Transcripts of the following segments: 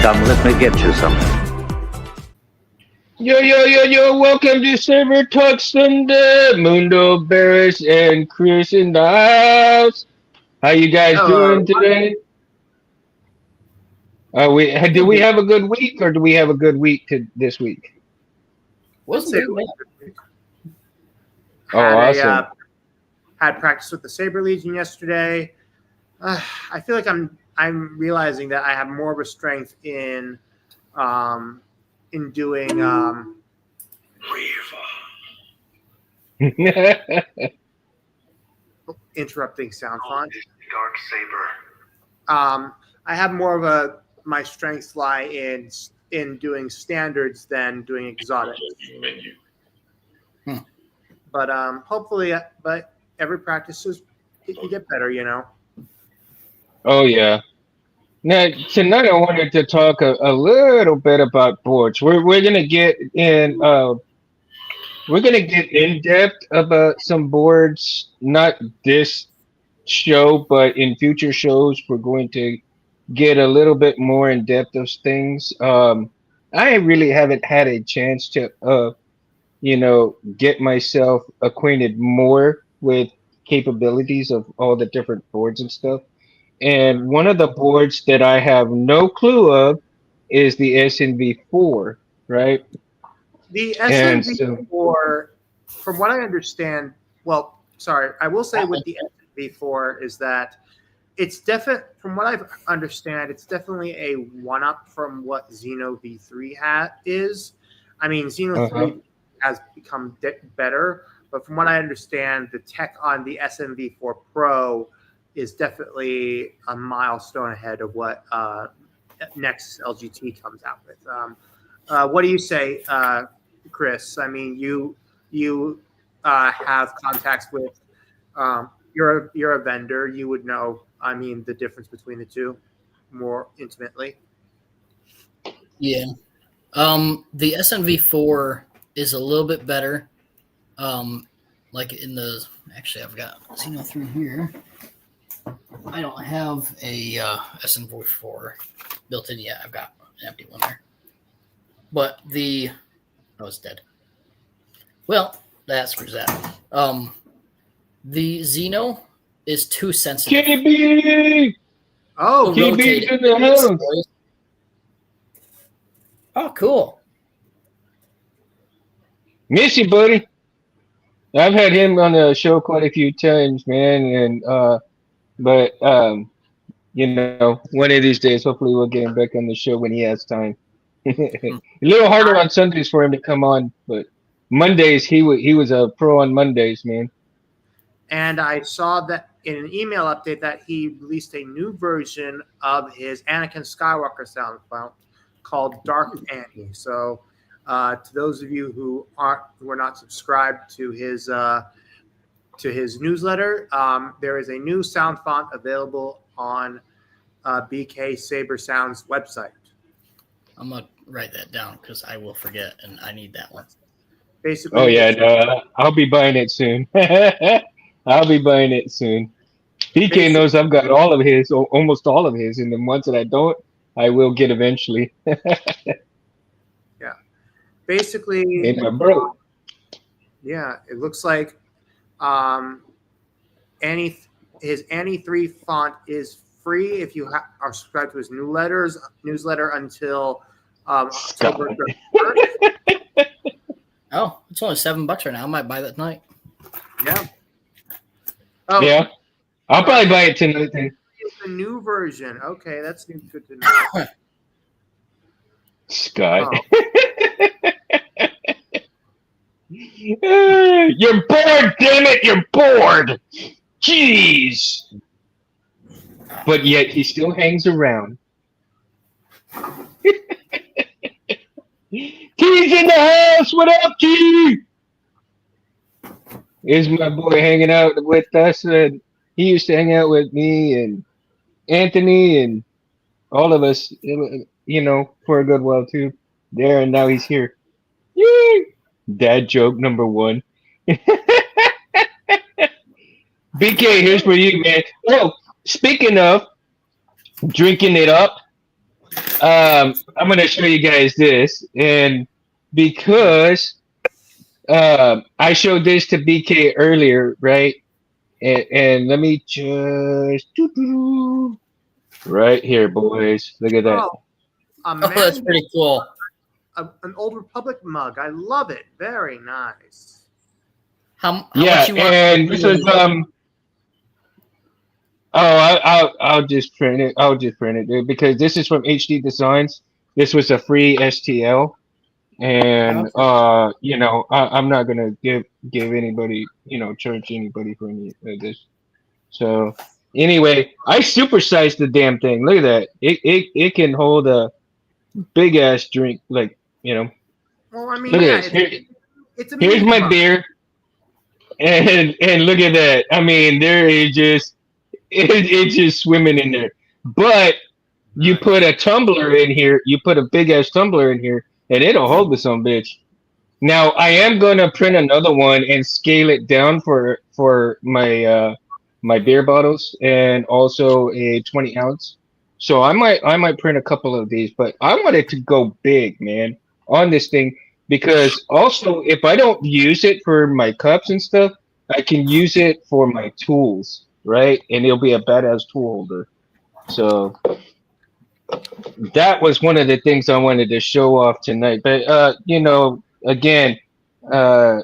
Come, let me get you something. Yo, welcome to Saber Talk Sunday. Mundo, Barris, and Chris in the house. How you guys Hello. doing today? Do we have a good week, or do we have a good week this week? Wasn't say too bad. Oh, Had awesome. had practice with the Saber Legion yesterday. I feel like I'm realizing that I have more of a strength in doing interrupting sound font. Dark Saber. I have more of my strengths lie in doing standards than doing exotics. But hopefully, but every practice is you get better, you know. Oh yeah. Now tonight I wanted to talk a little bit about boards. We're gonna get in. We're gonna get in depth about some boards. Not this show, but in future shows, we're going to get a little bit more in depth of things. I really haven't had a chance to, get myself acquainted more with capabilities of all the different boards and stuff. And one of the boards that I have no clue of is the SNV4, right? The And so, SMV4, from what I understand, well, sorry, I will say with the SMV4 is that it's from what I understand, it's definitely a one-up from what Xeno V3 is. I mean, Xeno 3 has become better, but from what I understand, the tech on the SMV4 Pro is definitely a milestone ahead of what next LGT comes out with. What do you say, Chris? I mean, you have contacts with you're a vendor. You would know. I mean, the difference between the two more intimately. Yeah. The SNV4 is a little bit better. Like in the actually, I've got Xeno 3 here. I don't have a SNV4 built in yet. I've got an empty one there. But it's dead. Well, that screws that. The Xeno is too sensitive. KB! Oh, KB's in the house. Oh, cool. Miss you, buddy. I've had him on the show quite a few times, man, and one of these days, hopefully, we'll get him back on the show when he has time. A little harder on Sundays for him to come on, but Mondays he was a pro on Mondays, man. And I saw that in an email update that he released a new version of his Anakin Skywalker sound font called Dark Annie. So, to those of you who are not subscribed to his newsletter, there is a new sound font available on BK Saber Sound's website. I'm gonna write that down because I will forget, and I need that one. Basically, Oh yeah, no, I'll be buying it soon. I'll be buying it soon. BK knows I've got all of his, or almost all of his, and the ones that I don't, I will get eventually. Yeah, basically, And my bro. Yeah, it looks like his Annie 3 font is free if you are subscribed to his newsletter until October 31st. Oh, it's only $7 right now. I might buy that tonight. Yeah. Oh, Yeah, I'll probably buy it tonight then. It's the new version. Okay, that's good to know. Scott. You're bored, damn it! You're bored. Jeez. But yet he still hangs around. Key's in the house. What up, Key? Is my boy hanging out with us? And he used to hang out with me and Anthony and all of us, for a good while too. There, and now he's here. Yay! Dad joke number 1. BK, here's for you, man. Oh, speaking of drinking it up, I'm gonna show you guys this, and because I showed this to BK earlier, right? And let me just right here, boys. Look at that. Oh, a Oh, that's man, pretty cool. an Old Republic mug. I love it. Very nice. How Yeah, much you want? and this is Oh, I'll just print it. I'll just print it, dude, because this is from HD Designs. This was a free STL, and I'm not gonna give anybody, charge anybody for any of this. So anyway, I supersized the damn thing. Look at that. It can hold a big ass drink. Like, Well, I mean, look yeah, at this. it's a Here's mini my mug. beer, and look at that. I mean, there is just it's just swimming in there. But you put a tumbler in here, you put a big ass tumbler in here, and it'll hold the some bitch. Now I am gonna print another one and scale it down for my beer bottles and also a 20 ounce. So I might print a couple of these, but I want it to go big, man, on this thing because also if I don't use it for my cups and stuff, I can use it for my tools, right? And it'll be a badass tool holder. So that was one of the things I wanted to show off tonight. But again, uh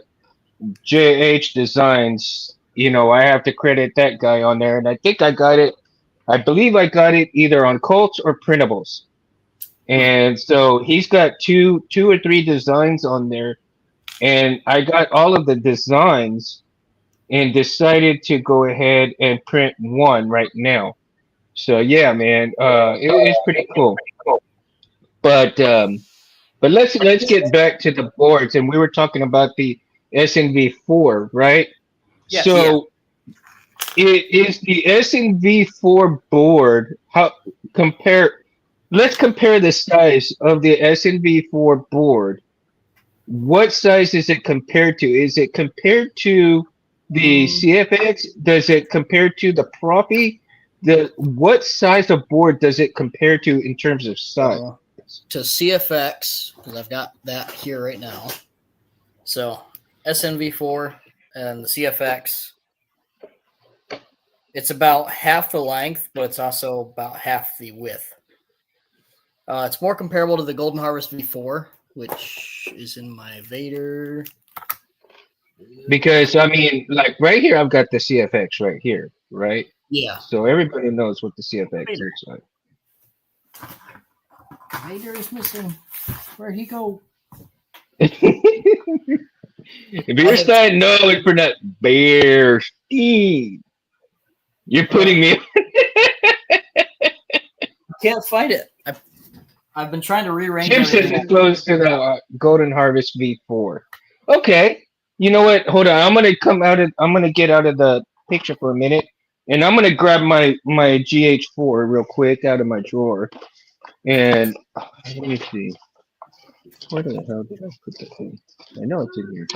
JH Designs, I have to credit that guy on there, and I think I got it. I believe I got it either on Colts or Printables, and so he's got two or three designs on there, and I got all of the designs and decided to go ahead and print one right now. So yeah, man, it's pretty cool. But let's get back to the boards, and we were talking about the SNV4, right? Yes. So it is the SNV4 board. Compare? Let's compare the size of the SNV4 board. What size is it compared to? Is it compared to the CFX? Does it compare to the Profi? What size of board does it compare to in terms of size? To CFX, because I've got that here right now. So SNV4 and the CFX, it's about half the length, but it's also about half the width. It's more comparable to the Golden Harvest V4, which is in my Vader. Because I mean, like right here, I've got the CFX right here, right? Yeah. So everybody knows what the CFX looks like. Vader is missing. Where'd he go? Beerstein, no, it's for that Beerstein. You're putting me. Can't find it. I've been trying to rearrange. Jim says it's close to the Golden Harvest V4. Okay, you know what? Hold on. I'm gonna get out of the picture for a minute, and I'm gonna grab my GH4 real quick out of my drawer, and let me see. Where the hell did I put that thing? I know it's in here.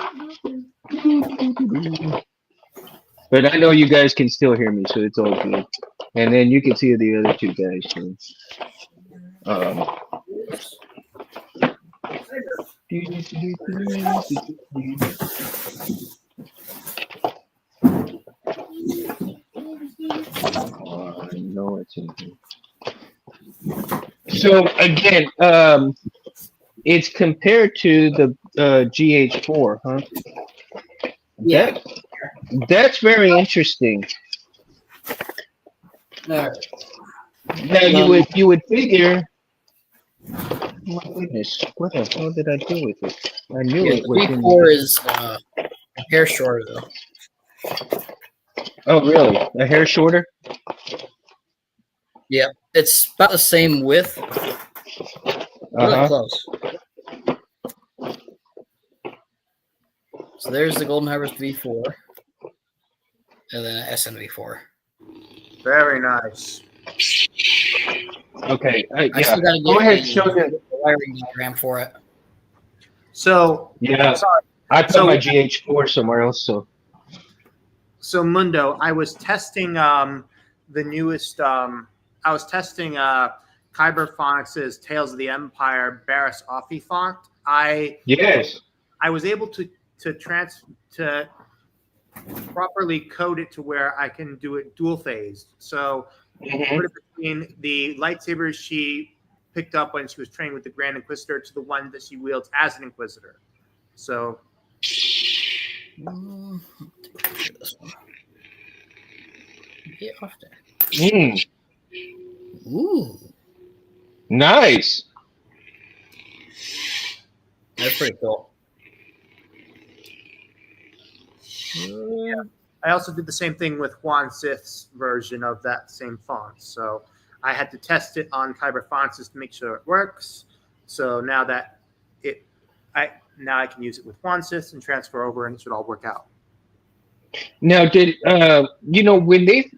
But I know you guys can still hear me, so it's all good. And then you can see the other two guys. I know it's in here. So again, it's compared to the GH4, huh? Yeah. That's very interesting. There. Now you would figure. Oh my goodness, what the hell did I do with it? I knew it was in V4 is hair shorter though. Oh really? A hair shorter? Yeah, it's about the same width. Really close. So there's the Golden Harvest V4, and then SNV4. Very nice. Okay, I yeah. still gotta Go ahead, get show them. the wiring diagram for it. So Yeah, sorry. I put my GH4 somewhere else. So Mundo, I was testing the newest. I was testing Kyber Phonics' Tales of the Empire Barris Offee font. Yes. I was able to properly code it to where I can do it dual phased. So Mhm. put it between the lightsabers she picked up when she was training with the Grand Inquisitor to the one that she wields as an Inquisitor. So Take a picture of this one. Get off there. Mm, Ooh, nice. that's pretty cool. I also did the same thing with Juan Sith's version of that same font. So I had to test it on Kyber Fonts to make sure it works. So now that I can use it with Juan Sith and transfer over, and it should all work out. Now, did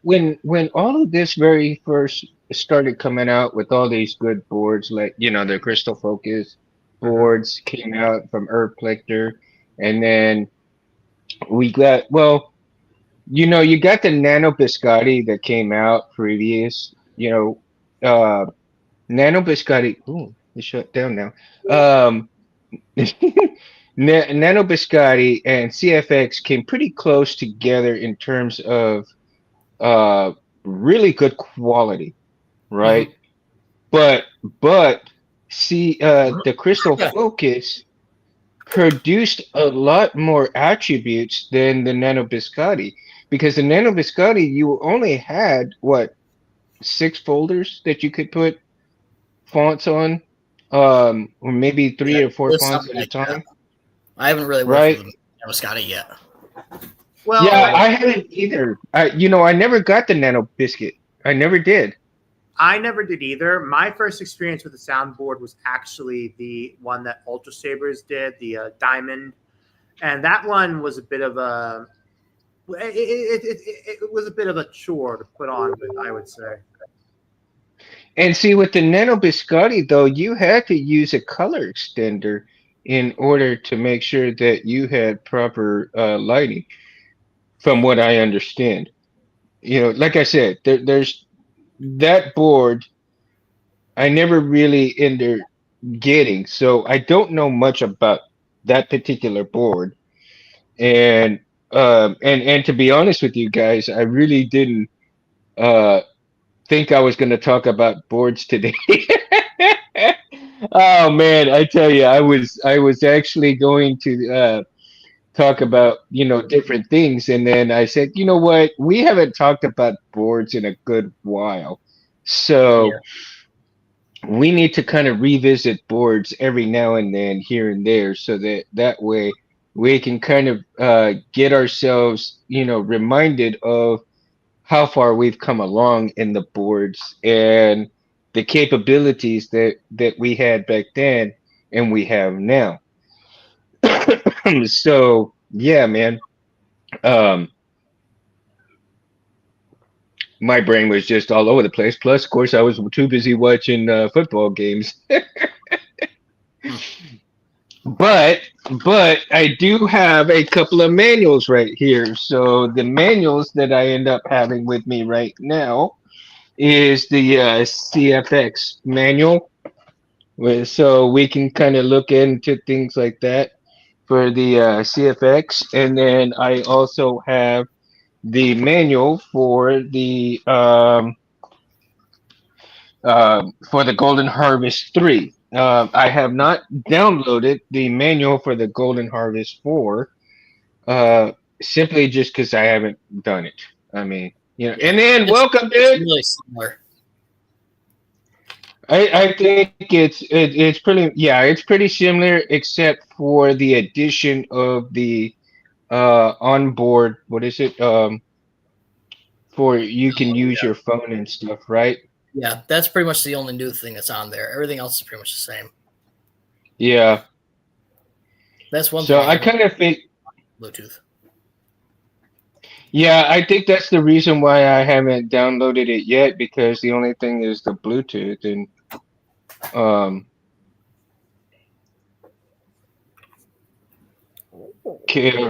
when all of this very first started coming out with all these good boards, like the Crystal Focus boards came out from Urplector, and then we got you got the Nano Biscotti that came out previous, Nano Biscotti. Ooh, it's shut down now. Um, Nano Biscotti and CFX came pretty close together in terms of uh, really good quality, right? But see, the Crystal Yeah. Focus produced a lot more attributes than the Nano Biscotti because the Nano Biscotti you only had what 6 folders that you could put fonts on, or maybe three or four There's fonts something at a like that. time, I haven't really worked right? with Scotty yet. Well, Yeah, I haven't either. I never got the Nano Biscuit. I never did. I never did either. My first experience with the soundboard was actually the one that Ultra Sabers did, the Diamond, and that one was a bit of a it was a bit of a chore to put on with, I would say. And see, with the Nano Biscotti, though, you had to use a color extender in order to make sure that you had proper lighting, from what I understand. Like I said, there's that board I never really ended getting, so I don't know much about that particular board. And and to be honest with you guys, I really didn't uh think I was going to talk about boards today. Oh man, I tell you, I was actually going to talk about different things, and then I said, you know what, we haven't talked about boards in a good while, so Yeah. we need to kind of revisit boards every now and then here and there, so that way we can kind of get ourselves reminded of how far we've come along in the boards and the capabilities that we had back then and we have now. So yeah, man. Um, my brain was just all over the place. Plus, of course, I was too busy watching football games. But I do have a couple of manuals right here. So the manuals that I end up having with me right now is the CFX manual. So we can kind of look into things like that for the CFX, and then I also have the manual for the Golden Harvest 3. I have not downloaded the manual for the Golden Harvest 4, uh, simply just because I haven't done it. I mean, and then welcome, It's dude. really similar. I think it's pretty similar except for the addition of the onboard, what is it, for you can use your phone and stuff, right? Yeah, that's pretty much the only new thing that's on there. Everything else is pretty much the same. Yeah. That's one So thing I kind of think, Bluetooth. yeah, I think that's the reason why I haven't downloaded it yet, because the only thing is the Bluetooth, and um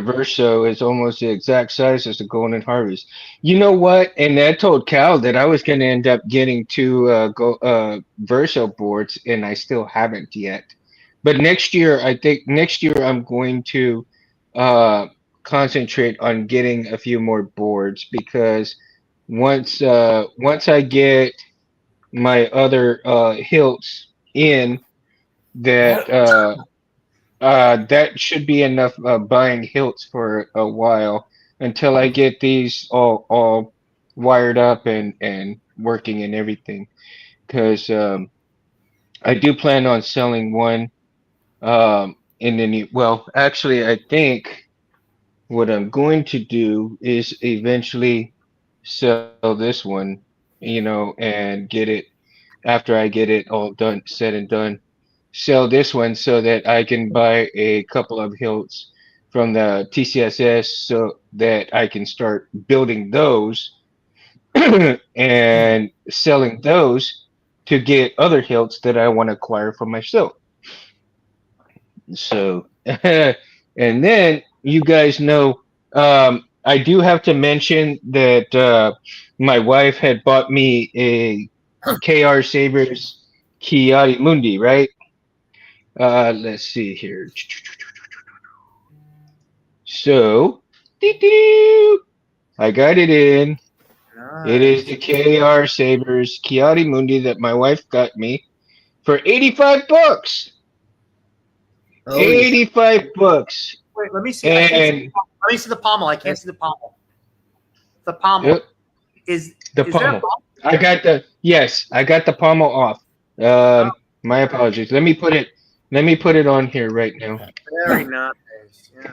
Verso is almost the exact size as the Golden Harvest. You know what? And I told Cal that I was going to end up getting two Verso boards, and I still haven't yet. But next year, I think next year I'm going to uh, concentrate on getting a few more boards because once I get my other hilts in that that should be enough buying hilts for a while until I get these all wired up and working and everything. Because I do plan on selling one in the new. Well, actually, I think what I'm going to do is eventually sell this one, and get it after I get it all done, said and done, sell this one so that I can buy a couple of hilts from the TCSS so that I can start building those and selling those to get other hilts that I want to acquire for myself. So, and then you guys know, I do have to mention that my wife had bought me a KR Sabers Kiati Mundi, right? Let's see here. So, I got it in. It is the KR Sabers Kiati Mundi that my wife got me for $85. Oh, yeah. 85 bucks. Wait, let me see. I can't see And let me see the pommel. I can't see the pommel. The pommel yep, is the is there a pommel. pommel? I got I got the pommel off. Oh, My apologies. Let me put it on here right now. very nice. Yeah.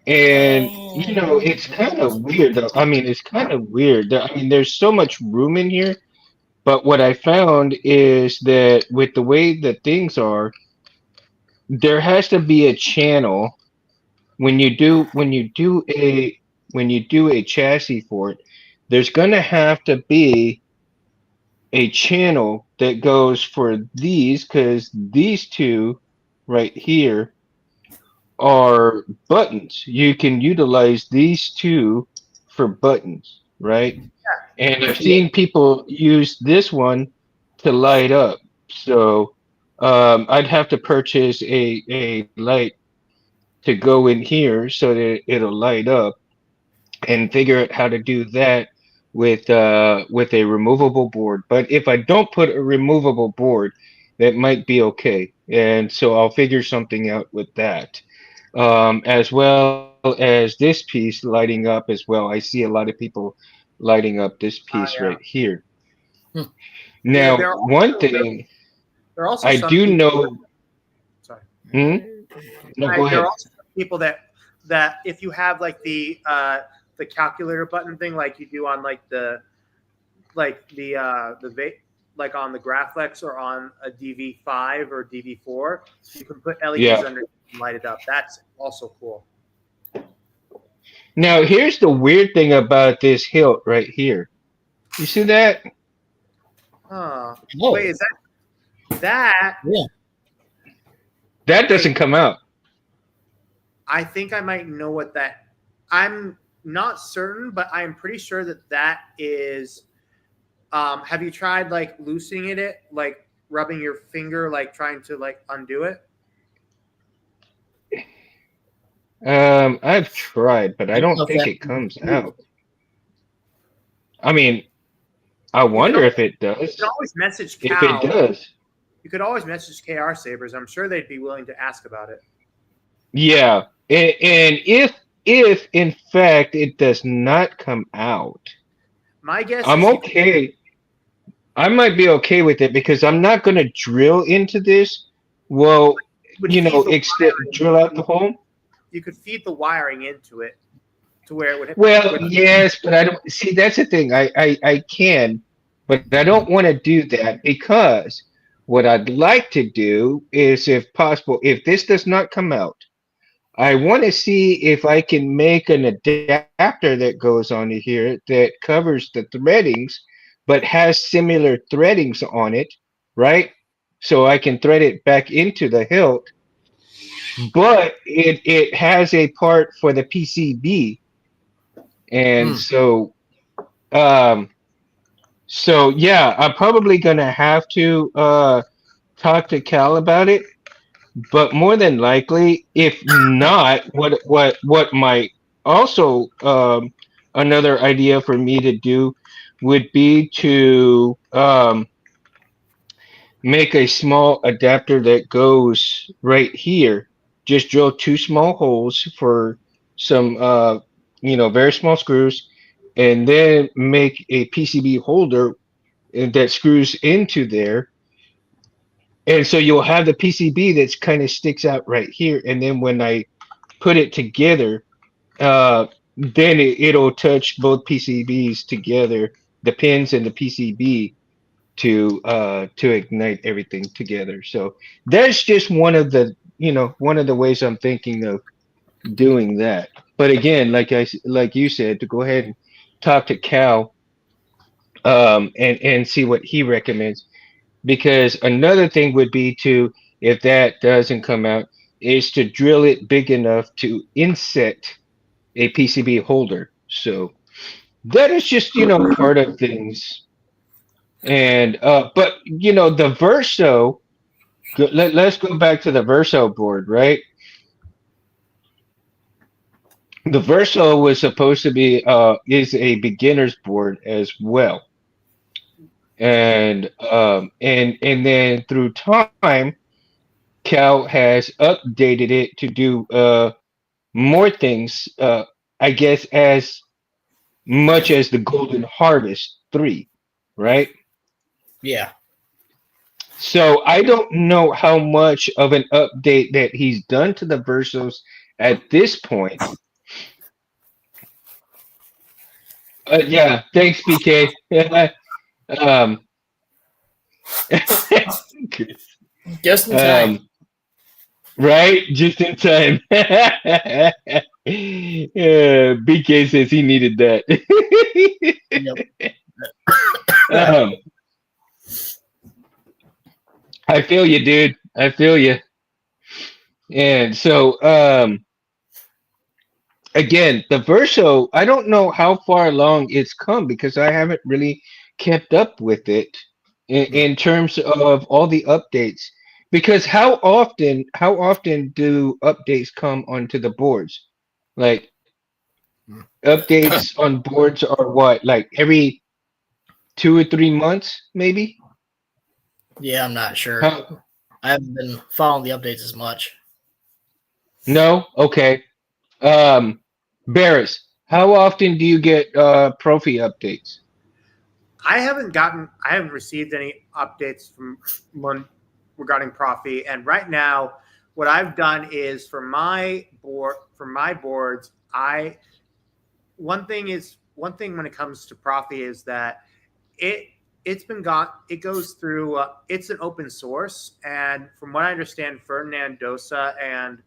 And it's kind of weird though. I mean, it's kind of weird. I mean, there's so much room in here, but what I found is that with the way that things are, there has to be a channel when you do a chassis for it. There's gonna have to be a channel that goes for these because these two right here are buttons. You can utilize these two for buttons, right? And I've seen people use this one to light up. So I'd have to purchase a light to go in here so that it'll light up and figure out how to do that with a removable board. But if I don't put a removable board, that might be okay. And so I'll figure something out with that. As well as this piece lighting up as well. I see a lot of people lighting up this piece Yeah. right here. Hmm. Now, there are one also- thing There are also I some do people, know. Sorry. Hmm? No, Right, go there ahead. are also some people that if you have like the calculator button thing like you do on like the like on the Graflex or on a DV5 or DV4, you can put LEDs Yeah. under and light it up. That's also cool. Now, here's the weird thing about this hilt right here. You see that? Huh. Oh, Wait, is that? yeah. That doesn't come out. I think I might know what that. I'm not certain, but I'm pretty sure that is. Have you tried like loosening it, like rubbing your finger, like trying to like undo it? I've tried, but I don't think it comes out. I mean, I wonder if it You does. can always message If Cal. it does. You could always message KR Sabers. I'm sure they'd be willing to ask about it. Yeah. And if in fact it does not come out, My guess I'm is okay. I might be okay with it because I'm not going to drill into this. Well, would feed the wiring. drill out the hole. You could feed the wiring into it to where it would. Well, yes, but I don't see. That's the thing. I can, but I don't want to do that because what I'd like to do is, if possible, if this does not come out, I want to see if I can make an adapter that goes onto here that covers the threadings, but has similar threadings on it, right? So I can thread it back into the hilt but it has a part for the PCB, and Hmm. um, so yeah, I'm probably gonna have to talk to Cal about it. But more than likely, if not, what might also another idea for me to do would be to make a small adapter that goes right here. Just drill two small holes for some very small screws, and then make a PCB holder that screws into there, and so you'll have the PCB that's kind of sticks out right here, and then when I put it together, then it'll touch both PCBs together, the pins and the PCB to ignite everything together. So that's just one of the ways I'm thinking of doing that. But again, like you said, to go ahead and talk to Cal and see what he recommends. Because another thing would be to, if that doesn't come out, is to drill it big enough to inset a PCB holder. So that is just part of things. And but the Verso. Let's go back to the Verso board, right? The Verso was supposed to be is a beginner's board as well, and then through time, Cal has updated it to do more things. I guess as much as the Golden Harvest 3, right? Yeah. So I don't know how much of an update that he's done to the Versos at this point. Yeah, thanks, BK. um, Just in time. right, just in time. BK says he needed that. Yep. um, I feel you, dude. I feel you. And so, again, the Verso, I don't know how far along it's come because I haven't really kept up with it in terms of all the updates. Because how often do updates come onto the boards? Like updates on boards are what, like every 2 or 3 months, maybe? Yeah, I'm not sure. How, I haven't been following the updates as much. no? Okay. Barris, how often do you get Profi updates? I haven't received any updates from one regarding Profi. And right now, what I've done is for my boards, one thing when it comes to Profi is that it it goes through it's an open source, and from what I understand, Ferdinand Dosa and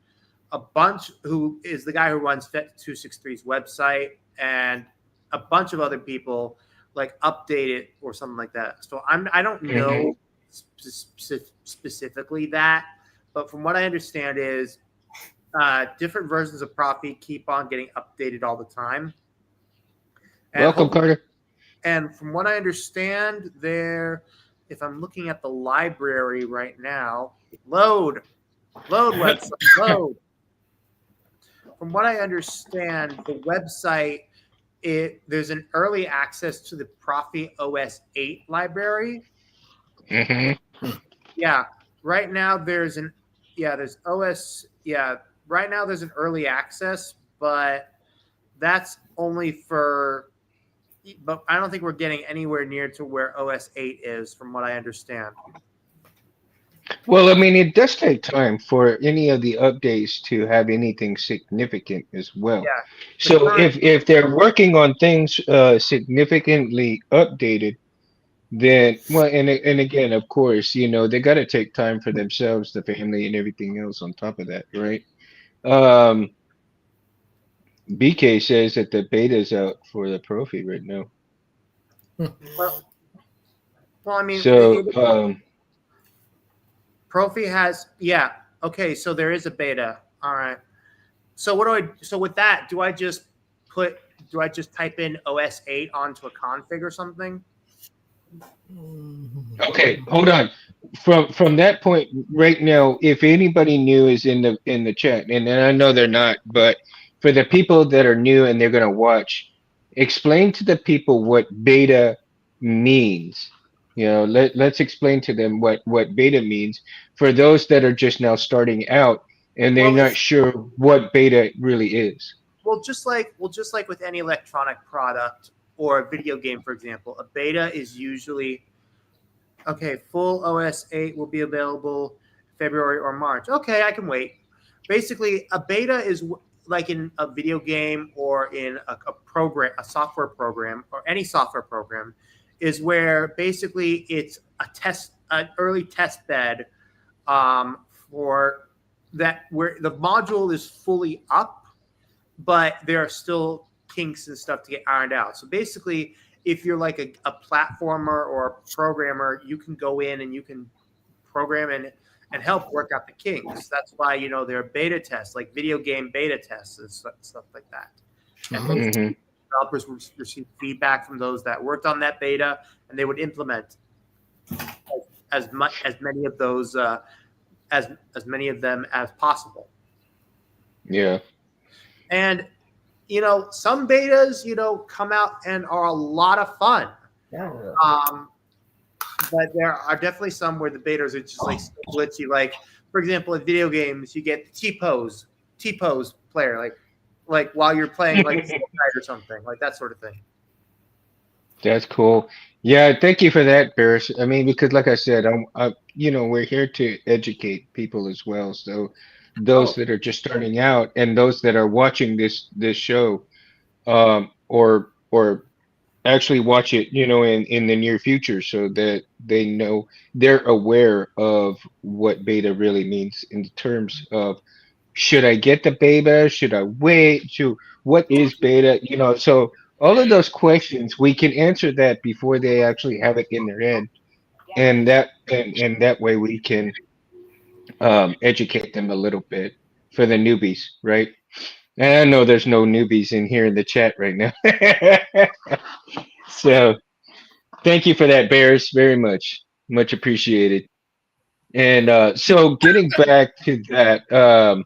a bunch who is the guy who runs Fet 263's website and a bunch of other people like update it or something like that. So I don't know specifically that, but from what I understand is different versions of Profi keep on getting updated all the time. And Welcome, Carter. and from what I understand, if I'm looking at the library right now, load website, load. From what I understand, the website there's an early access to the Profi OS 8 library. Yeah, right now there's right now there's an early access, but that's only for. But I don't think we're getting anywhere near to where OS 8 is, from what I understand. Well, I mean, it does take time for any of the updates to have anything significant as well. Yeah. So if they're working on things significantly updated, then well, and again, of course, they got to take time for themselves, the family, and everything else on top of that, right? Um, BK says that the beta is out for the Profi right now. Well, I mean, So Profi has Okay, so there is a beta. All right. So what do I? So with that, do I just type in OS 8 onto a config or something? Okay, hold on. From that point right now, if anybody new is in the chat, and I know they're not, but for the people that are new and they're gonna watch, explain to the people what beta means. Let's explain to them what beta means for those that are just now starting out and they're Well, not sure what beta really is. just like with any electronic product or a video game, for example, a beta is usually okay. Full OS 8 will be available February or March. Okay, I can wait. Basically, a beta is like in a video game or in a program, a software program, or any software program, is where basically it's an early test bed for that where the module is fully up, but there are still kinks and stuff to get ironed out. So basically, if you're like a platformer or a programmer, you can go in and you can program and help work out the kinks. That's why there are beta tests, like video game beta tests and stuff like that. And Mhm. developers will receive feedback from those that worked on that beta, and they would implement as many of those as many of them as possible. Yeah. And some betas come out and are a lot of fun. But there are definitely some where the betas are just like glitchy. Like, for example, in video games, you get the T-pose player, like while you're playing like Fortnite or something, like that sort of thing. That's cool. Yeah, thank you for that, Barris. I mean, because like I said, we're here to educate people as well. So those that are just starting out and those that are watching this show, or actually watch it, in the near future, so that they know they're aware of what beta really means in terms of should I get the beta? Should I wait? What is beta? So all of those questions we can answer that before they actually have it in their head, and that way we can educate them a little bit for the newbies, right? And I know there's no newbies in here in the chat right now. So thank you for that, Bears, very much appreciated. And so getting back to that,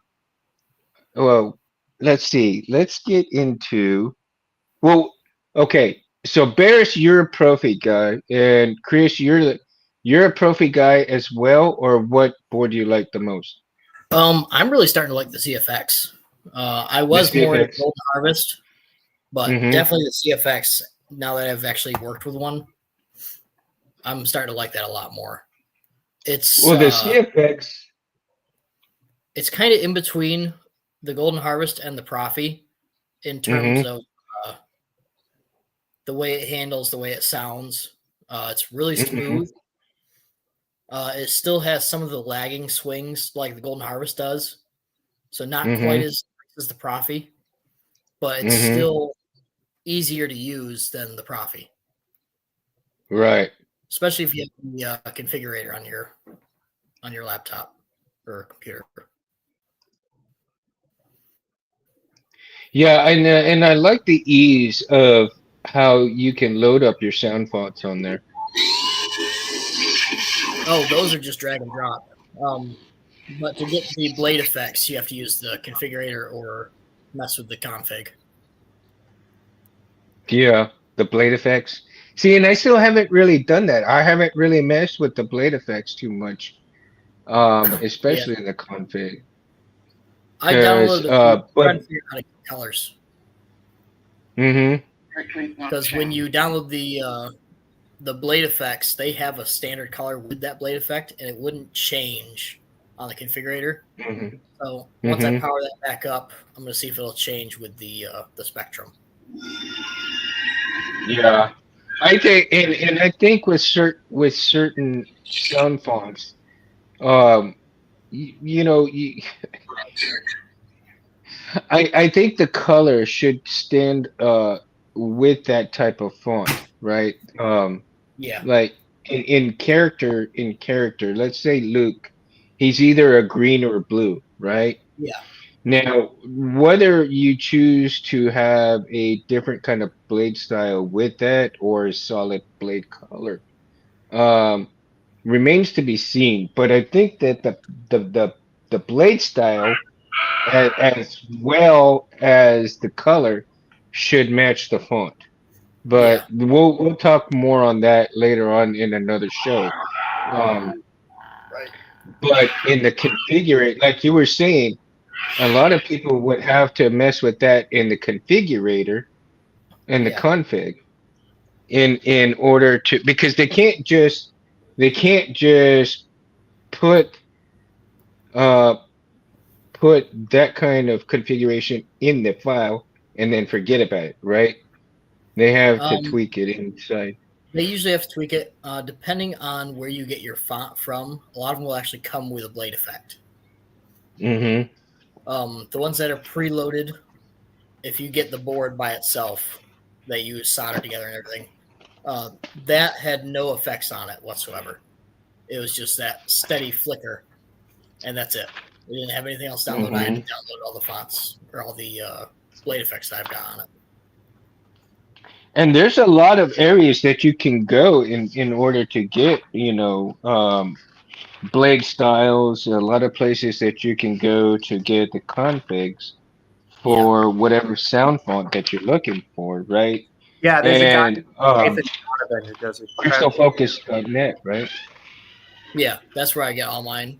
well, let's see. Let's get into well, okay. So Barris, you're a Profi guy, and Chris, you're a Profi guy as well, or what board do you like the most? I'm really starting to like the CFX. I was more into Golden Harvest, but definitely the CFX. Now that I've actually worked with one, I'm starting to like that a lot more. It's the CFX. It's kind of in between the Golden Harvest and the Profi in terms of the way it handles, the way it sounds. It's really smooth. It still has some of the lagging swings like the Golden Harvest does. So not quite as the Profi, but it's still easier to use than the Profi. Right. Especially if you have the configurator on your laptop or computer. Yeah, and I like the ease of how you can load up your sound fonts on there. Oh, those are just drag and drop. But to get the blade effects, you have to use the configurator or mess with the config. Yeah, the blade effects. See, and I still haven't really done that. I haven't really messed with the blade effects too much, especially in the config. I downloaded trying to figure out how to get colors. Because when you download the blade effects, they have a standard color with that blade effect, and it wouldn't change on the configurator. So once I power that back up, I'm going to see if it'll change with the spectrum. Yeah, I think, and I think with certain sound fonts, I think the color should stand with that type of font, right? Yeah. Like in character, let's say Luke, he's either a green or a blue, right? Yeah. Now, whether you choose to have a different kind of blade style with that or a solid blade color, um, remains to be seen. But I think that the the, the blade style as well as the color should match the font. Yeah. But we'll talk more on that later on in another show. Um, Right. but in the configure, like you were saying, a lot of people would have to mess with that in the configurator and the Yeah. config in order to, because they can't just put uh put that kind of configuration in the file and then forget about it, right? They have to Um, tweak it inside. they usually have to tweak it depending on where you get your font from. A lot of them will actually come with a blade effect. Mm-hmm. The ones that are preloaded, if you get the board by itself that you solder together and everything, that had no effects on it whatsoever. It was just that steady flicker, and that's it. We didn't have anything else downloaded. I had to download all the fonts or all the blade effects that I've got on it. And there's a lot of areas that you can go in order to get, blade styles. A lot of places that you can go to get the configs Yeah. for whatever sound font that you're looking for, right? Yeah, there's a guy, And Nathan Donovan, who does it. crystalfocus.net, right? Yeah, that's where I get all mine.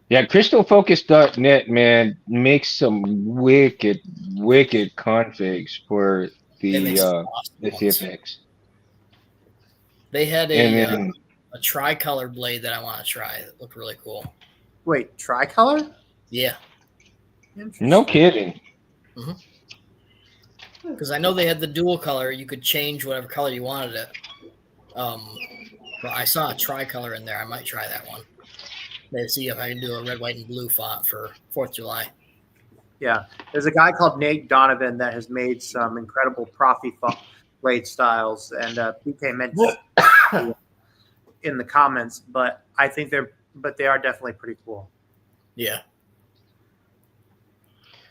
Yeah, crystalfocus.net, man, makes some wicked configs for They make the some uh awesome the ones. CFX. They had And then a tricolor blade that I want to try. That looked really cool. Wait, tricolor? Yeah, Interesting. no kidding. because I know they had the dual color. You could change whatever color you wanted it. But I saw a tricolor in there. I might try that one. Maybe see if I can do a red, white, and blue font for 4th of July. Yeah, there's a guy called Nate Donovan that has made some incredible Profi blade styles, and PK mentioned in the comments. But I think they are definitely pretty cool. Yeah.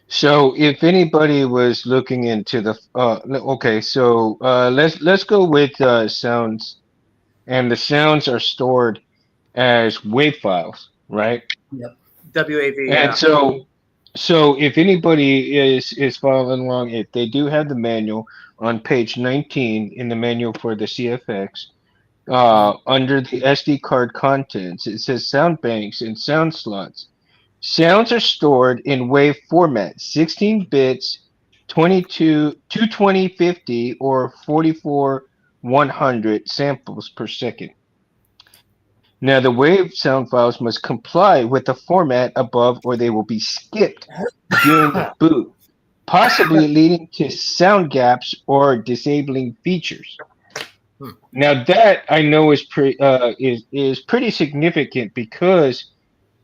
So if anybody was looking into the okay, so let's go with sounds, and the sounds are stored as WAV files, right? Yep. WAV. And Yeah. so if anybody is following along, if they do have the manual on page 19 in the manual for the CFX, under the SD card contents, it says sound banks and sound slots. Sounds are stored in WAV format, 16 bits, 22050 or 44 100 samples per second. Now, the WAV sound files must comply with the format above or they will be skipped during the boot, possibly leading to sound gaps or disabling features. Now, that I know is pretty significant because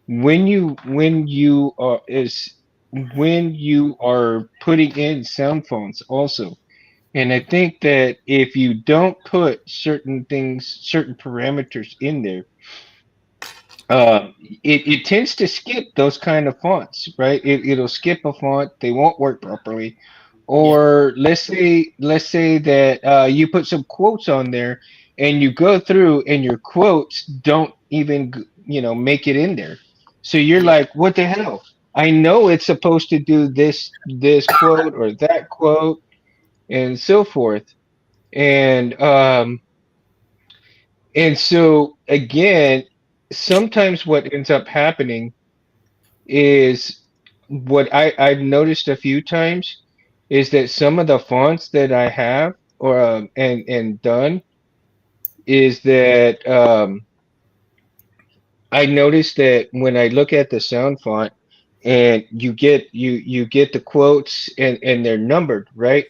when you are putting in sound fonts also, and I think that if you don't put certain parameters in there, it tends to skip those kind of fonts, right? It'll skip a font, they won't work properly. Or let's say that you put some quotes on there and you go through and your quotes don't even make it in there. So you're like, what the hell? I know it's supposed to do this quote or that quote and so forth. And so again, sometimes what ends up happening is what I've noticed a few times is that some of the fonts that I have or and done is that I noticed that when I look at the sound font and you get the quotes and they're numbered, right?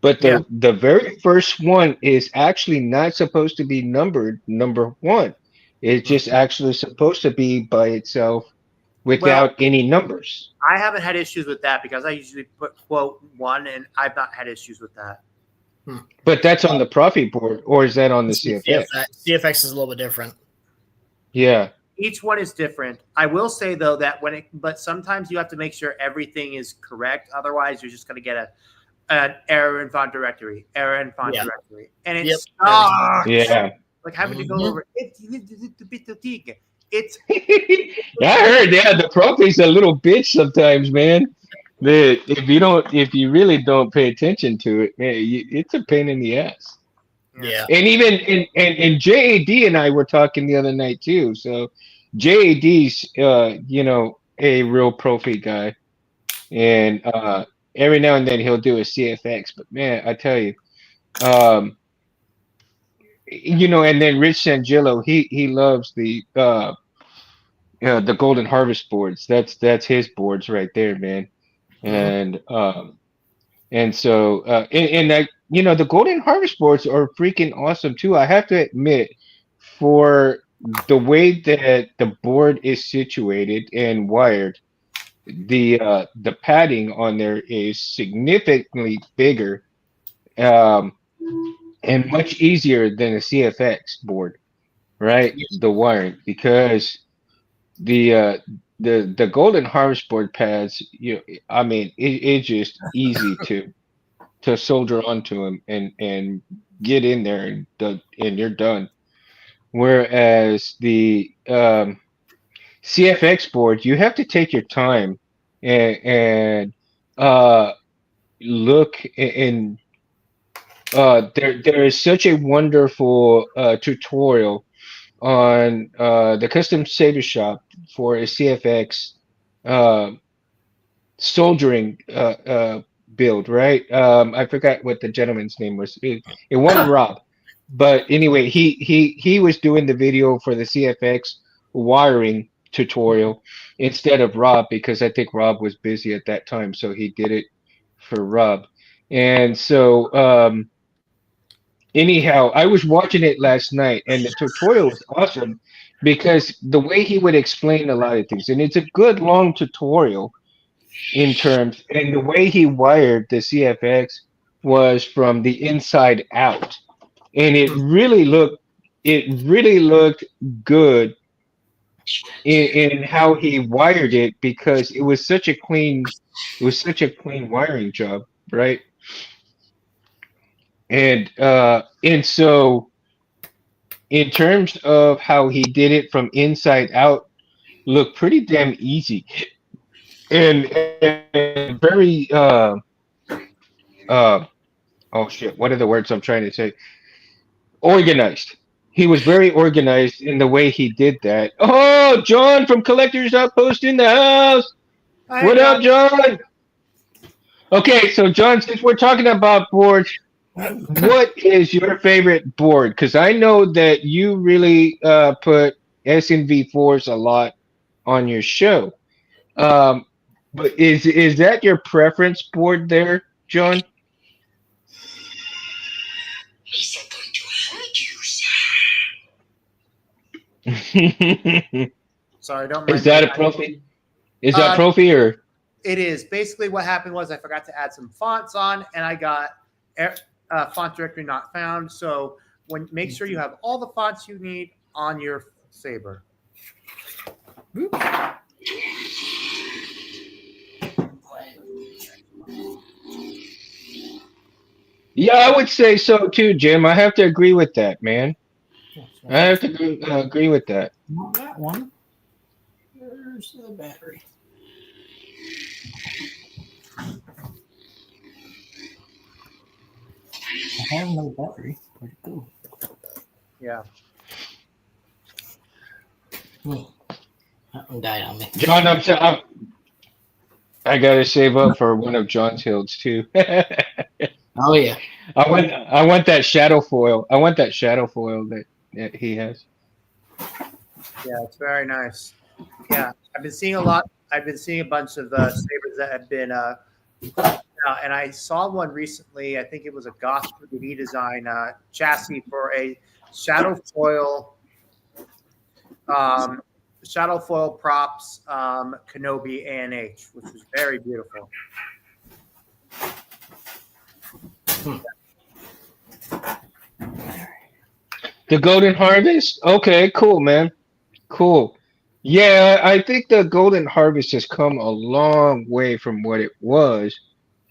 But the very first one is actually not supposed to be numbered number one. It's just actually supposed to be by itself without any numbers. I haven't had issues with that because I usually put quote 1, and I've not had issues with that. But that's on the Profi board, or is that on the CFX? CFX is a little bit different. Yeah. Each one is different. I will say though that but sometimes you have to make sure everything is correct. Otherwise, you're just going to get an error in font directory, directory, and it sucks. Yeah. Like having to go over it's. I heard. Yeah, the Profi's a little bitch sometimes, man. If you really don't pay attention to it, man, it's a pain in the ass. Yeah. And even and JAD and I were talking the other night too. So JAD's a real Profi guy, and every now and then he'll do a CFX. But man, I tell you, um, and then Rich Sangillo, he loves the Golden Harvest boards. That's his boards right there, man. And so and that the Golden Harvest boards are freaking awesome too. I have to admit, for the way that the board is situated and wired, the padding on there is significantly bigger um, and much easier than a CFX board, right? The wiring, because the the Golden Harvest board pads, I mean, it's just easy to soldier onto them and get in there and you're done. Whereas the CFX board, you have to take your time and uh, look and there is such a wonderful tutorial on the Custom Saber Shop for a CFX uh, soldering build, right? I forgot what the gentleman's name was. It wasn't Rob, but anyway, he was doing the video for the CFX wiring tutorial instead of Rob, because I think Rob was busy at that time, so he did it for Rob. And so anyhow, I was watching it last night, and the tutorial was awesome because the way he would explain a lot of things, and it's a good long tutorial in terms, and the way he wired the CFX was from the inside out, and it really looked good in how he wired it, because it was such a clean wiring job, right? And so in terms of how he did it from inside out, looked pretty damn easy and very uh oh shit, what are the words I'm trying to say? Organized. He was very organized in the way he did that. Oh, John from Collectors Outpost in the house. What up, John? Okay, so John, since we're talking about boards, what is your favorite board? Because I know that you really put SNV4s a lot on your show. But is that your preference board there, John? Is that going to hurt you, sir? Sorry, don't mind. Is that a Profi? Is that Profi or? It is. Basically, what happened was I forgot to add some fonts on, and I got font directory not found. So make sure you have all the fonts you need on your Saber. Yeah, I would say so too, Jim. I have to agree with that, man. I have to agree with that. Not that one. Where's the battery? I have no battery. Where'd it go? Yeah. That one died on me. John, I gotta save up for one of John's hills too. Oh yeah. I want that shadow foil. I want that shadow foil that he has. Yeah, it's very nice. Yeah, I've been seeing a lot. I've been seeing a bunch of sabers that have been and I saw one recently. I think it was a Goth 3D design chassis for a shadow foil props Kenobi ANH, which was very beautiful. The Golden Harvest? Okay, cool, man. Cool. Yeah, I think the Golden Harvest has come a long way from what it was,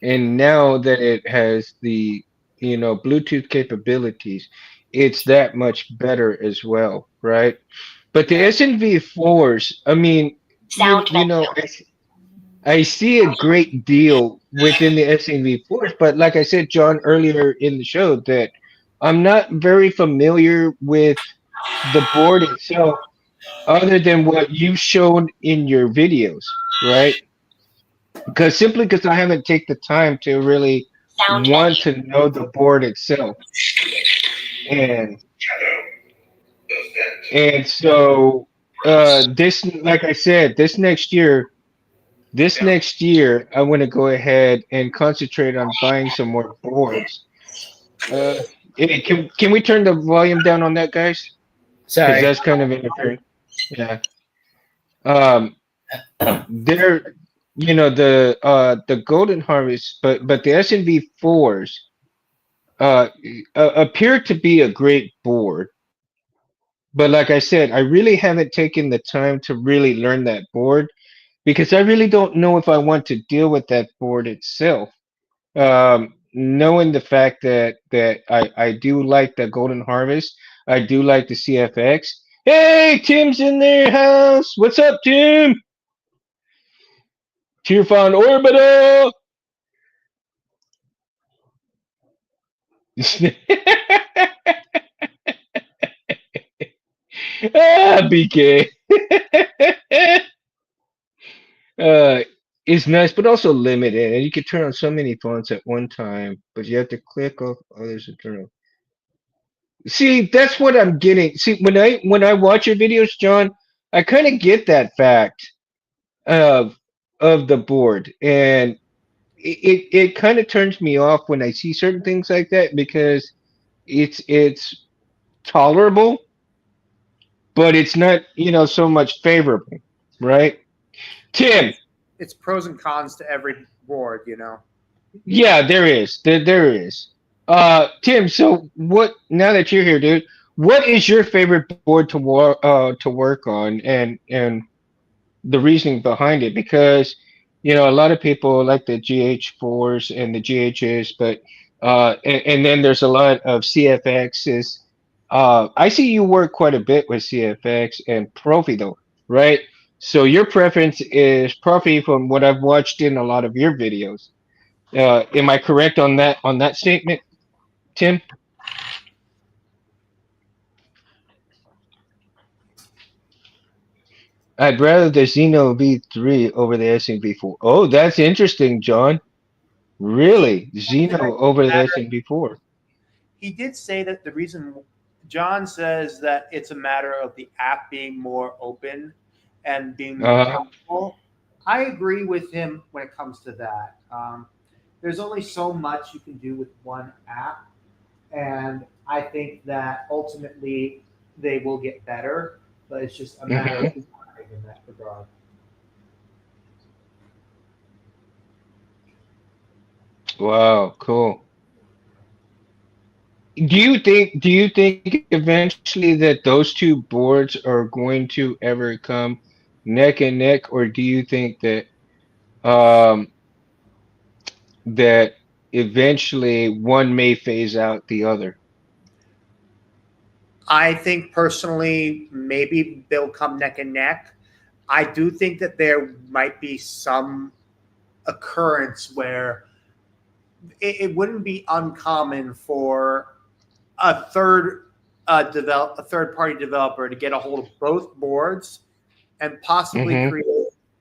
and now that it has the Bluetooth capabilities, it's that much better as well, right? But the Yeah. SNV fours, I mean, Sound menu. I see a great deal within the SNV fours, but like I said, John, earlier in the show, that I'm not very familiar with the board itself other than what you showed in your videos, right? Because I haven't taken the time to really Sound want menu. to know the board itself, and so this, like I said, this next year, I want to go ahead and concentrate on buying some more boards. Uh, can we turn the volume down on that, guys? Because Sorry. that's kind of interfering. Yeah. Um, They're the Golden Harvest, but the SNV fours appear to be a great board. But like I said, I really haven't taken the time to really learn that board because I really don't know if I want to deal with that board itself. Knowing the fact that I do like the Golden Harvest, I do like the CFX. Hey, Tim's in their house. What's up, Tim? Tearfon Orbital. BK. uh, is nice, but also limited, and you can turn on so many fonts at one time. But you have to click off others to turn on. See, that's what I'm getting. See, when I watch your videos, John, I kind of get that fact of the board, and it kind of turns me off when I see certain things like that because it's tolerable, but it's not so much favorable, right? Tim, It's pros and cons to every board, you know. yeah, there is. Tim, so what? Now that you're here, dude, what is your favorite board to work on, and the reasoning behind it? Because a lot of people like the GH4s and the GHs, but and then there's a lot of CFXs. I see you work quite a bit with CFX and Profi though, right? So your preference is Profi from what I've watched in a lot of your videos. Am I correct on that statement, Tim? I'd rather the Xeno V3 over the SMB4. Oh, that's interesting, John. Really, That Xeno I over the matter. SMB4. He did say that the reason John says that it's a matter of the app being more open and being more Uh, powerful. I agree with him when it comes to that. There's only so much you can do with one app, and I think that ultimately they will get better, but it's just a matter of mhm. time in that regard. Wow, cool. Do you think eventually that those two boards are going to ever come neck and neck, or do you think um that eventually one may phase out the other? I think personally, maybe they'll come neck and neck. I do think that there might be some occurrence where it wouldn't be uncommon for a third party developer to get a hold of both boards and possibly Mm-hmm. create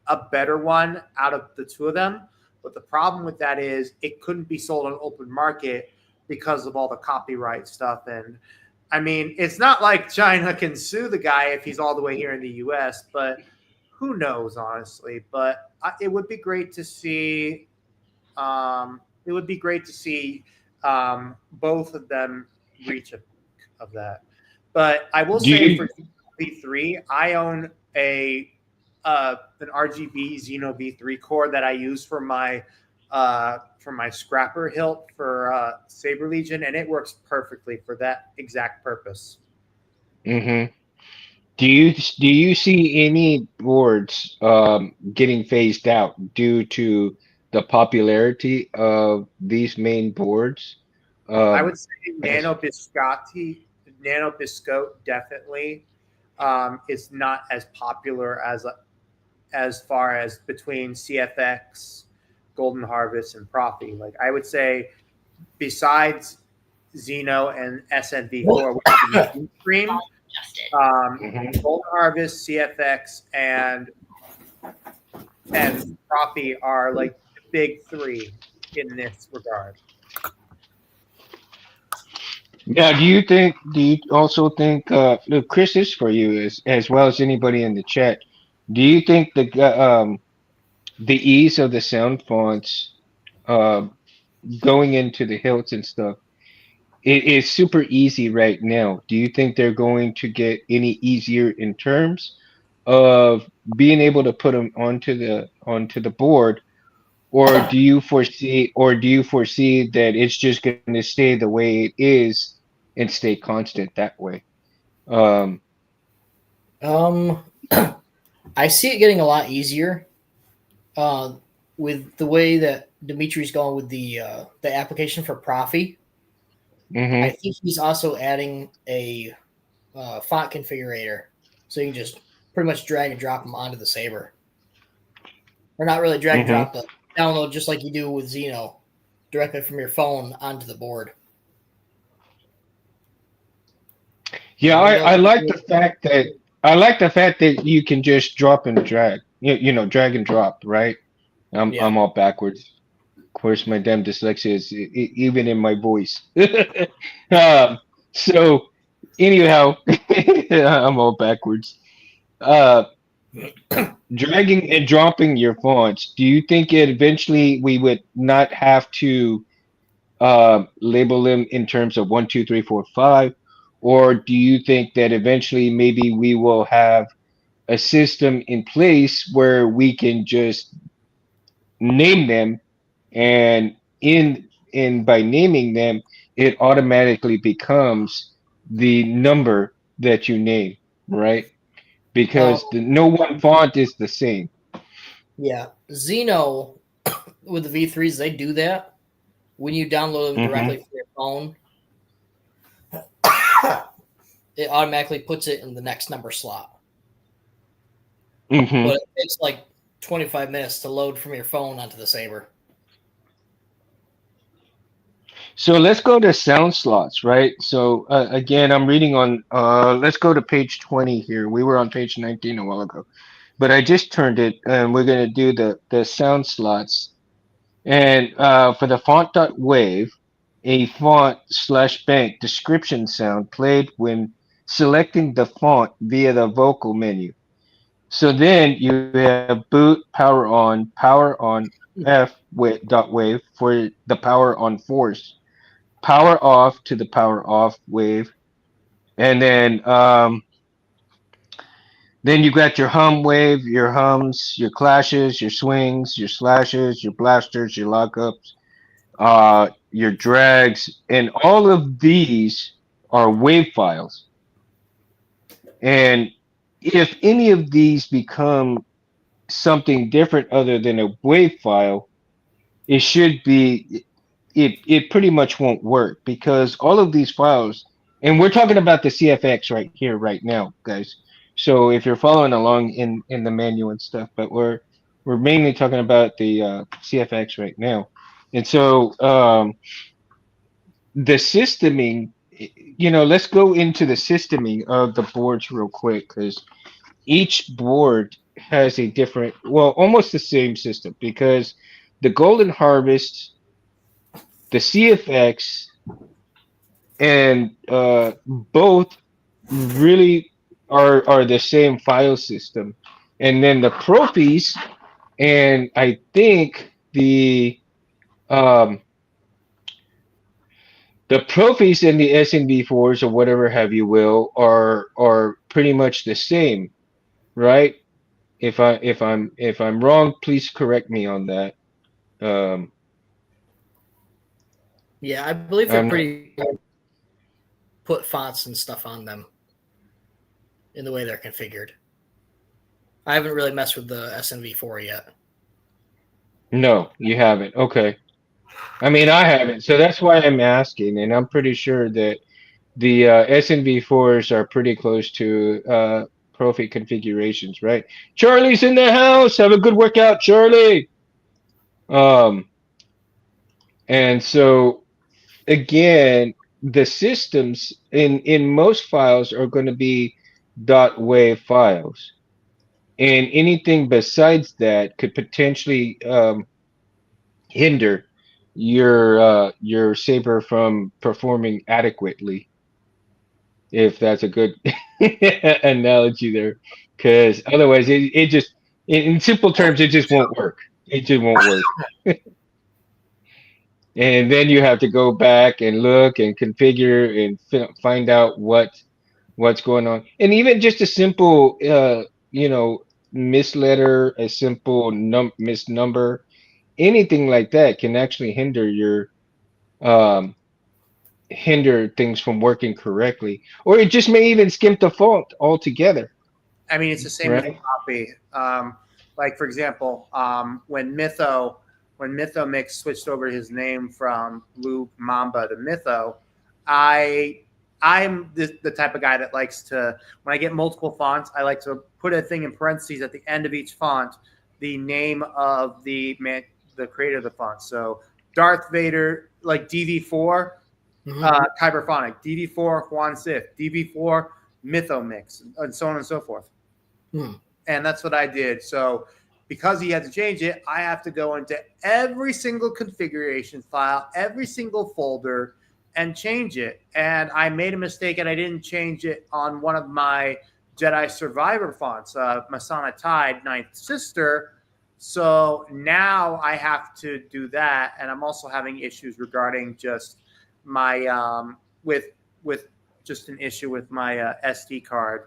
a better one out of the two of them. But the problem with that is it couldn't be sold on open market because of all the copyright stuff. And I mean, it's not like China can sue the guy if he's all the way here in the US, but who knows, honestly. But it would be great to see. It would be great to see both of them reach a peak of that. But I will Do say you? for V3, I own an RGB Xeno V3 core that I use for my scrapper hilt for Saber Legion, and it works perfectly for that exact purpose. Mm-hmm. Do you see any boards getting phased out due to the popularity of these main boards? I Um, would say as, Nano Biscotte definitely is not as popular as far as between CFX, Golden Harvest, and Profi. Like I would say, besides Xeno and SNV4, which is the mainstream, Mhm. Golden Harvest, CFX, and Profi are like the big three in this regard. Yeah, do you also think, look, Chris, is for you as well as anybody in the chat. Do you think the ease of the sound fonts uh, going into the hilts and stuff, it is super easy right now. Do you think they're going to get any easier in terms of being able to put them onto the board, or do you foresee that it's just going to stay the way it is and stay constant that way? Um, Um, I see it getting a lot easier uh, with the way that Dimitri's going with the application for Profi. I mhm, think he's also adding a font configurator, so you can just pretty much drag and drop them onto the Saber, or not really drag and mhm. drop, but download just like you do with Xeno directly from your phone onto the board. Yeah, And then you'll I like the fact that you can just drop and drag. Drag and drop, right? yeah. I'm all backwards. Of course, my damn dyslexia is even in my voice. So anyhow, I'm all backwards. Uh, Dragging and dropping your fonts. Do you think it eventually we would not have to label them in terms of 1, 2, 3, 4, 5, or do you think that eventually maybe we will have a system in place where we can just name them, and in by naming them, it automatically becomes the number that you name, right? Um, Because no one font is the same. yeah. Xeno with the V3s, they do that. When you download them directly Hmm. from your phone, it automatically puts it in the next number slot. Hmm. But it takes like 25 minutes to load from your phone onto the Saber. So let's go to sound slots, right? So again, I'm reading on. Let's go to page 20 here. We were on page 19 a while ago, but I just turned it, and we're gonna do the sound slots. And for the font.wave, a font slash bank description sound played when selecting the font via the vocal menu. So then you have boot, power on F dot wave for the power on force, power off to the power off wave, and then you got your hum wave, your hums, your clashes, your swings, your slashes, your blasters, your lockups, your drags, and all of these are wave files. And if any of these become something different other than a wave file, it should be it pretty much won't work because all of these files, and we're talking about the CFX right here right now, guys. So if you're following along in the menu and stuff, but we're mainly talking about the CFX right now. And so the systeming, let's go into the systeming of the boards real quick because each board has a different, well, almost the same system because the Golden Harvest, the CFX, and both really are the same file system. And then the Profies, and I think um, the Profies and the SNV4s or whatever have you will are pretty much the same, right? If I'm wrong, please correct me on that. Um, Yeah, I believe they're I'm not. pretty put fonts and stuff on them. in the way they're configured. I haven't really messed with the SNV4 yet. No, you haven't. Okay. I mean, I haven't, so that's why I'm asking, and I'm pretty sure that the SNV4s are pretty close to Profi configurations, right? Charlie's in the house. Have a good workout, Charlie. Um, and so again, the systems in most files are going to be .wav files, and anything besides that could potentially hinder your Saber from performing adequately, if that's a good analogy there, because otherwise it just in simple terms it just won't work. It just won't work. And then you have to go back and look and configure and find out what's going on. And even just a simple misletter, a simple misnumber, anything like that can actually um hinder things from working correctly, or it just may even skip the fault altogether, I mean, it's the same with right? copy. Like for example, when Mytho Mix switched over his name from Blue Mamba to Mytho, I'm the type of guy that likes to, when I get multiple fonts, I like to put a thing in parentheses at the end of each font, the name of the creator of the font. So Darth Vader, like DV4, Kyberphonic, DV4 Juan Sif, DV4 Mytho Mix, and so on and so forth. And that's what I did. So because he had to change it, I have to go into every single configuration file, every single folder, and change it. And I made a mistake, and I didn't change it on one of my Jedi Survivor fonts, Masana Tide, Ninth Sister. So now I have to do that, and I'm also having issues regarding just my with just an issue with my SD card,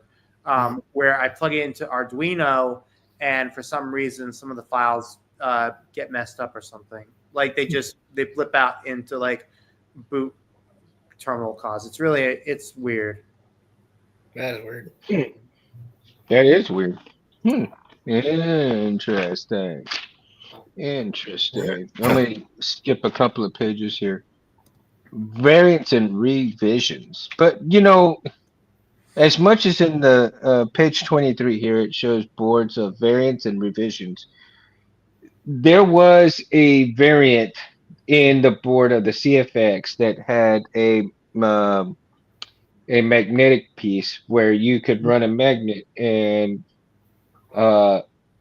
where I plug it into Arduino, and for some reason some of the files get messed up or something. Like they flip out into like boot terminal cause. It's weird. That is weird. That is weird. Interesting. I'm gonna skip a couple of pages here. Variants and revisions, but as much as in the page 23 here, it shows boards of variants and revisions. There was a variant in the board of the CFX that had a magnetic piece where you could run a magnet and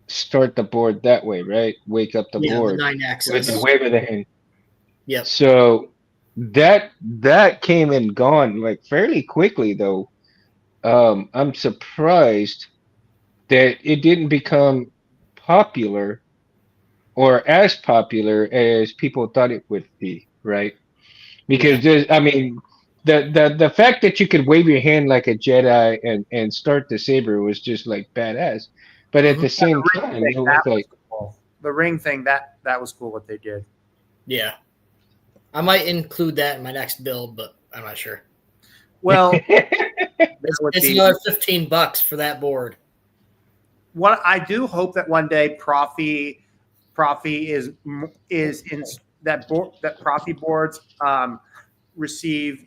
start the board that way, right? Wake up the board the 9 with axis. the wave of the hand. Yep. So that came and gone like fairly quickly, though. I'm surprised that it didn't become popular or as popular as people thought it would be, right? Because I mean, the fact that you could wave your hand like a Jedi and start the saber was just like badass. But at the same time, it was like cool. The ring thing that was cool what they did. Yeah, I might include that in my next build, but I'm not sure. Well, it's another $15 for that board. What I do hope that one day Profi is in that board, that Profi boards receive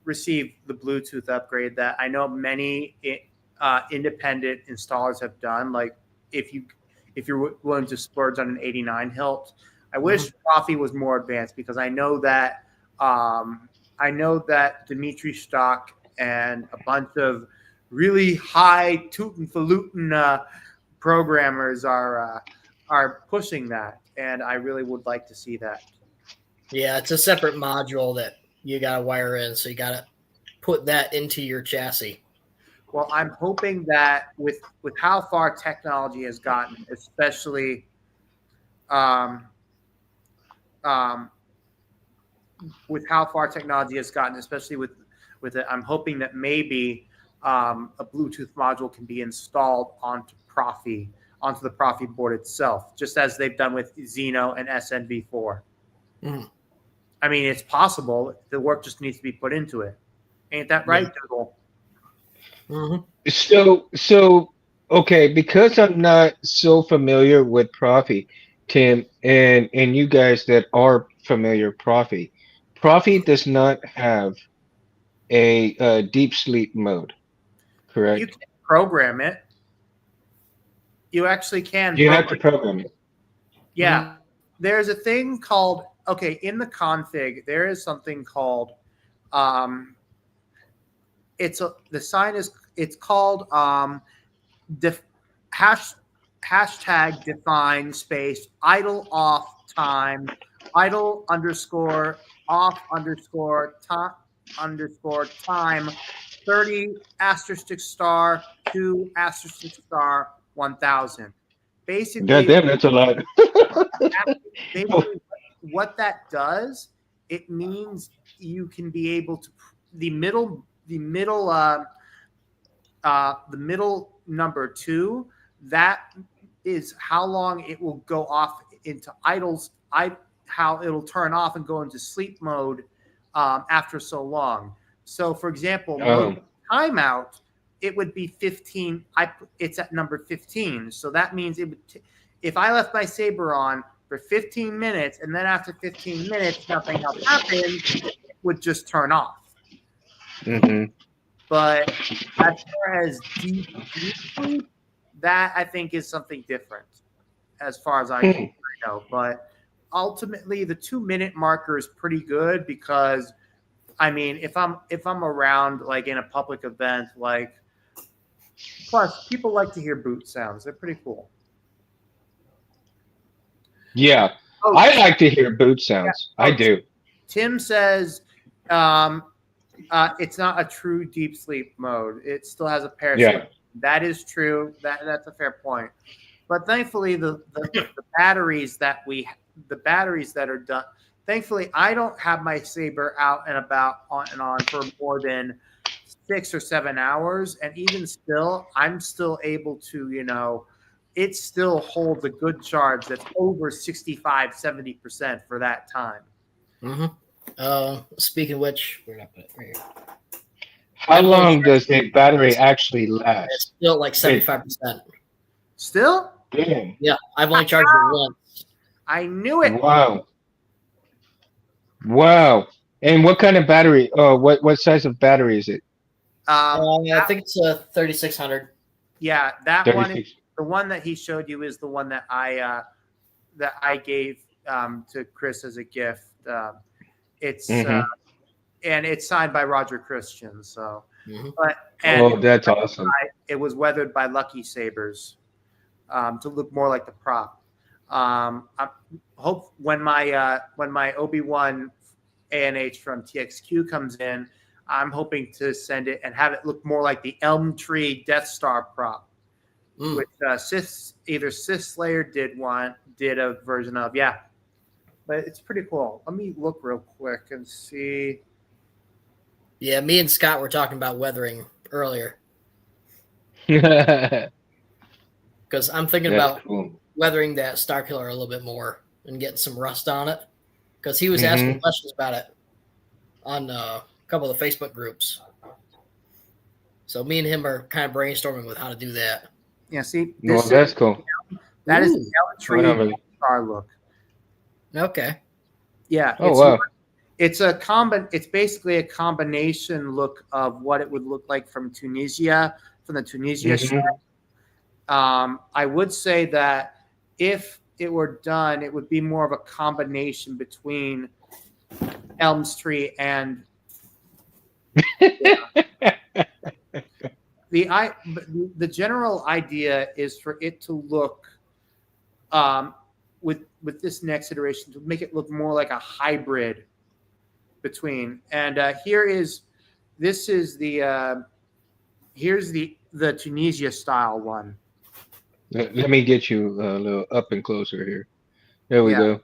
receive the Bluetooth upgrade that I know many independent installers have done. Like if you're willing to splurge on an 89 hilt, I wish Profi was more advanced, because I know that Dimitri Stock and a bunch of really high tootin' falutin programmers are pushing that, and I really would like to see that. Yeah, it's a separate module that you got to wire in, so you got to put that into your chassis. Well, I'm hoping that with how far technology has gotten, especially with how far technology has gotten, especially with it, I'm hoping that maybe a Bluetooth module can be installed onto the Profi board itself, just as they've done with Xeno and SNV4. I mean, it's possible. The work just needs to be put into it. Ain't that right, Dougal? Mhm. So okay, because I'm not so familiar with Profi, Tim, and you guys that are familiar with Profi, Profi does not have a, deep sleep mode, You correct? can program it. You actually can You have to program. program it. Yeah, there's a thing called okay in the config. There is something called um, the sign is it's called def, hash hashtag define space idle off time idle underscore off underscore time underscore time 30 asterisk star 2 asterisk star 1000. God Basically, damn, that's a lot. basically what that does, it means you can be able to the middle number 2, that is how long it will go off into idles. How it'll turn off and go into sleep mode after so long. So, for example, mode Um, timeout, it would be 15. It's at number 15, so that means it would. If I left my Saber on for 15 minutes and then after 15 minutes nothing else happens, it would just turn off. mhm. But as far as deep sleep, that I think is something different as far as I know. But ultimately, the 2 minute marker is pretty good because I mean, if I'm around like in a public event, like plus people like to hear boot sounds. They're pretty cool. Yeah, Oh, I like to hear boot yeah. sounds. I Oh, do. Tim says um, it's not a true deep sleep mode. It still has a parasleep. Yeah. That is true. That's a fair point. But thankfully, the batteries the batteries that are done. Thankfully, I don't have my Saber out and about on and on for more than 6 or 7 hours, and even still, I'm still able to, it still holds a good charge that's over 65-70% for that time. Speaking of which, where did I put it? Right here. How I've only long charged does a battery actually It's last? still like 75%. Still, Damn. Yeah, I've only charged it once. I knew it. Wow. Wow. And what kind of battery? What size of battery is it? I think it's a 3600. Yeah, that one. 36. The one that he showed you is the one that I gave to Chris as a gift. It's Mhm. and it's signed by Roger Christian. So, Mhm. but Oh, that's awesome. it was weathered by Lucky Sabers to look more like the prop. I hope when my Obi-Wan ANH from TXQ comes in, I'm hoping to send it and have it look more like the Elm Tree Death Star prop, which either Sith Slayer did a version of. Yeah, but it's pretty cool. Let me look real quick and see. Yeah, me and Scott were talking about weathering earlier That's because I'm thinking about cool. weathering that Starkiller a little bit more and getting some rust on it because he was Mhm. asking questions about it on a couple of the Facebook groups. So me and him are kind of brainstorming with how to do that. Yeah, see, Well, this that's cool. that is Ooh. the Elm Tree I don't really- Death Star look. Okay. Yeah. Oh, wow. It's basically a combination look of what it would look like from the Tunisia Mhm. show. I would say that if it were done, it would be more of a combination between Elm's Tree and the general idea is for it to look with this next iteration to make it look more like a hybrid between. And here's the Tunisia style one. Let me get you a little up and closer here. There we Yeah. go.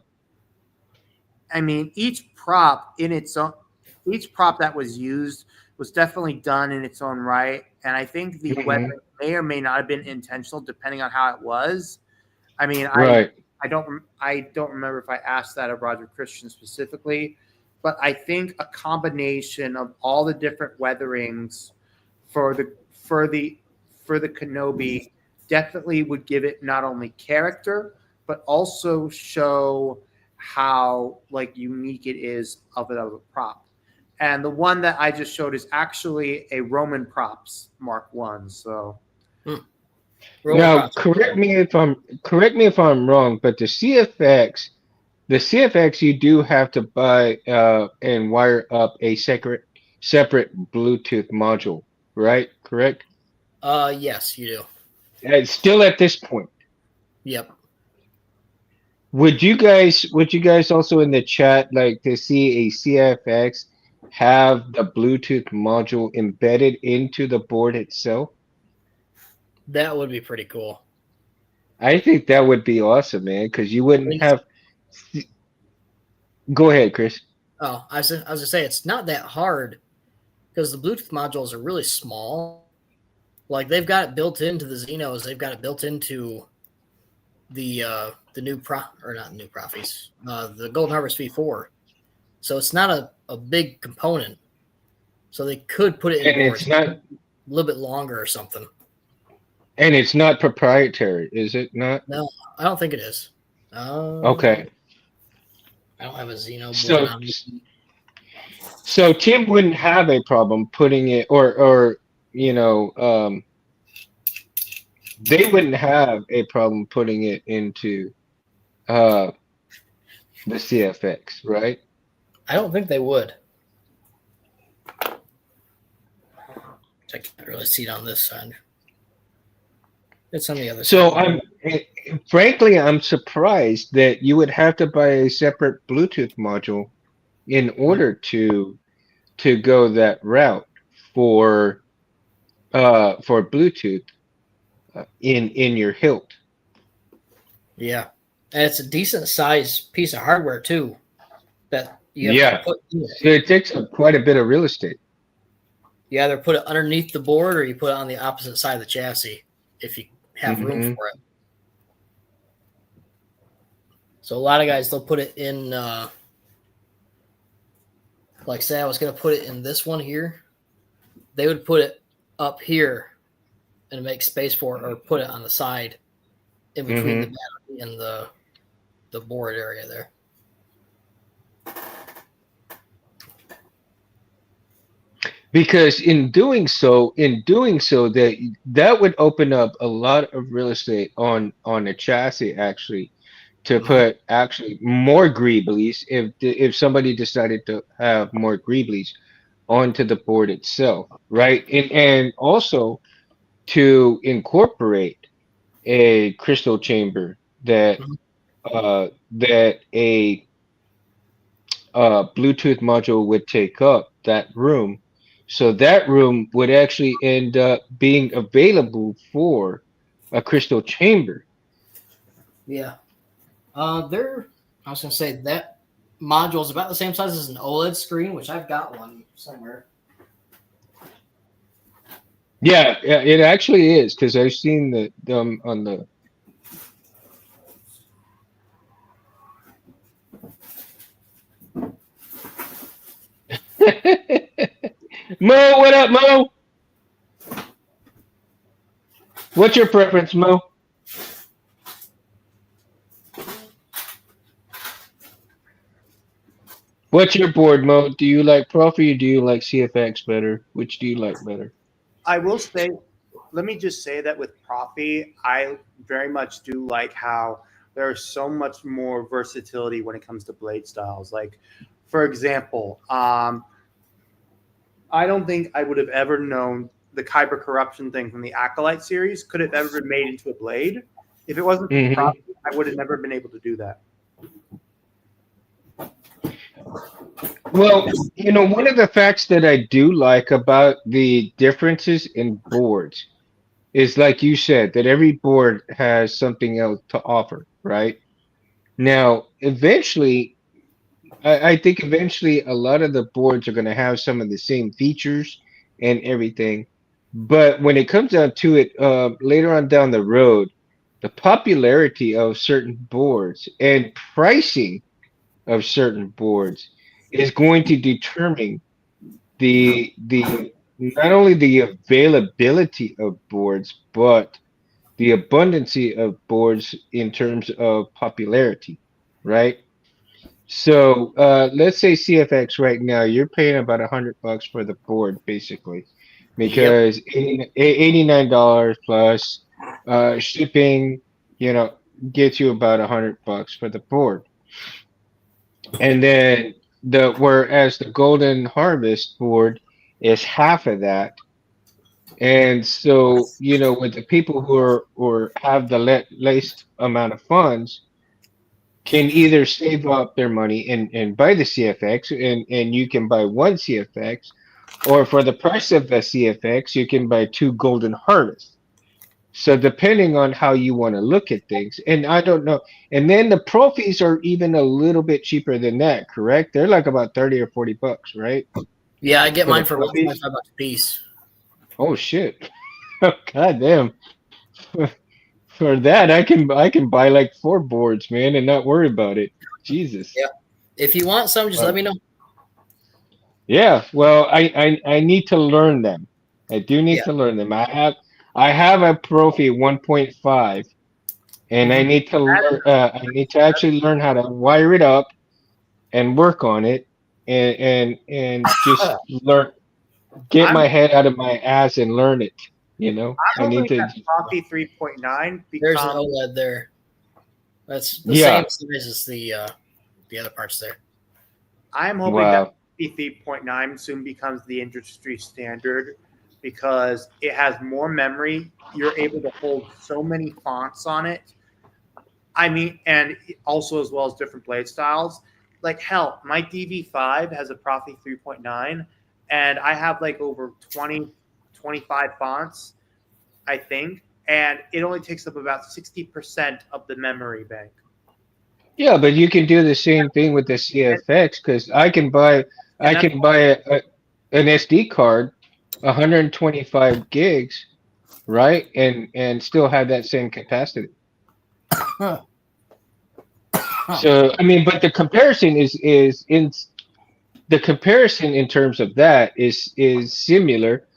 I mean, each prop that was used was definitely done in its own right, and I think the Mhm. weather may or may not have been intentional, depending on how it was. I mean, Right. I don't remember if I asked that of Roger Christian specifically, but I think a combination of all the different weatherings for the Kenobi definitely would give it not only character but also show how like unique it is of a prop. And the one that I just showed is actually a Roman props Mark One. So Now, correct me if I'm wrong, but the CFX you do have to buy and wire up a separate Bluetooth module, right? Correct? Yes, you do. Still at this point. Yep. Would you guys also in the chat like to see a CFX have the Bluetooth module embedded into the board itself? That would be pretty cool. I think that would be awesome, man, because you wouldn't have. Go ahead, Chris. Oh, I was gonna say it's not that hard because the Bluetooth modules are really small. Like they've got it built into the Xenos. They've got it built into the new the Golden Harvest V4. So it's not a big component. So they could put it in And it's not a little bit longer or something. And it's not proprietary, is it not? No, I don't think it is. Okay. I don't have a Xeno board So, on me. so Tim wouldn't have a problem putting it, or they wouldn't have a problem putting it into the CFX, right? I don't think they would. I can't really see it on this side. It's on the other So side. I'm surprised that you would have to buy a separate Bluetooth module in order to go that route for Bluetooth in your hilt. Yeah. And it's a decent sized piece of hardware too that you have to put in it. So it takes up quite a bit of real estate. You either put it underneath the board or you put it on the opposite side of the chassis if you have room for it. So a lot of guys, they'll put it in, like say I was going to put it in this one here. They would put it up here and make space for it, or put it on the side in between the battery and the board area there. Because in doing so, that would open up a lot of real estate on the chassis actually, to put actually more Greeblies if somebody decided to have more Greeblies onto the board itself, right? And also to incorporate a crystal chamber that that a Bluetooth module would take up that room. So that room would actually end up being available for a crystal chamber. Yeah. I was going to say that module is about the same size as an OLED screen, which I've got one somewhere. Yeah, it actually is, because I've seen them on the. Mo, what up, Mo? What's your preference, Mo? What's your board, Mo? Do you like Profi or do you like CFX better? Which do you like better? I will say, let me just say that with Profi, I very much do like how there's so much more versatility when it comes to blade styles. Like, for example, I don't think I would have ever known the Kyber corruption thing from the Acolyte series could have ever been made into a blade. If it wasn't for Profi, I would have never been able to do that. Well, one of the facts that I do like about the differences in boards is, like you said, that every board has something else to offer, right? Now, eventually, I think eventually a lot of the boards are going to have some of the same features and everything. But when it comes down to it, later on down the road, the popularity of certain boards and pricing of certain boards is going to determine the not only the availability of boards, but the abundancy of boards in terms of popularity, right? So let's say CFX right now, you're paying about $100 for the board, basically, Yep. because $89 plus shipping, you know, gets you about $100 for the board. And then whereas the Golden Harvest board is half of that. And so, with the people who are or have the least amount of funds can either save up their money and buy the CFX and you can buy one CFX, or for the price of the CFX, you can buy two Golden Harvest. So depending on how you want to look at things, and I don't know, and then the Profis are even a little bit cheaper than that, correct? They're like about 30 or $40, right? Yeah, I get For the mine for about Profis? 25 bucks a piece. Oh shit. God damn. For that, I can buy like four boards, man, and not worry about it. Jesus. Yeah. If you want some, just let me know. Yeah, well, I need to learn them. I do need Yeah. to learn them. I have a Profi 1.5, and I Mhm. need to learn. I need to actually learn how to wire it up and work on it, and just learn. Get I'm my head out of my ass and learn it. I I'm need hoping to. that Coffee 3.9 There's an becomes. OLED there. That's the Yeah. same size as the other parts there. I'm hoping that Wow. Coffee 3.9 soon becomes the industry standard because it has more memory. You're able to hold so many fonts on it. I mean, and also as well as different blade styles. Like hell, my DV5 has a Profi 3.9, and I have like over 20, 25 fonts, I think, and it only takes up about 60% of the memory bank. Yeah, but you can do the same thing with the And, CFX because I can buy and I that's can buy an SD card, 125 gigs, right? And still have that same capacity. So I mean, but the comparison in terms of that is similar,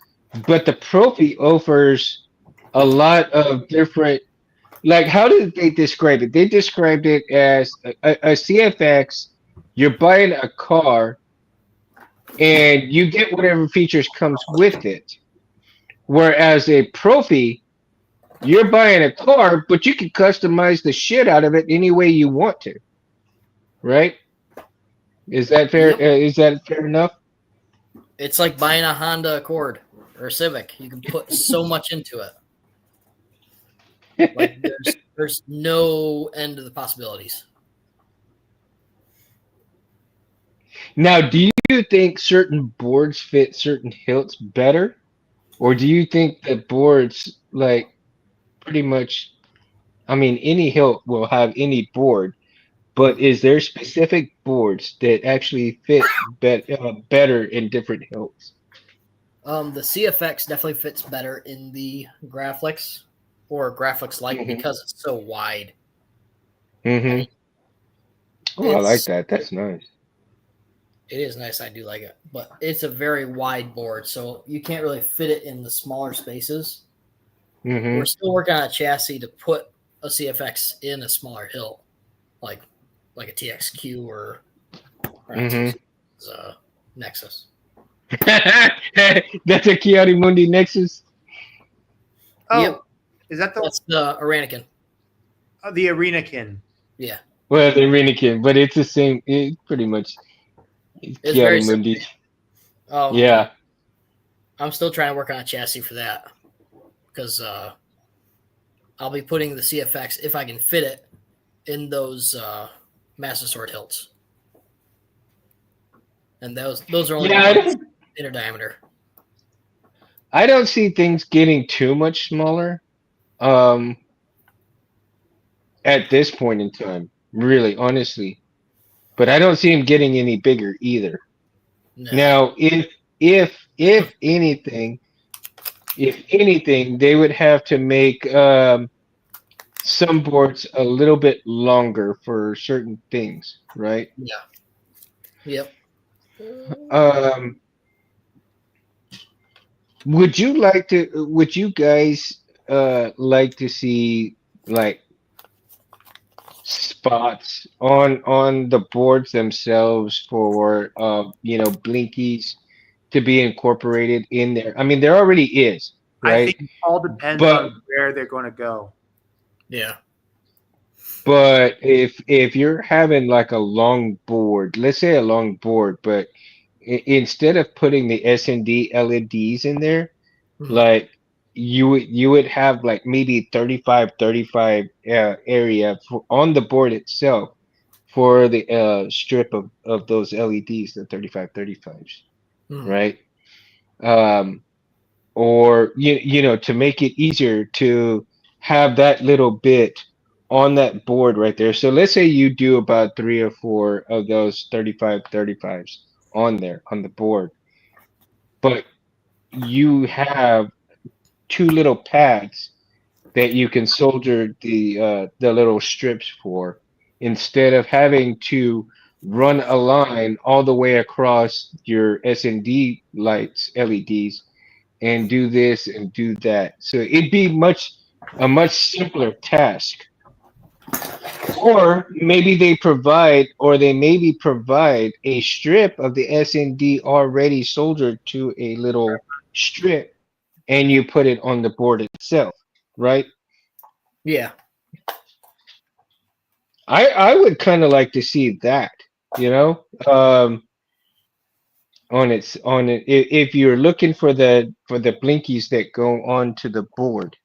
but the Profi offers a lot of different. Like, how did they describe it? They described it as a CFX. You're buying a car and you get whatever features comes with it. Whereas a Profi, you're buying a car, but you can customize the shit out of it any way you want to, right? Is that fair? Yep. Is that fair enough? It's like buying a Honda Accord or Civic. You can put so much into it. Like there's no end to the possibilities. Now, do you think certain boards fit certain hilts better, or do you think that boards like pretty much? I mean, any hilt will have any board, but is there specific boards that actually fit better in different hilts? The CFX definitely fits better in the Graflex or Graflex Lite Hmm. because it's so wide. I Hmm. mean, Oh, I like it's that. That's nice. it is nice. I do like it, but it's a very wide board, so you can't really fit it in the smaller spaces. Hmm. We're still working on a chassis to put a CFX in a smaller hilt, like a TXQ or not Hmm. TXQ, it's, Nexus. That's a Chiari Mundi Nexus. oh, Yep, is that that's the Aranikin. the Arenakin? Yeah, Well, the Renikin, but it's the same. It's pretty much it's it's very Chiari similar. Mundi. Um, Yeah. I'm still trying to work on a chassis for that because I'll be putting the CFX if I can fit it in those Master Sword hilts, and those are only Yeah, 1 inner diameter. I don't see things getting too much smaller. Um, at this point in time, really, honestly. But I don't see him getting any bigger either. No, Now, if anything, they would have to make some boards a little bit longer for certain things, right? yep. Um, Would you like to? Would you guys like to see like spots on the boards themselves for blinkies to be incorporated in there? I mean, there already is, I right? think it all depends But on where they're going to go. Yeah. but if you're having like a long board, let's say a long board, but instead of putting the S&D LEDs in there, Mhm. like you would have like maybe 35 area on the board itself for the strip of those LEDs, the 3535s, Mhm. right? Um, or to make it easier to have that little bit on that board right there. So let's say you do about 3 or 4 of those 3535s on there on the board, but you have 2 little pads that you can solder the little strips for instead of having to run a line all the way across your S&D lights LEDs and do this and do that. So it'd be a much simpler task. Or maybe they maybe provide a strip of the S&D already soldered to a little strip and you put it on the board itself, right? Yeah. I would kind of like to see that, you know, on it if you're looking for the blinkies that go onto the board.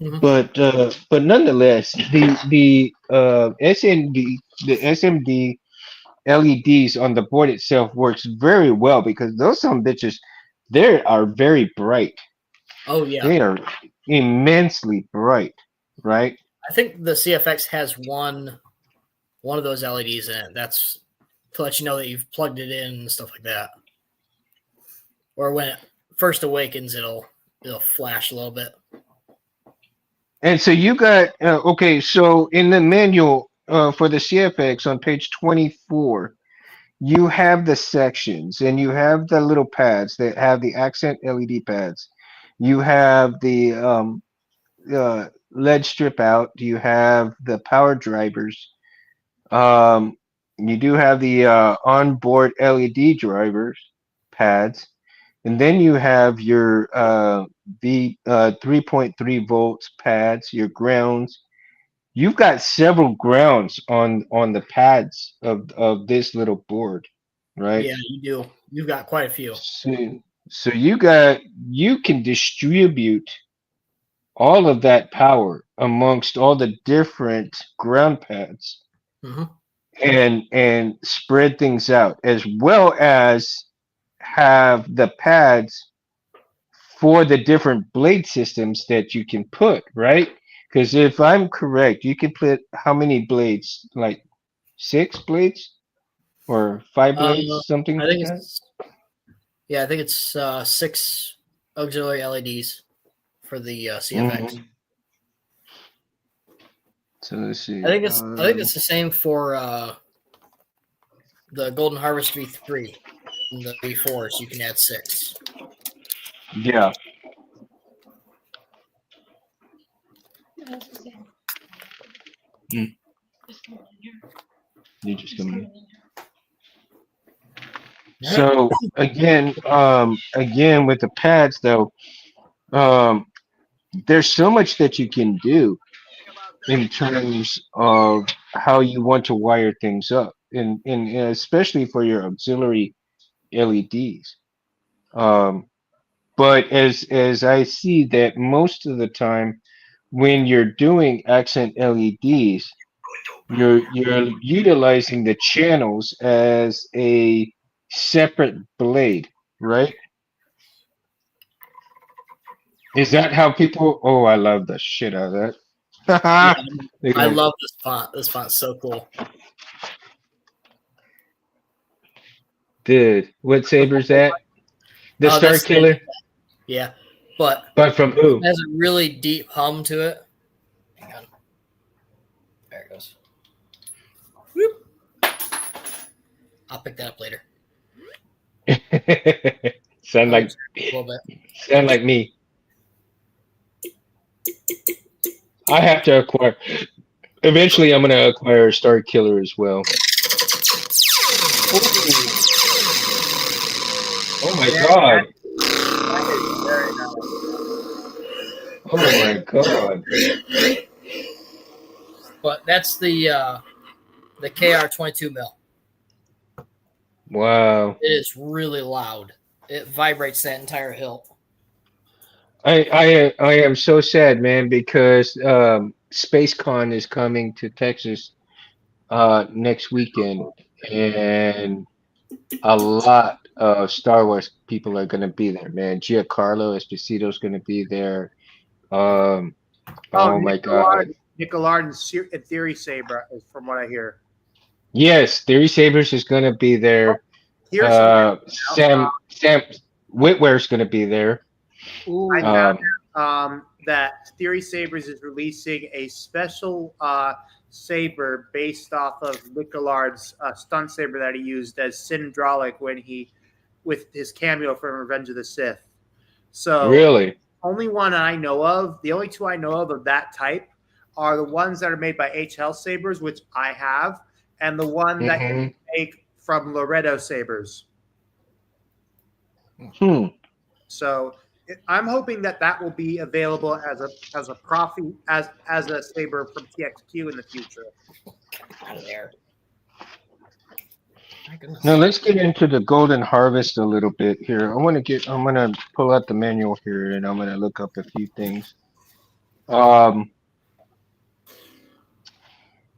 Mhm. But nonetheless, the SMD LEDs on the board itself works very well because those some bitches they are very bright. Oh yeah. They are immensely bright, right? I think the CFX has one of those LEDs in it. That's to let you know that you've plugged it in and stuff like that. Or when it first awakens, it'll flash a little bit. And so you got okay. So in the manual for the CFX on page 24, you have the sections and you have the little pads that have the accent LED pads. You have the LED strip out. You have the power drivers. Um, you do have the onboard LED drivers pads, and then you have your V 3.3 volts pads, your grounds. You've got several grounds on the pads of this little board, right? Yeah, you do. You've got quite a few. So, so you can distribute all of that power amongst all the different ground pads Hmm. and spread things out as well as have the pads for the different blade systems that you can put, right? Because if I'm correct, you can put how many blades? Like 6 blades or 5 blades, something I like think that. I think it's 6 auxiliary LEDs for the CFX. Mhm. So let's see. I think it's the same for the Golden Harvest V3 and the V4, so you can add 6. Yeah. Mm. You just come in. So again with the pads though, um, there's so much that you can do in terms of how you want to wire things up, and especially for your auxiliary LEDs. Um, but as I see that most of the time when you're doing accent LEDs, you're utilizing the channels as a separate blade, right? Is that how people? Oh, I love the shit out of Yeah, that. They I go, love this font. This font's so cool. dude, what saber's that? The Oh, Star that's Killer, yeah, but but from who? it has a really deep hum to it. Hang on. There it goes. Whoop. I'll pick that up later. Sound like A little bit. sound like me. I have to acquire. Eventually, I'm gonna acquire a Star Killer as well. Oh my Yeah, god! that is very nice. Oh my god! But that's the KR 22 mil. Wow! It is really loud. It vibrates that entire hilt. I am so sad, man, because SpaceCon is coming to Texas next weekend, and a lot of Star Wars people are gonna be there, man. Giancarlo Esposito's gonna be there. Um, Oh, oh my God. Nick Allard and Theory Saber, is from what I hear. Yes, Theory Sabers is gonna be there. Here's some Sam Whitware's gonna be there. I found Um, that Theory Sabers is releasing a special saber based off of Nick Allard's stunt saber that he used as Syndraulic with his cameo from Revenge of the Sith. So really? only one I know of, the only two I know of that type are the ones that are made by HL Sabers, which I have, and the one that you make from Loretto Sabers. So I'm hoping that will be available as a profit as a saber from TXQ in the future. Out of there. My goodness. Now let's get into the Golden Harvest a little bit here. I'm gonna pull out the manual here and I'm gonna look up a few things.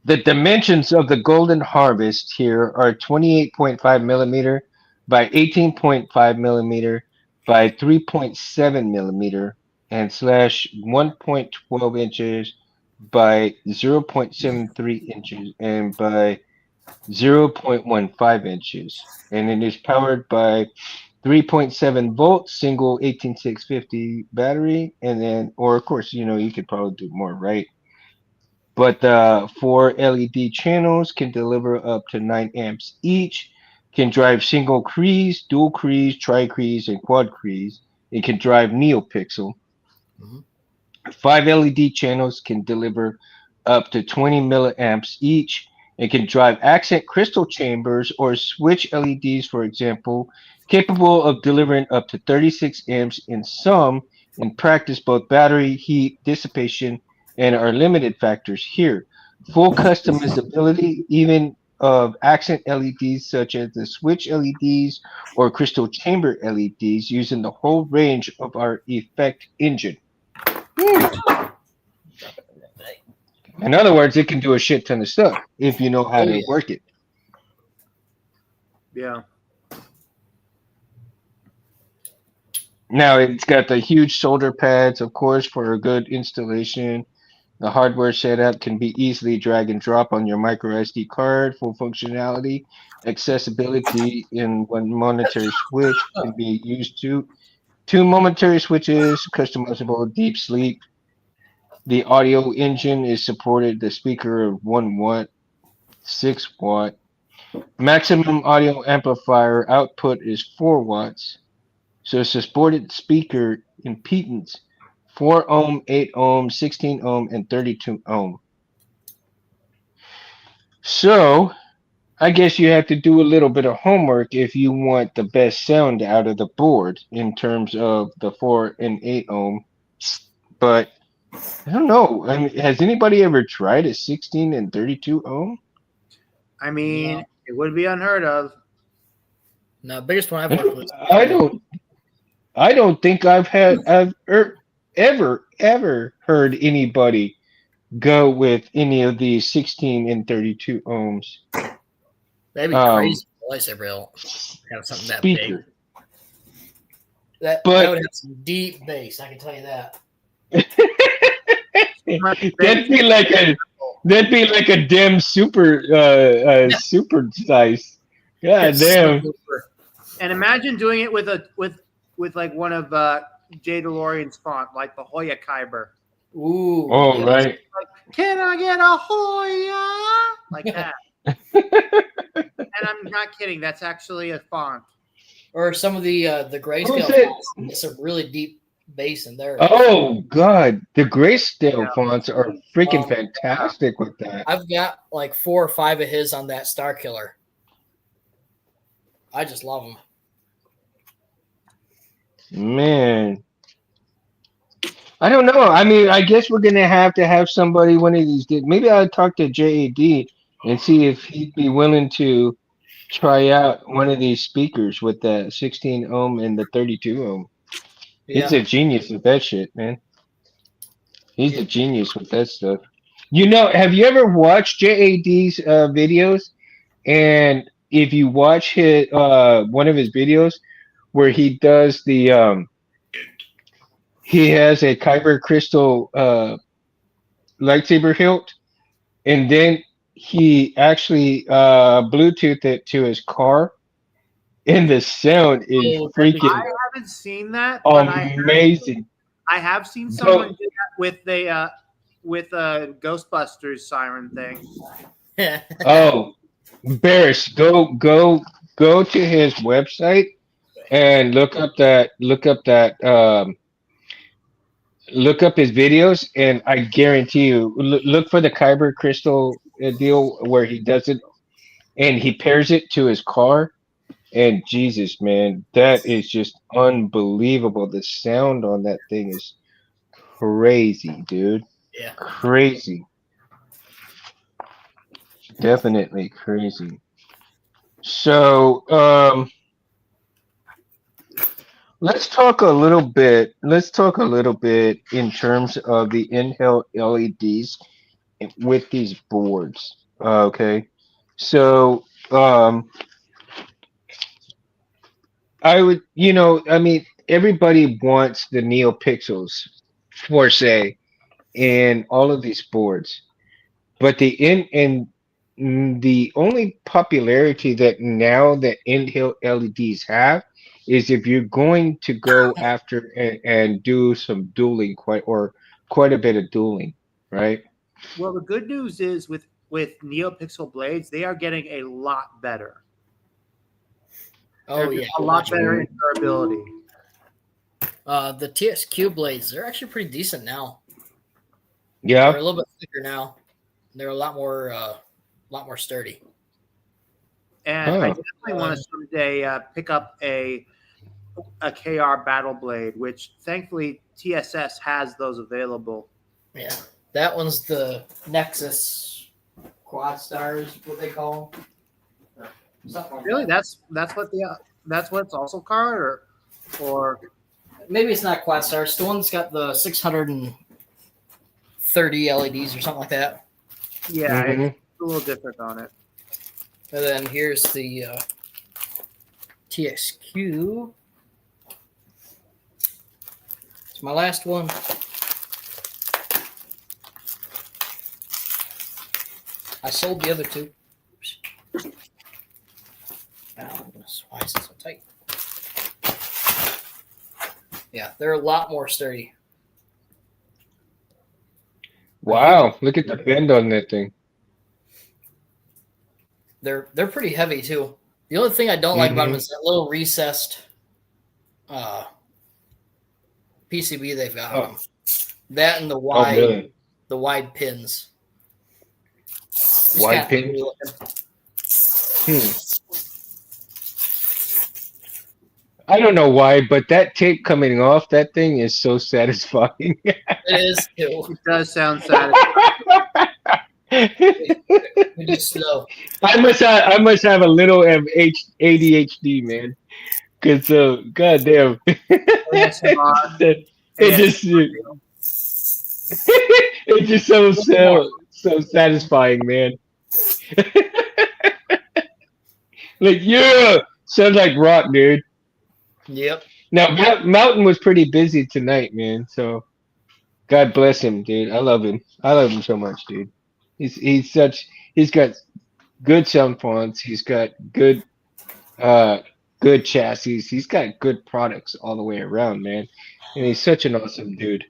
The dimensions of the Golden Harvest here are 28.5 millimeter by 18.5 millimeter by 3.7 millimeter and slash 1.12 inches by 0.73 inches and by 0.15 inches. And it is powered by 3.7 volt single 18650 battery. And then, or of course, you could probably do more, right? But the 4 LED channels can deliver up to 9 amps each, can drive single crease, dual crease, tri-crease, and quad crease. It can drive NeoPixel. 5 LED channels can deliver up to 20 milliamps each. It can drive accent crystal chambers or switch LEDs, for example, capable of delivering up to 36 amps in sum. In practice, both battery, heat, dissipation, and are limited factors here. Full customizability, even of accent LEDs such as the switch LEDs or crystal chamber LEDs, using the whole range of our effect engine. In other words, it can do a shit ton of stuff if you know how to work it. Yeah. Now it's got the huge solder pads, of course, for a good installation. The hardware setup can be easily drag and drop on your micro SD card. Full functionality, accessibility in one monetary switch can be used to. 2 momentary switches, customizable deep sleep. The audio engine is supported. The speaker of 1 watt, 6 watt. Maximum audio amplifier output is 4 watts. So supported speaker impedance 4 ohm, 8 ohm, 16 ohm, and 32 ohm. So I guess you have to do a little bit of homework if you want the best sound out of the board in terms of the 4 and 8 ohm. But I don't know. I mean, has anybody ever tried a 16 and 32 ohm? I mean, it would be unheard of. No, biggest one I've worked with. I don't think I've ever heard anybody go with any of these 16 and 32 ohms. That'd be crazy. Lightsaber will have something that speaker. big. That would have some deep bass. I can tell you that. That'd be like a damn super size. God damn. And imagine doing it with like one of Jay DeLorean's font, like the Hoya Kyber. Ooh. Oh, right. Like, can I get a Hoya? Like that. And I'm not kidding. That's actually a font. Or some of the grayscale Who's it? fonts get some really deep bass in there. Oh God, the grayscale Yeah. fonts are freaking Um, fantastic with that. I've got like 4 or 5 of his on that Star Killer. I just love them. Man, I don't know. I mean, I guess we're gonna have to have somebody one of these days. Maybe I'll talk to JAD and see if he'd be willing to try out one of these speakers with the 16 ohm and the 32 ohm. He's Yeah. a genius with that shit, man. He's Yeah. a genius with that stuff. You know, have you ever watched JAD's videos? And if you watch his one of his videos where he does the he has a Kyber crystal lightsaber hilt, and then he actually Bluetooth it to his car, and the sound is Oh, freaking I haven't seen that, but amazing. I have seen someone do that with a Ghostbusters siren thing. Oh, Barris, go to his website and look up his videos, and I guarantee you, look for the Kyber crystal deal where he does it, and he pairs it to his car. And Jesus, man, that is just unbelievable. The sound on that thing is crazy, dude. Yeah. Crazy. Definitely crazy. So, let's talk a little bit. Let's talk a little bit in terms of the Intel LEDs with these boards. Okay. So, I would, I mean, everybody wants the NeoPixels for say in all of these boards, but the only popularity that now that Intel LEDs have is if you're going to go after and do some dueling quite a bit of dueling, right? Well, the good news is with NeoPixel blades, they are getting a lot better. Oh They're yeah. a lot better in durability. The TXQ blades, they're actually pretty decent now. Yeah. They're a little bit thicker now. They're a lot more sturdy. And I definitely want to someday pick up a KR Battle Blade, which thankfully TSS has those available. Yeah. That one's the Nexus Quad Stars, what they call them. Something like Really, that. that's what it's also called, or Maybe it's not Quad Stars. The one that's got the 630 LEDs or something like that. yeah, Mhm. it's a little different on it. And then here's the TXQ. It's my last one. I sold the other two. Why is it so tight? Yeah, they're a lot more sturdy. Wow, look at the bend on that thing. They're pretty heavy too. The only thing I don't like about them is that little recessed PCB they've got on them. That and the wide really? the wide pins. Just Wide kinda pins? looking. I don't know why, but that tape coming off that thing is so satisfying. It is too. It does sound satisfying. It is slow. I must have a little ADHD, man. Cause goddamn, ASMR. it just it's just so satisfying, man. Like sounds like rock, dude. Yep. Now Mountain was pretty busy tonight, man. So God bless him, dude. I love him. I love him so much, dude. He's got good sound fonts. He's got good chassis. He's got good products all the way around, man. And he's such an awesome dude.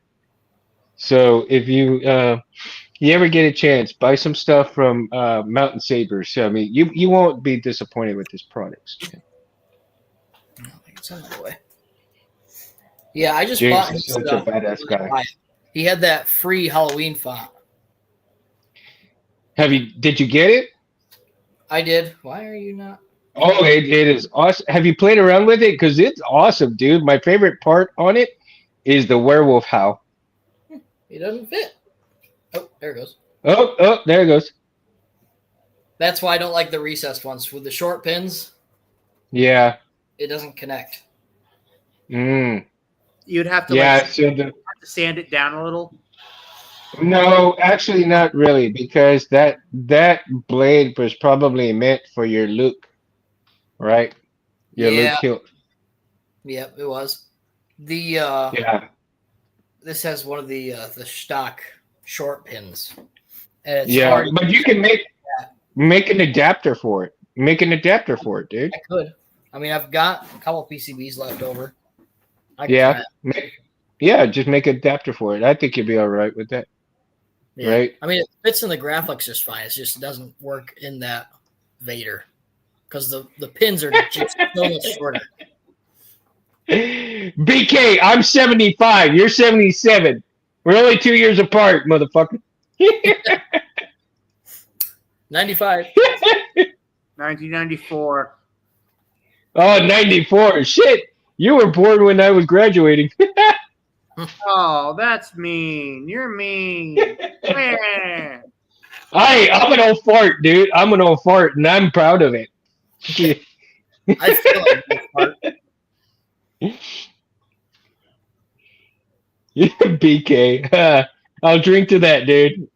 So if you ever get a chance, buy some stuff from Mountain Sabers. I mean, you won't be disappointed with his products. Man. Send that away. Yeah, I just James bought is his such a stuff. badass guy. He had that free Halloween font. Did you get it? I did. Why are you not? Oh, it is awesome. Have you played around with it? Because it's awesome, dude. My favorite part on it is the werewolf howl. It doesn't fit. Oh, there it goes. Oh, there it goes. That's why I don't like the recessed ones. With the short pins, Yeah. it doesn't connect. Mm. You'd have to Yeah. like So the sand it down a little. no, actually, not really, because that blade was probably meant for your Luke, right? Your Yeah. Luke hilt. Yep, it was. The Yeah. this has one of the stock short pins. And it's Yeah, hard. but you can make an adapter for it. Make an adapter for it, dude. I could. I mean, I've got a couple PCBs left over. I can Yeah. try it. Yeah, just make an adapter for it. I think you'll be all right with that. Yeah. Right? I mean, it fits in the graphics just fine. It just doesn't work in that Vader because the pins are just so much shorter. BK, I'm 75. You're 77. We're only 2 years apart, motherfucker. 95. 1994. Oh, 94. Shit. You were born when I was graduating. Oh, that's mean. You're mean. Man. I'm an old fart, dude. I'm an old fart, and I'm proud of it. I feel like this part. BK. I'll drink to that, dude.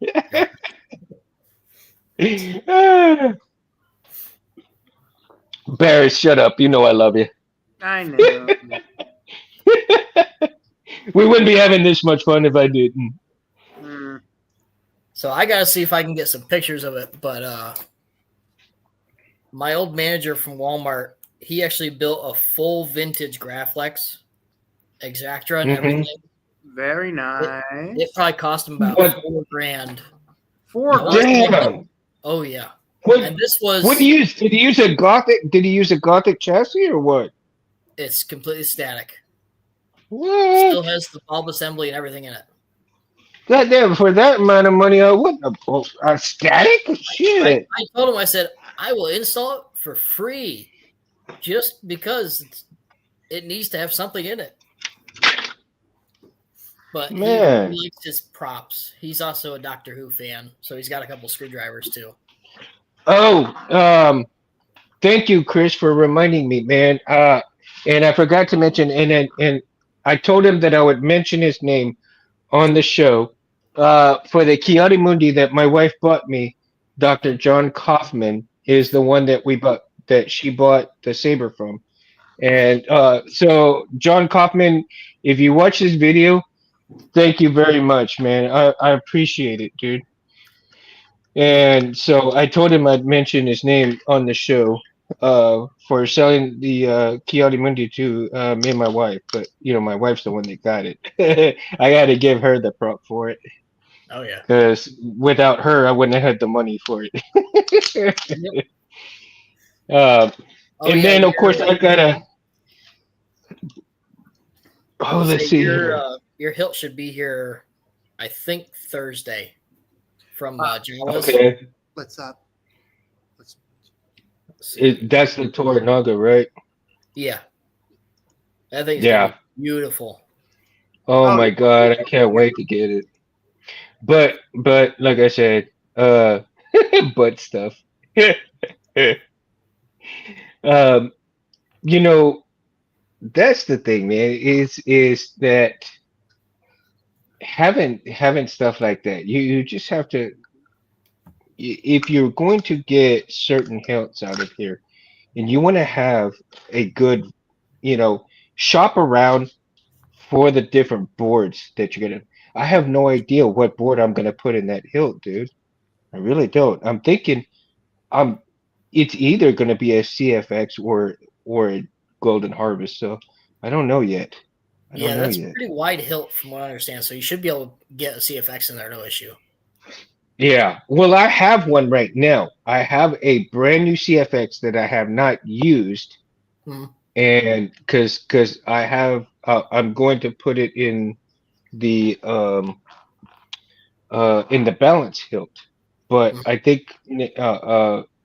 Barris, shut up. You know I love you. I know. We wouldn't be having this much fun if I didn't. Mm. So I gotta see if I can get some pictures of it. But my old manager from Walmart, he actually built a full vintage Graflex Exactra and everything. Very nice. It probably cost him about What? $4,000. Four. Damn. Oh yeah. What, And this was what did he use a Gothic? Did he use a Gothic chassis or what? it's completely static. What? Still has the bulb assembly and everything in it. Goddamn! For that amount of money, I wouldn't have a static shit. I told him, I said, I will install it for free just because it needs to have something in it. But Man. he likes his props. He's also a Doctor Who fan, so he's got a couple screwdrivers too. Oh, thank you, Chris, for reminding me, man. And I forgot to mention, and I told him that I would mention his name on the show. For the Chianti Mundi that my wife bought me, Dr. John Kaufman is the one that she bought the saber from. And so John Kaufman, if you watch this video, thank you very much, man. I appreciate it, dude. And so I told him I'd mention his name on the show for selling the Chianti Mundi to me and my wife. But, my wife's the one that got it. I got to give her the prop for it. Oh yeah. Because without her, I wouldn't have had the money for it. Yep. And then, of course, I got to... Oh, let's see here. Your hilt should be here, I think, Thursday from Jawas. Okay. Let's That's the Toranaga, right? Yeah. That thing's Yeah. beautiful. Oh my God, I can't wait to get it. But like I said, butt stuff. That's the thing, man, is that having stuff like that, you just have to, if you're going to get certain hilts out of here and you want to have a good, shop around for the different boards that you're gonna. I have no idea what board I'm gonna put in that hilt, dude. I really don't. I'm thinking, it's either gonna be a CFX or a Golden Harvest. So I don't know yet. I don't know That's yet. a pretty wide hilt from what I understand. So you should be able to get a CFX in there, no issue. Yeah. Well, I have one right now. I have a brand new CFX that I have not used. Mhm. and because I have I'm going to put it in the balance hilt, but I think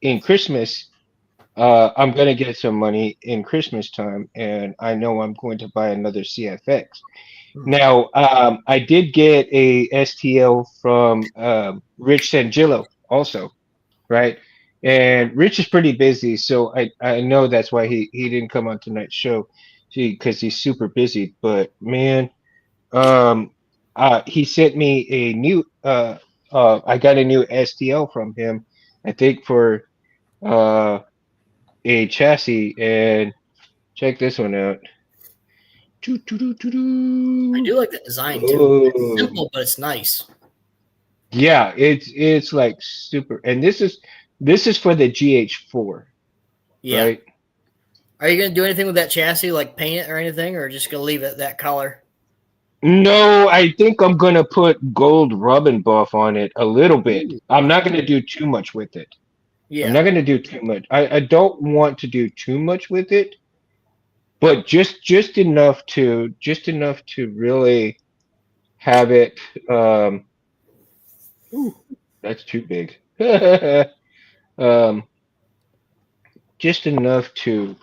in Christmas I'm gonna get some money in Christmas time, and I know I'm going to buy another CFX. Now, I did get a STL from Rich Sangillo also, right? And Rich is pretty busy, so I know that's why he didn't come on tonight's show, because he's super busy. But man, um, he sent me a new I got a new STL from him, I think for uh a chassis, and check this one out. I Doo-doo-doo-doo-doo. do like the design too. It's Oh, simple, but it's nice. yeah, it's like super, and this is for the GH4, Yeah. right? Are you gonna do anything with that chassis, like paint it or anything, or just gonna leave it that color? No, I think I'm gonna put gold rub and buff on it a little bit. I'm not gonna do too much with it. I'm Yeah. not gonna do too much. I don't want to do too much with it, but just enough to really have it. Ooh, that's too big. um, just enough to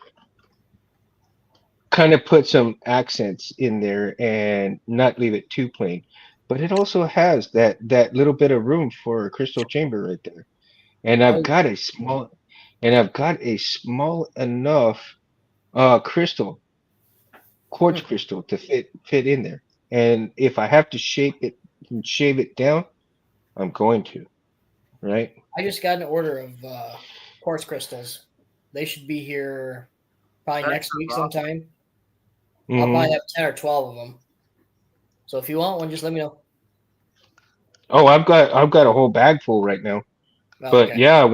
kind of put some accents in there and not leave it too plain. But it also has that little bit of room for a crystal chamber right there. And Oh, I've got a small enough crystal, quartz hmm. crystal to fit in there. And if I have to shape it and shave it down, I'm going to, right? I just got an order of quartz crystals. They should be here probably That's next week rough. sometime. I'll Hmm. probably have 10 or 12 of them. So if you want one, just let me know. Oh, I've got a whole bag full right now. Oh, But okay. yeah,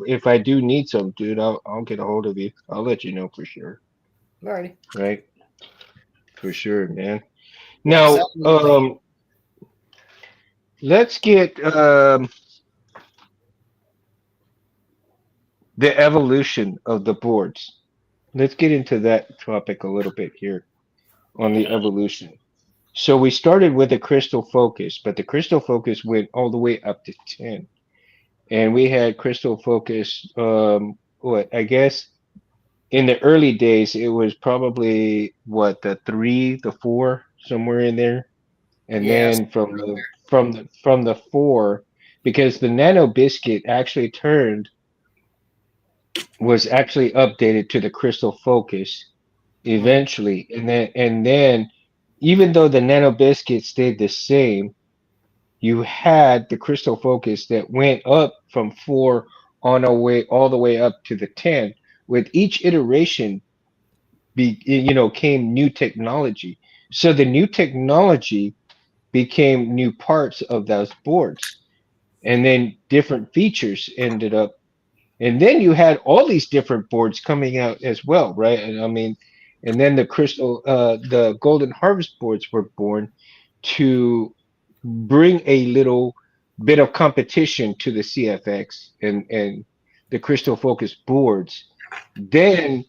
if I do need some, dude, I'll get a hold of you. I'll let you know for sure. Alrighty. Right? For sure, man. Yeah, because Now, that one was like, let's get the evolution of the boards. Let's get into that topic a little bit here on the evolution. So we started with a crystal focus, but the crystal focus went all the way up to 10. And we had crystal focus, what I guess in the early days it was probably what, the 3, the 4, somewhere in there. And yeah, then from the 4, because the nano biscuit actually turned was actually updated to the crystal focus mhm. eventually, and then even though the nano biscuit stayed the same, you had the crystal focus that went up from 4 on a way all the way up to the 10. With each iteration came new technology. So the new technology became new parts of those boards, and then different features ended up, and then you had all these different boards coming out as well, right? And I mean, and then the golden harvest boards were born to bring a little bit of competition to the CFX and the crystal focus boards. Then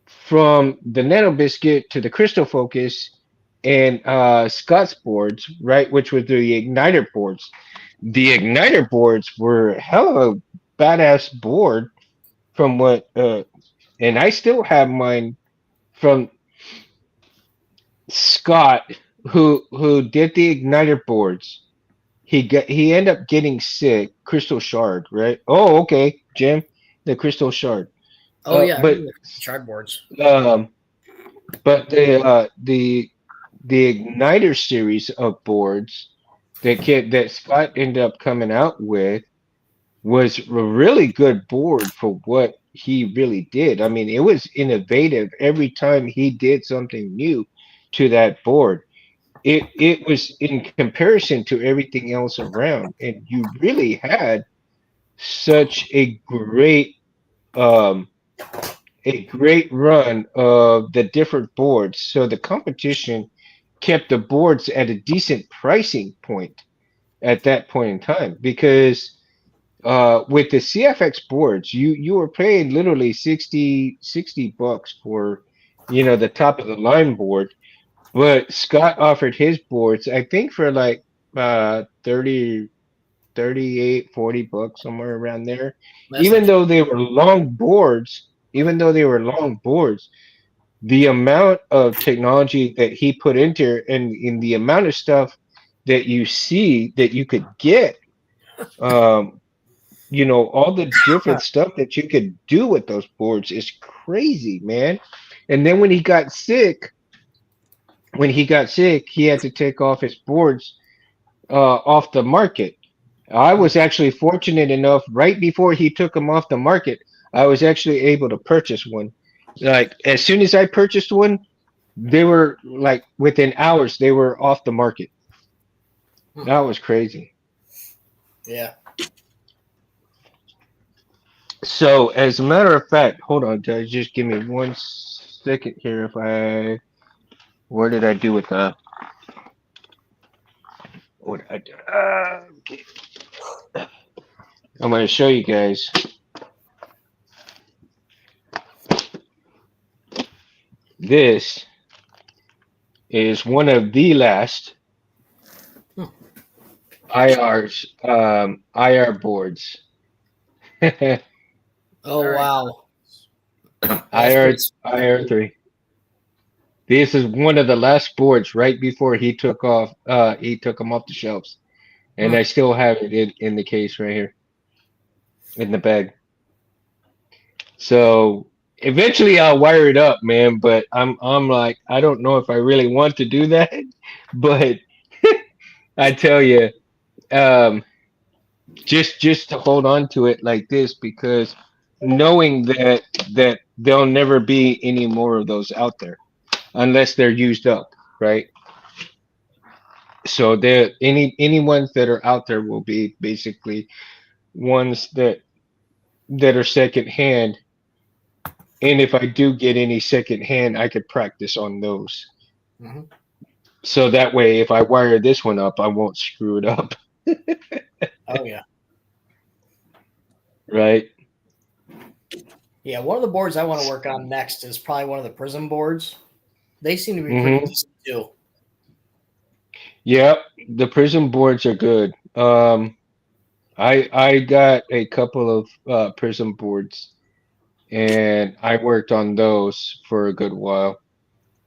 from the nano biscuit to the crystal focus and Scott's boards, right, which were the igniter boards. The igniter boards were hell of a badass board from what and I still have mine from Scott, who did the igniter boards. He ended up getting sick. Crystal shard, right? Oh, okay, Jim, the crystal shard. Oh, yeah, I But remember the shard boards. um, but the igniter series of boards that Scott ended up coming out with was a really good board for what he really did. I mean, it was innovative every time he did something new to that board. It was in comparison to everything else around, and you really had such um a great run of the different boards. So the competition kept the boards at a decent pricing point at that point in time, because with the CFX boards, you were paying literally 60 bucks for the top of the line board. But Scott offered his boards, I think for like 30, 38, 40 bucks, somewhere around there. That's not Even though they were long boards, even though they were long boards, the amount of technology that he put into it and in the amount of stuff that you see that you could get, um, all the different stuff that you could do with those boards is crazy, man. And then when he got sick, he had to take off his boards off the market. I was actually fortunate enough right before he took them off the market, I was actually able to purchase one. Like as soon as I purchased one, they were like within hours they were off the market. That was crazy. yeah. So as a matter of fact, hold on, guys, just give me 1 second here. Where did I do with what did I do? Okay. I'm going to show you guys. This is one of the last IR boards. Oh Very wow. That's IR pretty sweet. IR3. This is one of the last boards right before he took them off the shelves. And I still have it in the case right here in the bag. So eventually I'll wire it up, man, but I'm like I don't know if I really want to do that, but I tell you, um, just to hold on to it like this because knowing that there'll never be any more of those out there unless they're used up, right? So there any ones that are out there will be basically ones that are second hand. And if I do get any second hand, I could practice on those. Mhm. So that way, if I wire this one up, I won't screw it up, Oh yeah. right? Yeah, one of the boards I want to work on next is probably one of the Prism boards. They seem to be pretty Hmm. decent too. Yep, the prism boards are good. I got a couple of prism boards, and I worked on those for a good while.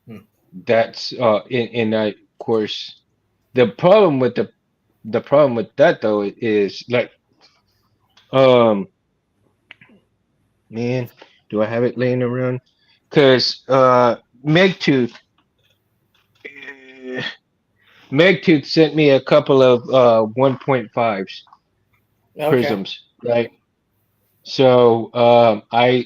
Hmm. That's and I, of course, the problem with the problem with that though is like, um, man, do I have it laying around? Because Megtooth, eh, Megtooth sent me a couple of 1.5s Okay. prisms, right? So I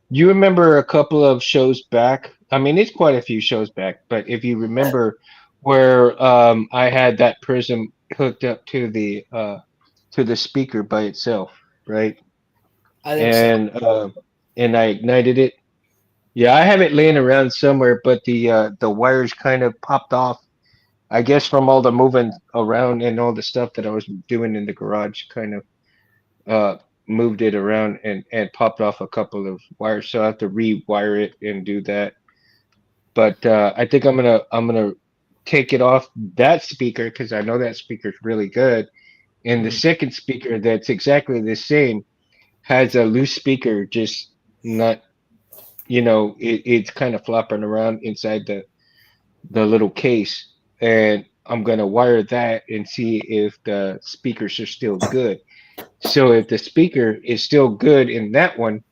you remember a couple of shows back? I mean, it's quite a few shows back, but if you remember where I had that prism hooked up to the speaker by itself, right? I think so. And I ignited it. Yeah, I have it laying around somewhere, but the wires kind of popped off. I guess from all the moving around and all the stuff that I was doing in the garage, kind of uh moved it around and popped off a couple of wires. So I have to rewire it and do that. But I think I'm gonna take it off that speaker because I know that speaker's really good. And the Mhm. second speaker that's exactly the same has a loose speaker, just not, it's kind of flopping around inside the little case. And I'm gonna wire that and see if the speakers are still good. So if the speaker is still good in that one,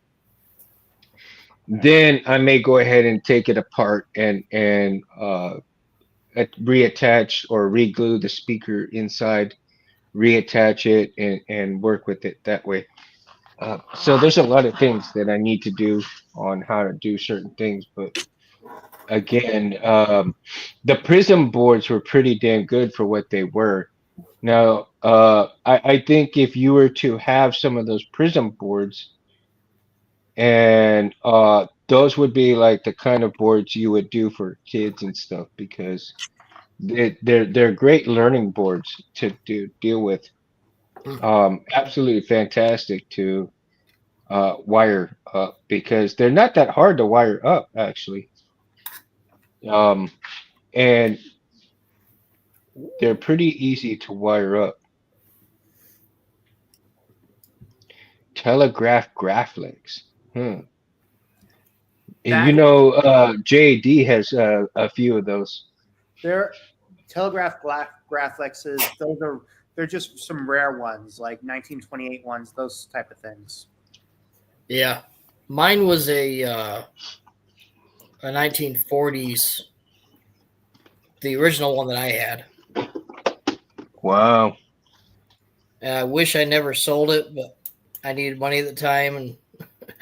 then I may go ahead and take it apart and reattach or reglue the speaker inside, reattach it and work with it that way. So there's a lot of things that I need to do on how to do certain things, but again, the Prism boards were pretty damn good for what they were. Now, I think if you were to have some of those Prism boards, and those would be like the kind of boards you would do for kids and stuff because they're great learning boards to deal with. Hmm. Absolutely fantastic wire up because they're not that hard to wire up actually. Um, and they're pretty easy to wire up. Telegraph Graphics. Hmm. And That is JD has a few of those. their Telegraph Graphlexes. They're just some rare ones, like 1928 ones, those type of things. Yeah, mine was a 1940s, the original one that I had. Wow. And I wish I never sold it, but I needed money at the time, and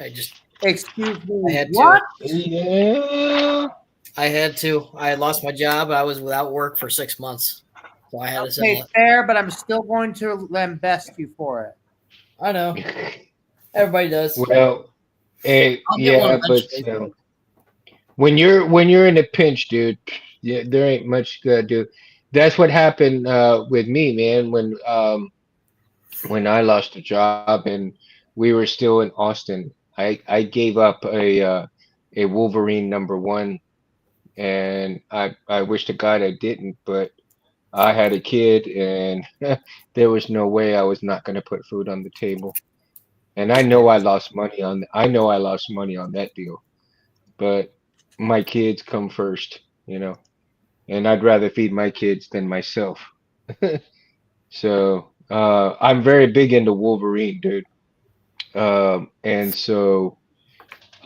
I just Excuse I me, had what? to. Yeah. I had to. I had lost my job. I was without work for 6 months, so I had to sell Okay, it. fair, but I'm still going to lambast you for it. I know everybody does. Well, I'll get one yeah, but eventually. when you're in a pinch, dude, yeah, there ain't much you gotta do. That's what happened with me, man. When I lost a job and we were still in Austin, I gave up a Wolverine #1, and I wish to God I didn't, but I had a kid, and there was no way I was not going to put food on the table. And I know I lost money on that deal, but my kids come first, and I'd rather feed my kids than myself. So I'm very big into Wolverine, dude. And so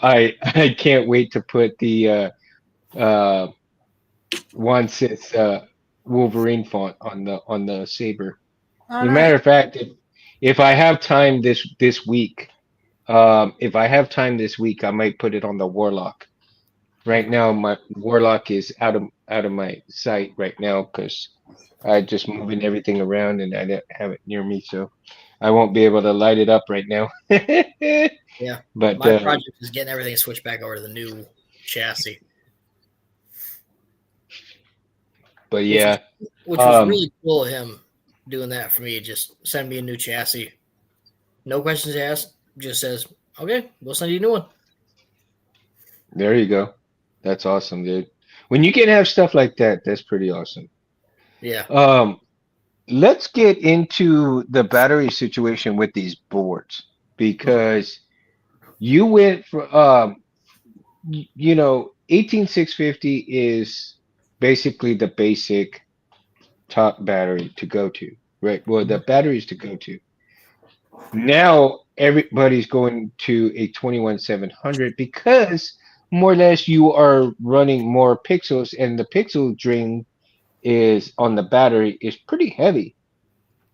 I can't wait to put the uh, One Sith Wolverine font on the saber. Oh, As a nice. matter of fact, if I have time this week, if I have time this week, I might put it on the Warlock. Right now, my Warlock is out of my sight right now because I just moving everything around and I don't have it near me, so I won't be able to light it up right now. Yeah, But my project is getting everything switched back over to the new chassis, but which was yeah, which was um, really cool of him doing that for me. Just send me a new chassis, no questions asked. Just says, "Okay, we'll send you a new one." there you go. That's awesome, dude. When you can have stuff like that, that's pretty awesome. Yeah, Um, let's get into the battery situation with these boards because you went for 18650 is basically the basic top battery to go to, right? Well, the batteries to go to. Now everybody's going to a 21700 because more or less you are running more pixels and the pixel drain is on the battery is pretty heavy,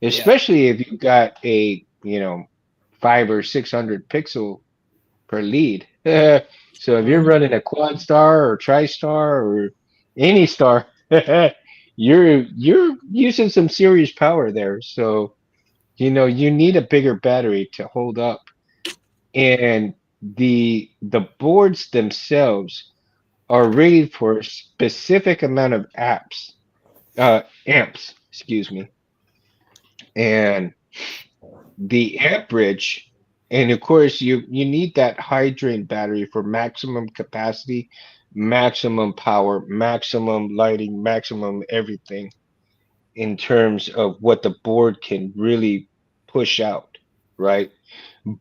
yeah. especially if you've got a, 500 or 600 pixel per lead. So if you're Mhm. running a quad star or tri-star or any star, you're using some serious power there. So, you need a bigger battery to hold up. And the boards themselves are rated for a specific amount of amps, excuse me. And the amperage, and of course you need that high drain battery for maximum capacity, maximum power, maximum lighting, maximum everything in terms of what the board can really push out, right?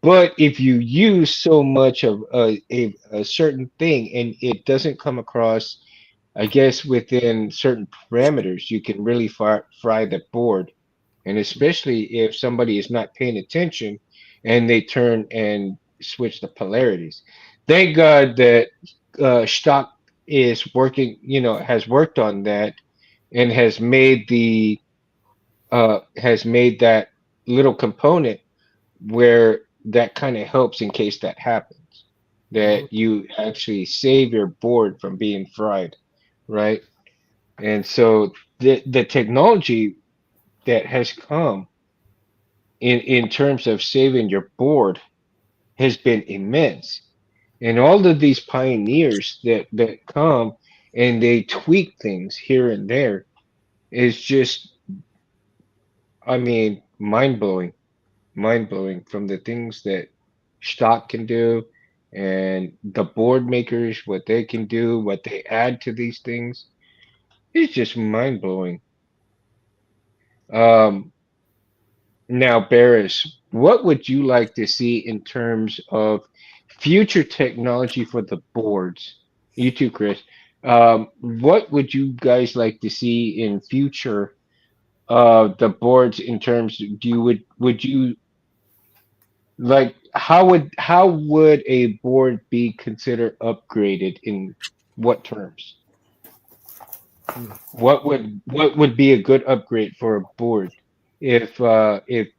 But if you use so much of a certain thing and it doesn't come across, I guess within certain parameters, you can really fry the board. And especially if somebody is not paying attention and they turn and switch the polarities. Thank God that Stock is working, has worked on that and has made that little component where that kind of helps in case that happens, Mhm. that you actually save your board from being fried, right? And so the technology that has come in terms of saving your board has been immense. And all of these pioneers that come and they tweak things here and there is just, I mean, mind blowing from the things that stock can do, and the board makers what they can do, what they add to these things. It's just mind blowing. Um, Now, Barris, what would you like to see in terms of future technology for the boards? You too, Chris. What would you guys like to see in future the boards in terms do you would you like how would a board be considered upgraded in what terms? What would be a good upgrade for a board if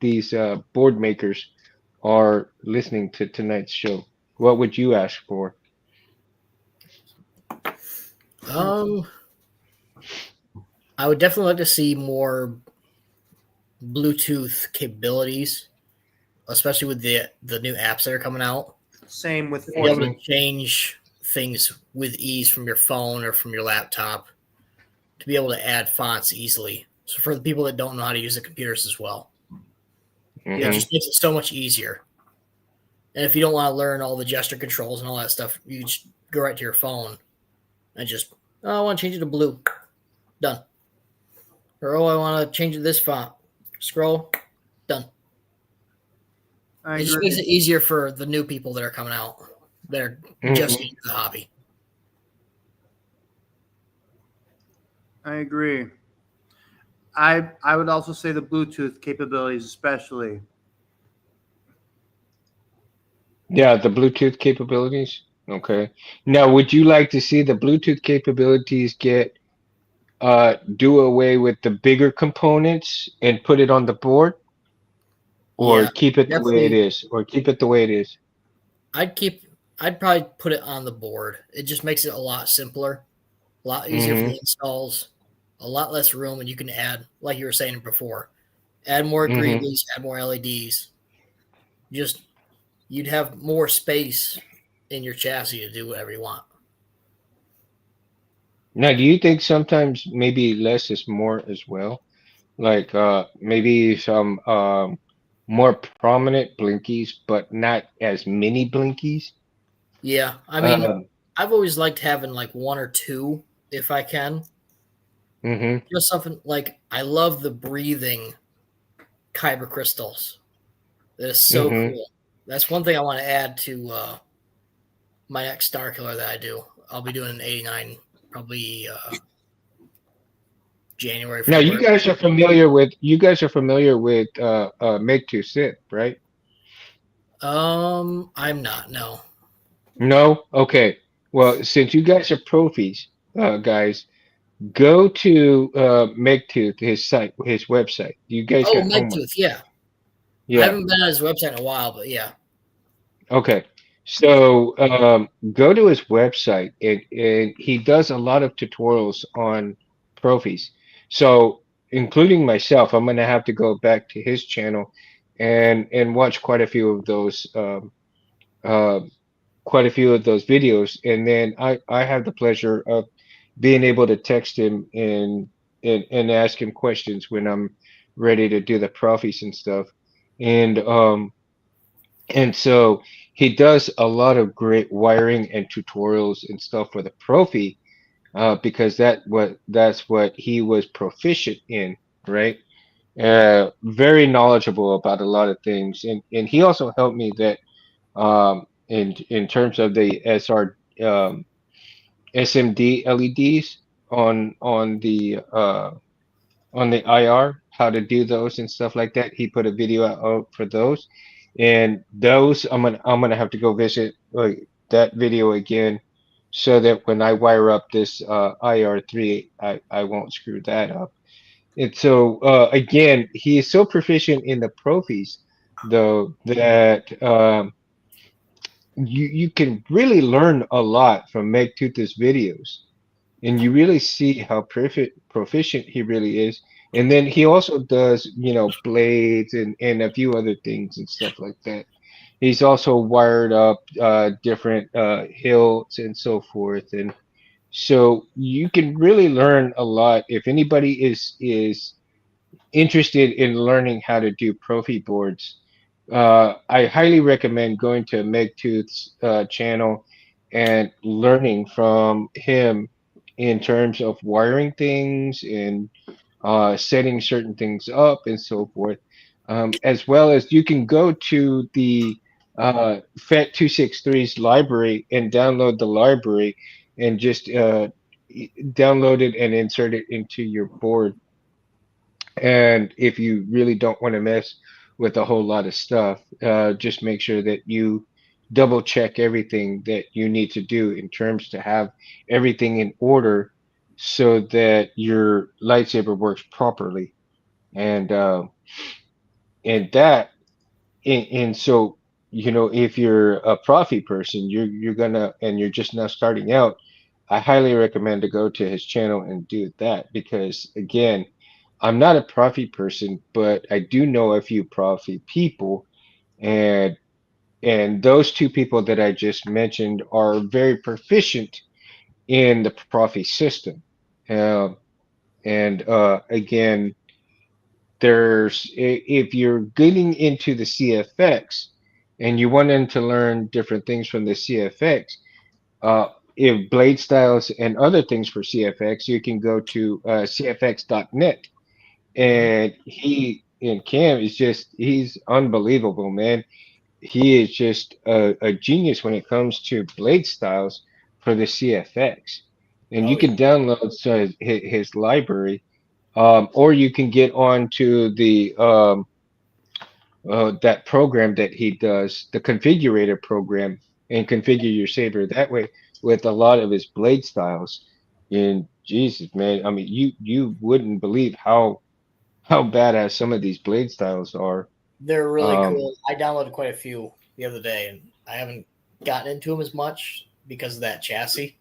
these board makers are listening to tonight's show? What would you ask for? Um, I would definitely like to see more Bluetooth capabilities, especially with the new apps that are coming out. Same with Be able to Mhm. change things with ease from your phone or from your laptop. To be able to add fonts easily. So for the people that don't know how to use the computers as well, it Mhm. just makes it so much easier. And if you don't want to learn all the gesture controls and all that stuff, you just go right to your phone and just, oh, I want to change it to blue. Done. Or, oh, I want to change it to this font. Scroll. Done. I It just agree. makes it easier for the new people that are coming out that are just Mhm. into the hobby. I agree. I would also say the Bluetooth capabilities, especially. Yeah, the Bluetooth capabilities. Okay. Now, would you like to see the Bluetooth capabilities get do away with the bigger components and put it on the board, or Yeah, keep it the way it definitely. is, or keep it the way it is? I'd keep. I'd probably put it on the board. It just makes it a lot simpler, a lot easier for Mm-hmm. the installs, a lot less room, and you can add, like you were saying before, add more Mm-hmm. greeblies, add more LEDs. Just you'd have more space in your chassis to do whatever you want. Now, do you think sometimes maybe less is more as well? Like maybe some more prominent blinkies, but not as many blinkies. Yeah, I mean, Uh, I've always liked having like one or two if I can. mm-hmm. Just something like I love the breathing kyber crystals. That is so Mm-hmm. cool. That's one thing I want to add to my next Star Killer that I do. I'll be doing an 89 probably January, Now, February. you guys are familiar with Make to Sit, right? I'm not. No. No? Okay. Well, since you guys are profis, guys, go to MegTooth, his site, his website. You guys Oh, got homework. Megtooth. Yeah, I Yeah. haven't been on his website in a while, but yeah. Okay. So go to his website, and he does a lot of tutorials on profis. So including myself, I'm gonna have to go back to his channel and watch uh, quite a few of those videos, and then I have the pleasure of being able to text him and ask him questions when I'm ready to do the profis and stuff. And so he does a lot of great wiring and tutorials and stuff for the Profi, because that's what he was proficient in, right? Very knowledgeable about a lot of things, and he also helped me that in terms of the SMD LEDs on the IR, how to do those and stuff like that. He put a video out for those, and those I'm gonna have to go visit that video again, so that when I wire up this IR3, I won't screw that up. And so again, he is so proficient in the profis, though, that you can really learn a lot from Meg Tooth's videos, and you really see how proficient he really is. And then he also does, blades and a few other things and stuff like that. He's also wired up different hilts and so forth, and so you can really learn a lot if anybody is interested in learning how to do profi boards. I highly recommend going to Megtooth's channel and learning from him in terms of wiring things and setting certain things up and so forth. As well as you can go to the FET263's library and download the library and just download it and insert it into your board. And if you really don't want to mess with a whole lot of stuff, just make sure that you double check everything that you need to do in terms to have everything in order so that your lightsaber works properly. And and that and so if you're a Profi person, you're gonna and you're just now starting out, I highly recommend to go to his channel and do that because again, I'm not a Profi person, but I do know a few Profi people, and those two people that I just mentioned are very proficient in the Profi system. Um, and again, if you're getting into the CFX and you wanted to learn different things from the CFX, if blade styles and other things for CFX, you can go to cfx.net. And he and Cam is he's unbelievable, man. He is just a genius when it comes to blade styles for the CFX. And you Oh, yeah. can download his library, or you can get on to the that program that he does, the configurator program, and configure your saber that way with a lot of his blade styles. And Jesus, man, I mean, you wouldn't believe how badass some of these blade styles are. They're really Um, cool. I downloaded quite a few the other day, and I haven't gotten into them as much because of that chassis.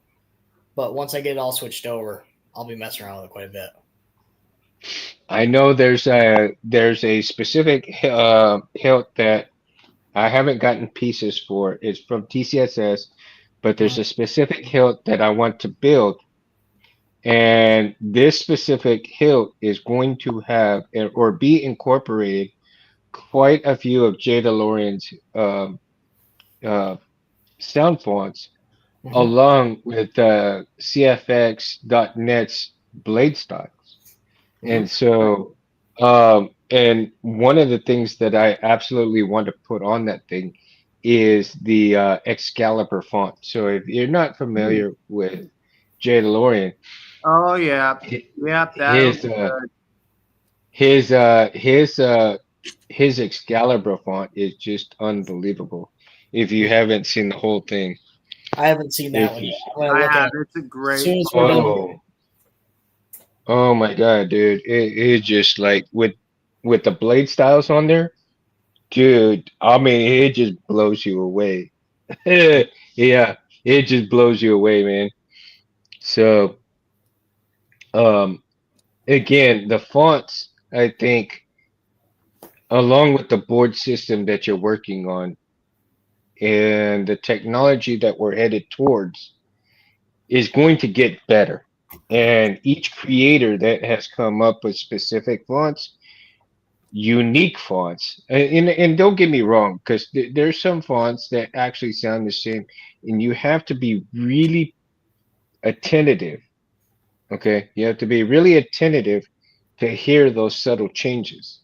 But once I get it all switched over, I'll be messing around with it quite a bit. I know there's a specific hilt that I haven't gotten pieces for. It's from TCSS, but there's a specific hilt that I want to build. And this specific hilt is going to have or be incorporated quite a few of Jay DeLorean's uh, sound fonts Mm-hmm. along with CFX.net's blade styles. Mm-hmm. And so, and one of the things that I absolutely want to put on that thing is the Excalibur font. So if you're not familiar with Jay DeLorean, Oh yeah, hi- yeah. That'll his be good. his uh his uh his Excalibur font is just unbelievable. If you haven't seen the whole thing, I haven't seen that it's one yet. just I'm gonna I look have. at it It's a as great. soon as we're done. oh oh my God, dude! It's just like with the blade styles on there, dude. I mean, it just blows you away. Yeah, it just blows you away, man. So, um, again, the fonts, I think, along with the board system that you're working on and the technology that we're headed towards, is going to get better. And each creator that has come up with specific fonts, unique fonts, and don't get me wrong, because there's some fonts that actually sound the same, and you have to be really attentive. Okay, you have to be really attentive to hear those subtle changes.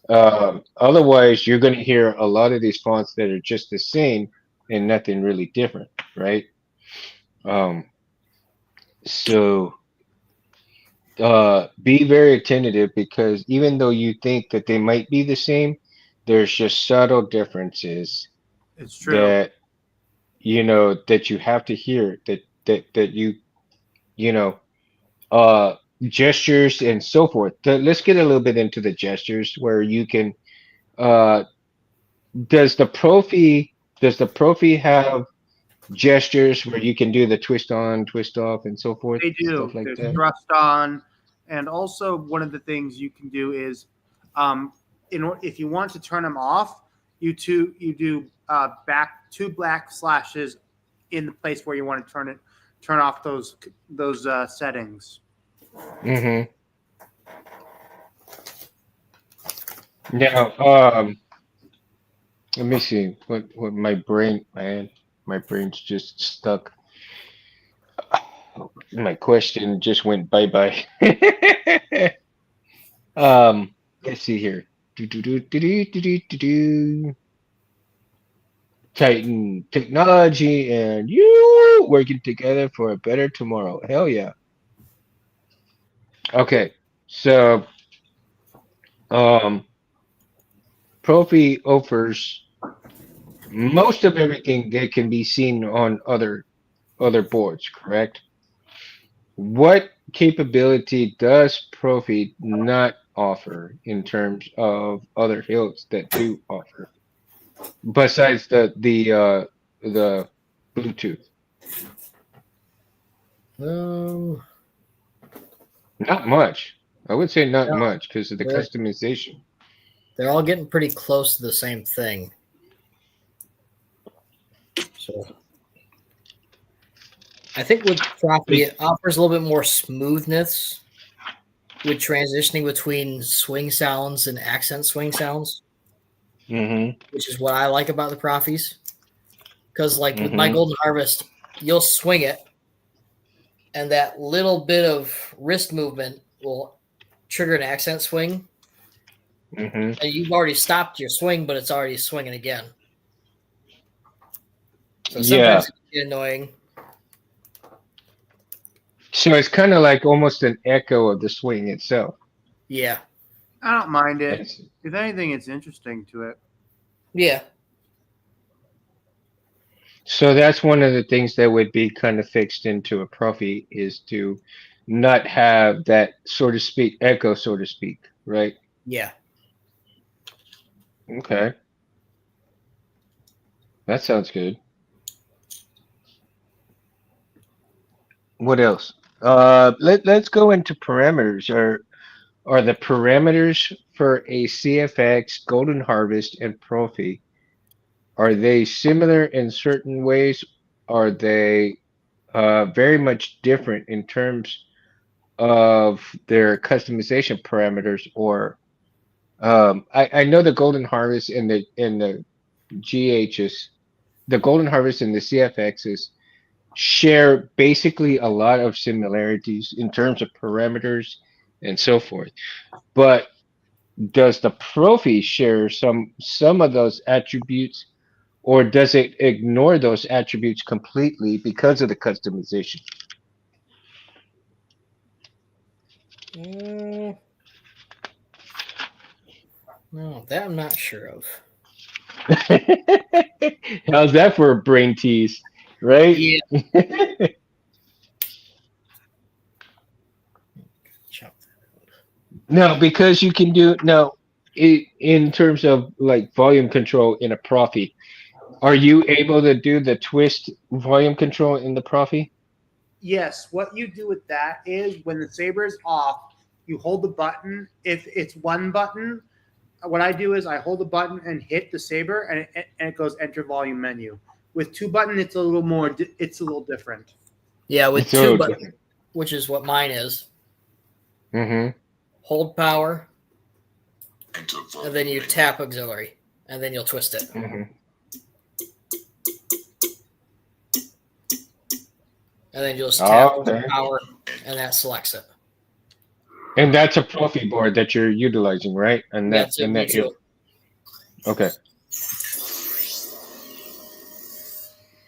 Otherwise, you're going to hear a lot of these fonts that are just the same and nothing really different, right? Um, so be very attentive because even though you think that they might be the same, there's just subtle differences It's true. that that you have to hear that you know gestures and so forth. Let's get a little bit into the gestures where you can uh does the Profi have gestures where you can do the twist on, twist off and so forth, They do. stuff like There's that? thrust on, and also one of the things you can do is, if you want to turn them off, you do back two black slashes in the place where you want to turn off those settings. Mm-hmm. Now, Let me see what my brain, man. My brain's just stuck. My question just went bye bye. Let's see here. Do, do, do, do, do, do, do, do, do. Titan technology and you working together for a better tomorrow. Hell yeah. Okay. So, um, Profi offers most of everything that can be seen on other boards, correct? What capability does Profi not offer in terms of other hills that do offer besides the Bluetooth? Um, Not much. I would say not no, much because of the they're, customization. they're all getting pretty close to the same thing. So I think with Profi, it offers a little bit more smoothness with transitioning between swing sounds and accent swing sounds, Mm-hmm. which is what I like about the Profis. Because like with my Mm-hmm. Golden Harvest, you'll swing it, and that little bit of wrist movement will trigger an accent swing, Mm-hmm. and you've already stopped your swing, but it's already swinging again. So Yeah. sometimes it can get annoying. So it's kind of like almost an echo of the swing itself. Yeah, I don't mind it. Yes. If anything, it's interesting to it. yeah, So that's one of the things that would be kind of fixed into a Profi is to not have that, so to speak, echo, so to speak, right? yeah. Okay. That sounds good. What else? Let's go into parameters. Are the parameters for a CFX, Golden Harvest, and Profi, are they similar in certain ways? Are they very much different in terms of their customization parameters? Or I know the Golden Harvest and the GHs, the Golden Harvest and the CFXs share basically a lot of similarities in terms of parameters and so forth. But does the Profi share some of those attributes, or does it ignore those attributes completely because of the customization? Mm, no, that I'm not sure of. How's that for a brain tease, right? Yeah. Chop. No, because you can do no in terms of like volume control in a Profi. Are you able to do the twist volume control in the Profi? Yes, what you do with that is when the saber is off, you hold the button. If it's one button, what I do is I hold the button and hit the saber, and it goes enter volume menu. With two button, it's a little more. It's a little different. Yeah, with It's a two little buttons, different. which is what mine is. Mm-hmm. Hold power, Enter volume and then you menu. tap auxiliary, and then you'll twist it. Mm-hmm. And then you'll just tap Oh, okay. power, and that selects it. And that's a Profi board that you're utilizing, right? And that That's it. and Me that hill. too. Okay.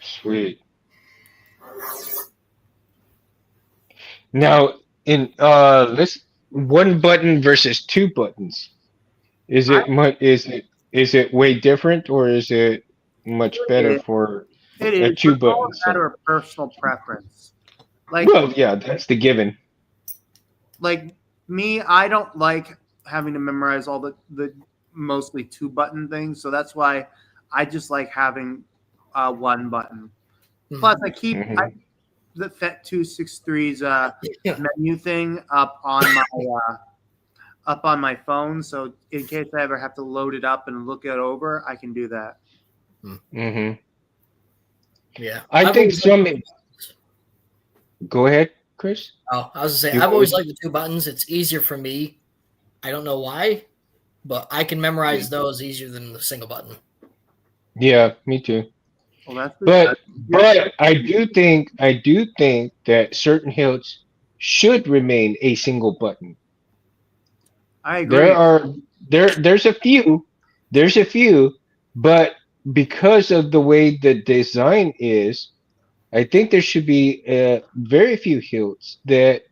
Sweet. Now in let's one button versus two buttons. Is I it much is it way different, or is it much better it for a is, two but all button a matter set? of personal preference. Like Well, yeah, that's the given. like me, I don't like having to memorize all the mostly two button things, so that's why I just like having one button. Mhm. Plus, I keep Hmm. the FET263's Yeah. menu thing up on my phone, so in case I ever have to load it up and look it over, I can do that. Hmm. Yeah. I I've think always liked some. Go ahead, Chris. Oh, I was gonna say You I've always always. liked the two buttons. It's easier for me. I don't know why, but I can memorize those easier than the single button. Yeah, me too. Well, that's But I do think that certain hilts should remain a single button. I There agree. are there's a few, but because of the way the design is, I think there should be very few hilts that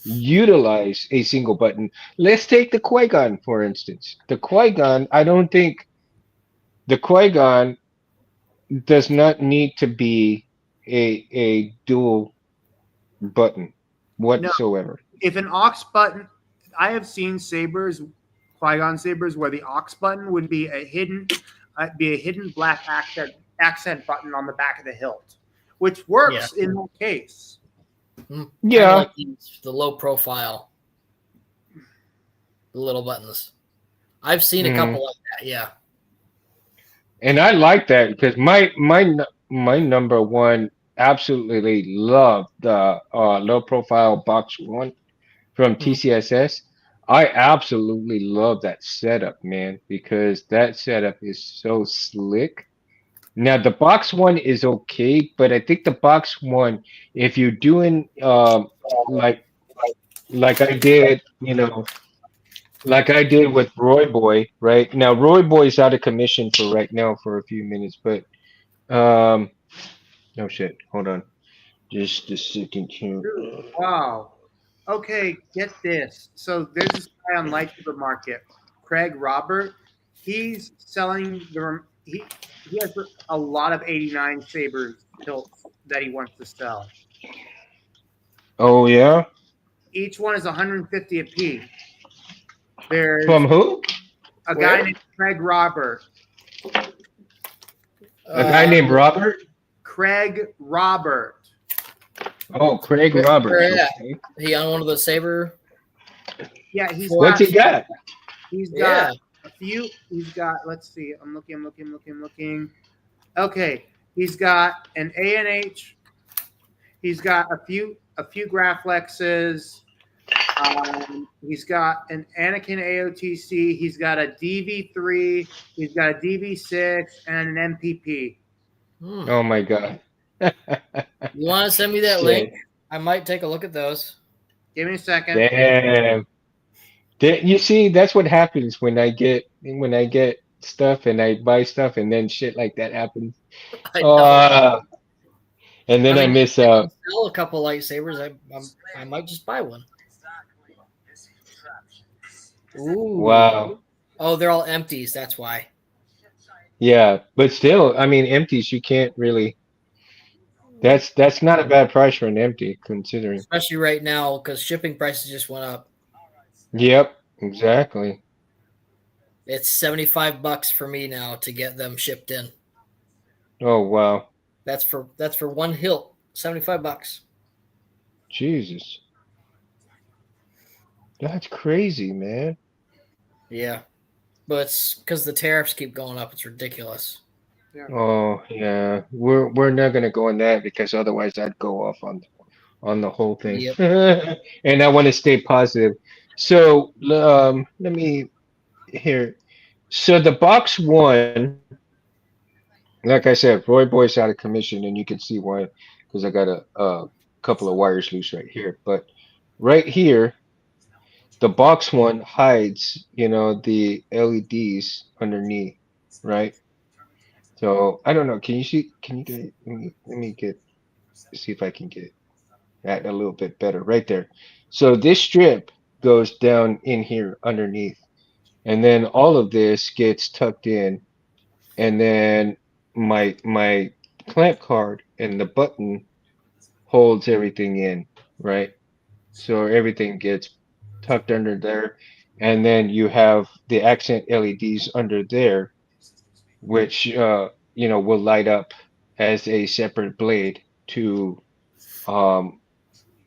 utilize a single button. Let's take the Qui-Gon for instance. The Qui-Gon, I don't think the Qui-Gon does not need to be a dual button No, whatsoever. if an aux button, I have seen sabers, Qui-Gon sabers, where the aux button would be a hidden black accent button on the back of the hilt, which works in that case. Kind Yeah, of like the low profile, the little buttons. I've seen a couple like that. Yeah. and I like that because my number one absolutely love the low profile box one from Mhm. TCSS. I absolutely love that setup, man, because that setup is so slick. Now the box one is okay, but I think the box one, if you're doing like like I did, like I did with Roy Boy, right? Now Roy Boy's out of commission for right now for a few minutes, but no shit. Hold on. Just a second here. Dude, wow. Okay, get this. So there's this guy on Lightsaber Market, Craig Robert. He's selling he has a lot of 89 sabers hilts that he wants to sell. Oh yeah? Each one is 150 a piece. There's From who? a Where? guy named Craig Robert. A guy named Robert? Craig Robert. Oh, Craig Where- Roberts. where at? Okay. He on one of the saber. Yeah, he's What's he got? He's Yeah. got a few. He's got. Let's see. I'm looking. Okay, he's got an ANH. He's got a few Graflexes. He's got an Anakin AOTC. He's got a DV3. He's got a DV6 and an MPP. Oh my god. You want to send me that Shit. link? I might take a look at those. Give me a second. Damn. You see, that's what happens when I get stuff and I buy stuff and then shit like that happens. I know. And then I mean, miss if I out. sell a couple lightsabers. I might just buy one. Ooh. Wow. Oh, they're all empties. That's why. Yeah, but still, I mean, empties you can't really. That's not a bad price for an empty, considering. Especially right now because shipping prices just went up. Yep, exactly. It's $75 for me now to get them shipped in. Oh wow, That's for one hilt. $75. Jesus, that's crazy, man. Yeah. But it's because the tariffs keep going up. It's ridiculous. Oh yeah, we're not gonna go on that because otherwise I'd go off on the whole thing. Yep. And I want to stay positive. So let me here. So the box one, like I said, Roy Boy's out of commission, and you can see why because I got a couple of wires loose right here. But right here, the box one hides, the LEDs underneath, right? So I don't know. Can you see? Can you get? Let me see if I can get that a little bit better. Right there. So this strip goes down in here underneath, and then all of this gets tucked in, and then my clamp card and the button holds everything in, right? So everything gets tucked under there, and then you have the accent LEDs under there which will light up as a separate blade to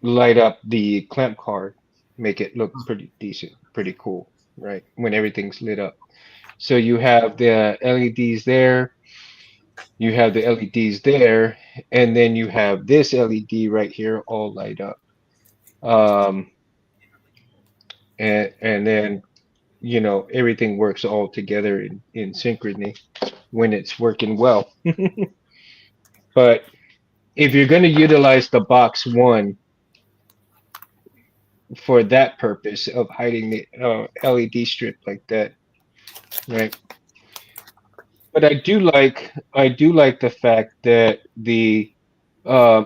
light up the clamp card, make it look pretty decent, pretty cool, right? When everything's lit up. So you have the LEDs there, you have the LEDs there, and then you have this LED right here all light up. And then everything works all together in synchrony when it's working well. But if you're going to utilize the box one for that purpose of hiding the LED strip like that, right? But I do like the fact that the uh,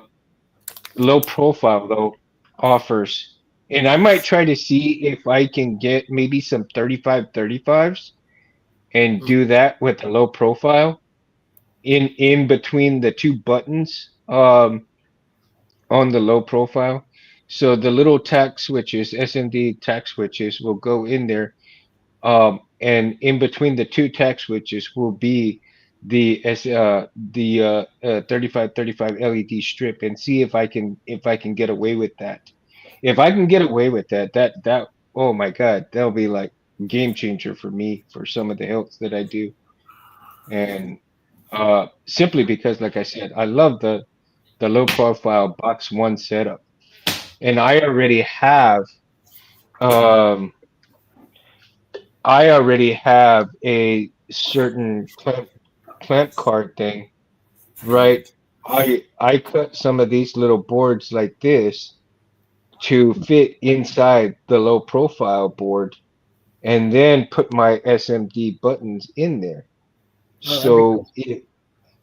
low profile though offers, and I might try to see if I can get maybe some 35-35s and Mm. do that with the low profile in between the two buttons on the low profile. So the little tack switches, SMD tack switches will go in there. And in between the two tack switches will be the 35-35 LED strip, and see if I can get away with that. If I can get away with that, oh my God, that'll be like game changer for me for some of the hilts that I do. And simply because, like I said, I love the low profile box one setup, and um I already have a certain clamp card thing, right? I cut some of these little boards like this to fit inside the low profile board, and then put my SMD buttons in there. Oh, that'd be cool.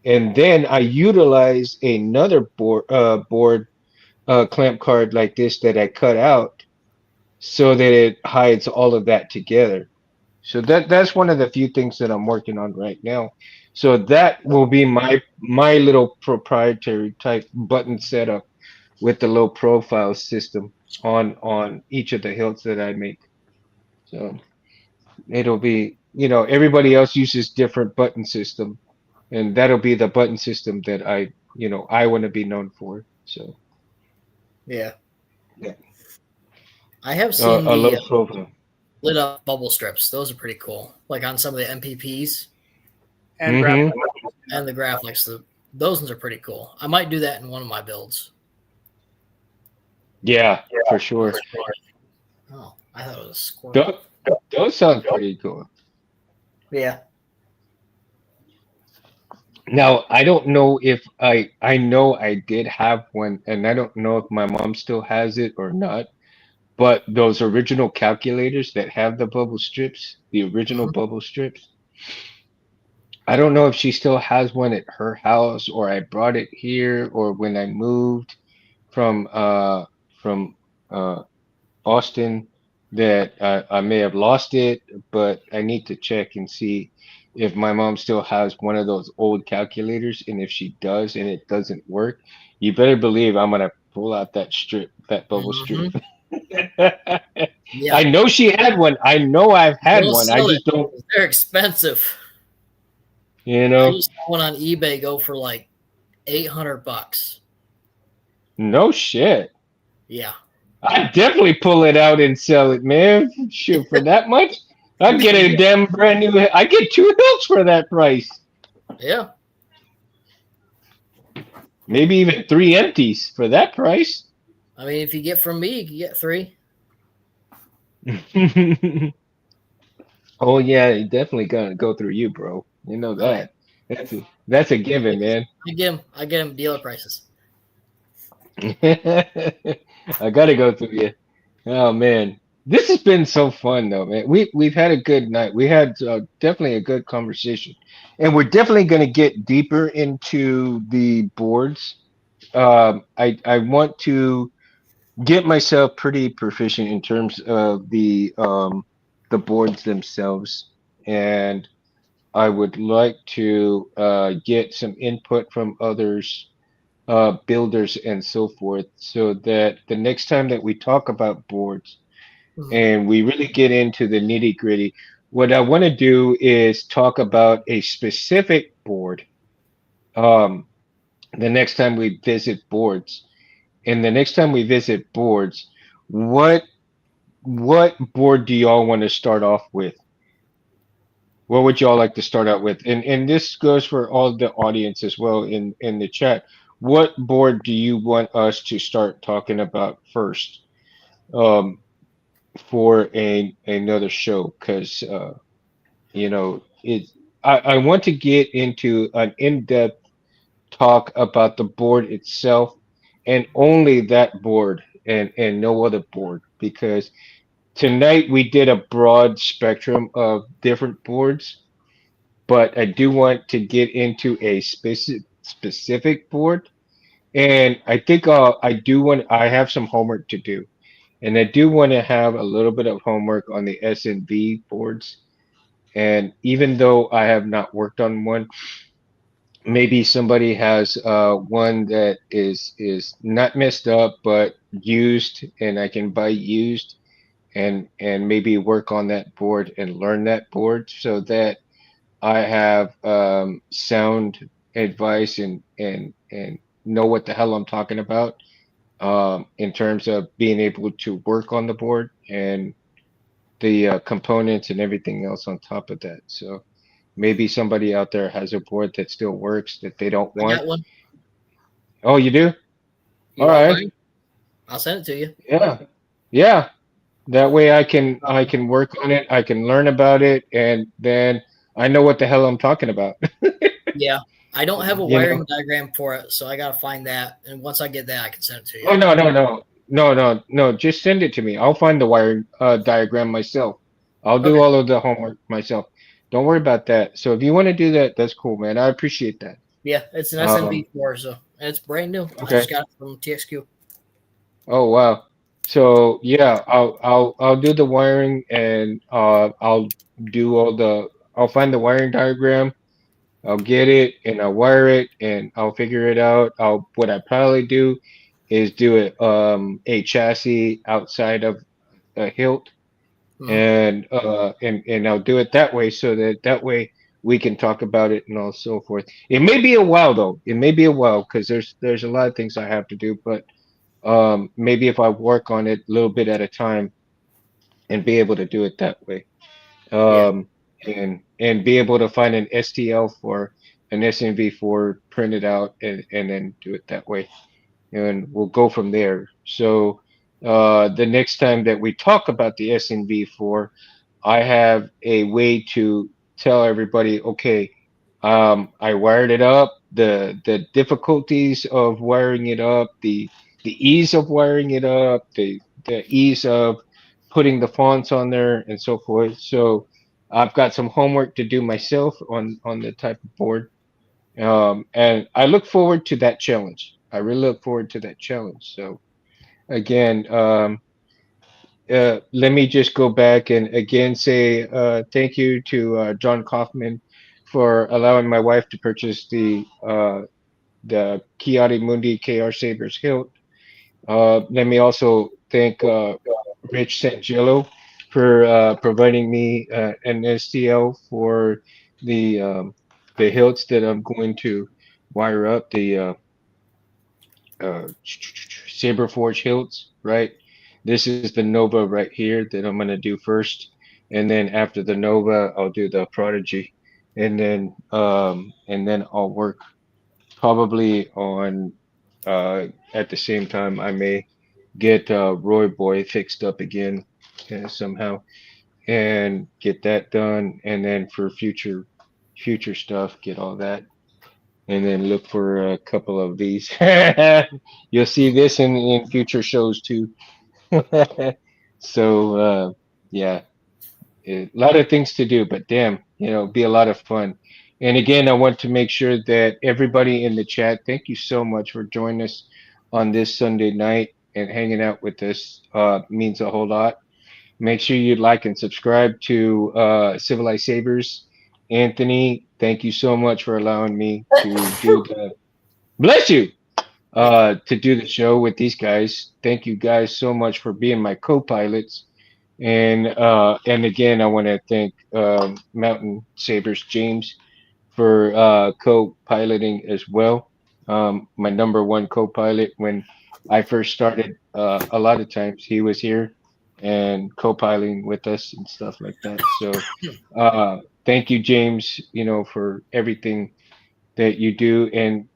And then I utilize another board clamp card like this that I cut out so that it hides all of that together. So that's one of the few things that I'm working on right now. So that will be my little proprietary type button setup with the low profile system on each of the hilts that I make. So it'll be, everybody else uses different button system, and that'll be the button system that I want to be known for. So Yeah. yeah, I have seen a low the profile. lit up bubble strips. Those are pretty cool. Like on some of the MPPs And Hmm. and the graphics. Those ones are pretty cool. I might do that in one of my builds. Yeah, for sure. Oh, I thought it was a squirrel. Those sound pretty cool. Yeah. Now, I don't know if I know I did have one, and I don't know if my mom still has it or not, but those original calculators that have the bubble strips, the original Mhm. bubble strips, I don't know if she still has one at her house, or I brought it here, or when I moved from from uh Austin, that I may have lost it, but I need to check and see if my mom still has one of those old calculators. And if she does and it doesn't work, you better believe I'm gonna pull out that strip, that bubble strip. Mhm. Yeah. I know she had one. I know I've had They'll one. I sell it. just don't, They're expensive. you I know, just saw one on eBay go for like $800. no shit. Yeah. I'd definitely pull it out and sell it, man. Shoot, for that much? I'd get a damn brand new. I get two hilts for that price. Yeah. Maybe even three empties for that price. I mean, if you get from me, you can get 3. Oh yeah, you definitely gonna go through you, bro. You know Oh, yeah. that. That's a given, man. I get them dealer prices. I gotta go through you. Oh man, this has been so fun though, man. We've had a good night. We had definitely a good conversation, and we're definitely gonna get deeper into the boards. I want to get myself pretty proficient in terms of the boards themselves, and I would like to get some input from others, builders and so forth, so that the next time that we talk about boards Mhm. and we really get into the nitty gritty, what I want to do is talk about a specific board um, the next time we visit boards. And the next time we visit boards, what what board do y'all want to start off with? What would y'all like to start out with? And this goes for all the audience as well in the chat. What board do you want us to start talking about first? Um, for another show because you know it. I want to get into an in-depth talk about the board itself and only that board and no other board because tonight we did a broad spectrum of different boards, but I do want to get into a specific board. And I think I have some homework to do. And I do want to have a little bit of homework on the S&V boards. And even though I have not worked on one, maybe somebody has one that is not messed up but used, and I can buy used and maybe work on that board and learn that board so that I have sound advice and know what the hell I'm talking about in terms of being able to work on the board and the components and everything else on top of that. So maybe somebody out there has a board that still works that they don't I want. got one. Oh, you do? You All want right. mine? I'll send it to you. Yeah. Yeah. That way I can work on it, I can learn about it, and then I know what the hell I'm talking about. Yeah. I don't have a You wiring know? diagram for it, so I gotta find that. And once I get that, I can send it to you. Oh no, no, no. No, no, no. Just send it to me. I'll find the wire diagram myself. I'll do Okay. all of the homework myself. Don't worry about that. So if you want to do that, that's cool, man. I appreciate that. Yeah, it's an Um, SMB4, so and it's brand new. I okay. just got it from TXQ. Oh wow. So yeah, I'll do the wiring and do all the I'll find the wiring diagram. I'll get it and I'll wire it and I'll figure it out. I'll what I probably do is do it a chassis outside of a hilt Mhm. and I'll do it that way so that way we can talk about it and all so forth. It may be a while though. It may be a while because there's a lot of things I have to do, but maybe if I work on it a little bit at a time and be able to do it that way. Yeah. um, and be able to find an STL for an SMV4, print it out, and then do it that way, and we'll go from there. So the next time that we talk about the SMV4, I have a way to tell everybody, okay, I wired it up, the difficulties of wiring it up, the ease of wiring it up, the ease of putting the fonts on there and so forth. So I've got some homework to do myself on the type of board. And I look forward to that challenge. I really look forward to that challenge. So again, let me just go back and again say thank you to John Kaufman for allowing my wife to purchase the Kiari Mundi KR Sabers hilt. Let me also thank Rich Sangello for providing me an STL for the hilts that I'm going to wire up Saber Forge hilts, right? This is the Nova right here that I'm gonna do first, and then after the Nova, I'll do the Prodigy, and then I'll work probably on at the same time I may get Roy Boy fixed up again somehow and get that done, and then for future stuff, get all that and then look for a couple of these. You'll see this in future shows too. So yeah, a lot of things to do, but damn, be a lot of fun. And again, I want to make sure that everybody in the chat, thank you so much for joining us on this Sunday night and hanging out with us. Means a whole lot. Make sure you like and subscribe to Civilized Sabers. Anthony, thank you so much for allowing me to do the bless you Thank you. to do the show with these guys. Thank you guys so much for being my co-pilots. And again, I want to thank Mountain Sabers James for co-piloting as well. My number one co-pilot when I first started. A lot of times he was here and co-piloting with us and stuff like that. So thank you, James. For everything that you do, and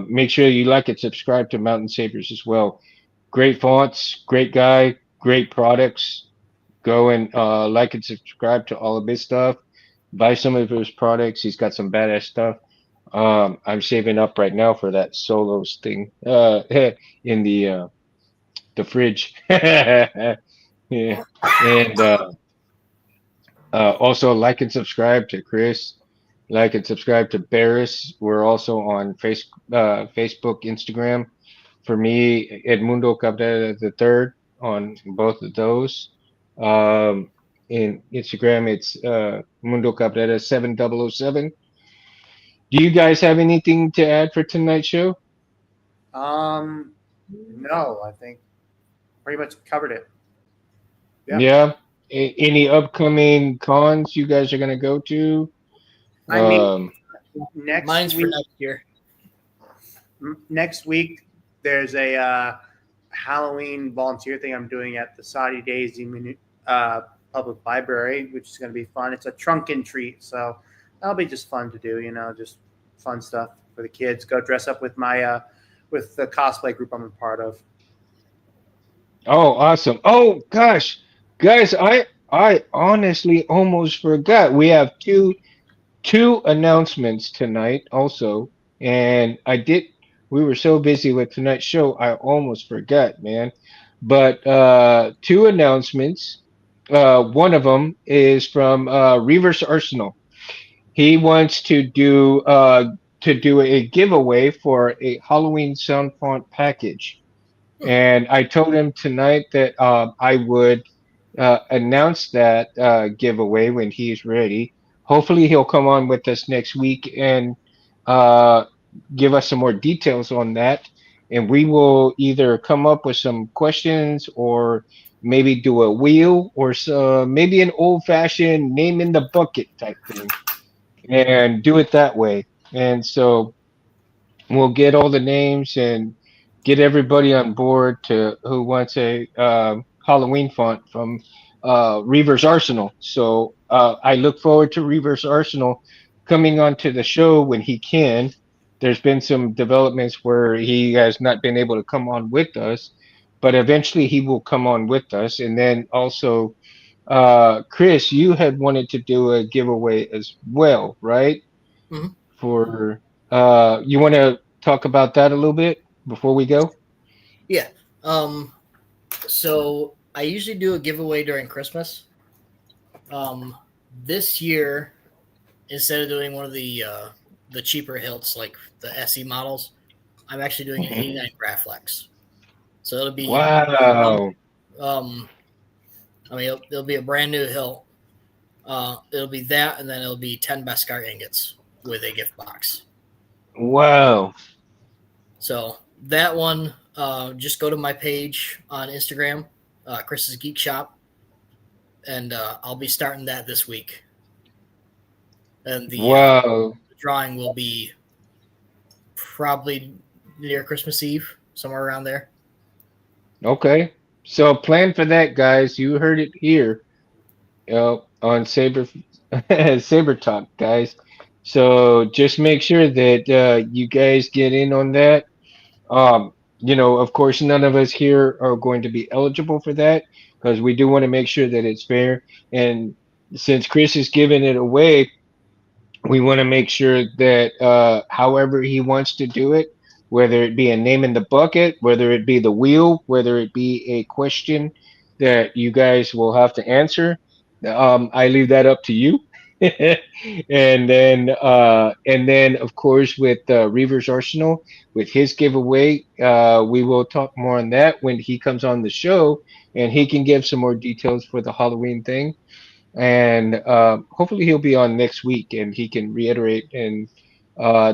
make sure you like and subscribe to Mountain Sabers as well. Great fonts, great guy, great products. go and like and subscribe to all of his stuff. Buy some of his products. He's got some badass stuff. I'm saving up right now for that solos thing in the fridge. Yeah, and also like and subscribe to Chris. Like and subscribe to Barris. We're also on Facebook, Instagram. For me, Edmundo Cabrera the third on both of those. Um, in Instagram, it's Mundo Cabrera 7007. Do you guys have anything to add for tonight's show? No, I think pretty much covered it. Yeah. Yeah. Any upcoming cons you guys are gonna go to? I mean, Um, Mine's next for week, next year. next week there's a Halloween volunteer thing I'm doing at the Saudi Daisy Public Library, which is going to be fun. It's a trunk and treat, so that'll be just fun to do. Just fun stuff for the kids. Go dress up with my with the cosplay group I'm a part of. oh, awesome. Oh gosh, guys, I honestly almost forgot. We have two announcements tonight also, and we were so busy with tonight's show I almost forgot, man. But two announcements. One of them is from Reverse Arsenal. He wants to do a giveaway for a Halloween sound font package. And I told him tonight that I would announce that giveaway when he's ready. Hopefully, he'll come on with us next week and uh, give us some more details on that. And we will either come up with some questions or maybe do a wheel or maybe an old fashioned name in the bucket type thing and do it that way. And so we'll get all the names and get everybody on board to who wants a Halloween font from Reavers Arsenal. So I look forward to Reavers Arsenal coming onto the show when he can. There's been some developments where he has not been able to come on with us, but eventually he will come on with us. And then also, Chris, you had wanted to do a giveaway as well, right? Mhm. For you want to talk about that a little bit before we go? Yeah. So I usually do a giveaway during Christmas. This year, instead of doing one of the cheaper hilts like the SE models, I'm actually doing an 89 Graflex. So it'll be Wow. I mean it'll be a brand new hilt. It'll be that, and then it'll be 10 Beskar ingots with a gift box. Wow. So that one, just go to my page on Instagram, Chris's Geek Shop, and I'll be starting that this week. And the Wow. drawing will be probably near Christmas Eve, somewhere around there. Okay. So plan for that, guys. You heard it here on Saber Talk, guys. So just make sure that you guys get in on that. Of course, none of us here are going to be eligible for that because we do want to make sure that it's fair. And since Chris is giving it away, we want to make sure that however he wants to do it, whether it be a name in the bucket, whether it be the wheel, whether it be a question that you guys will have to answer, I leave that up to you. And then of course with Reavers Arsenal with his giveaway, we will talk more on that when he comes on the show and he can give some more details for the Halloween thing. And hopefully he'll be on next week and he can reiterate and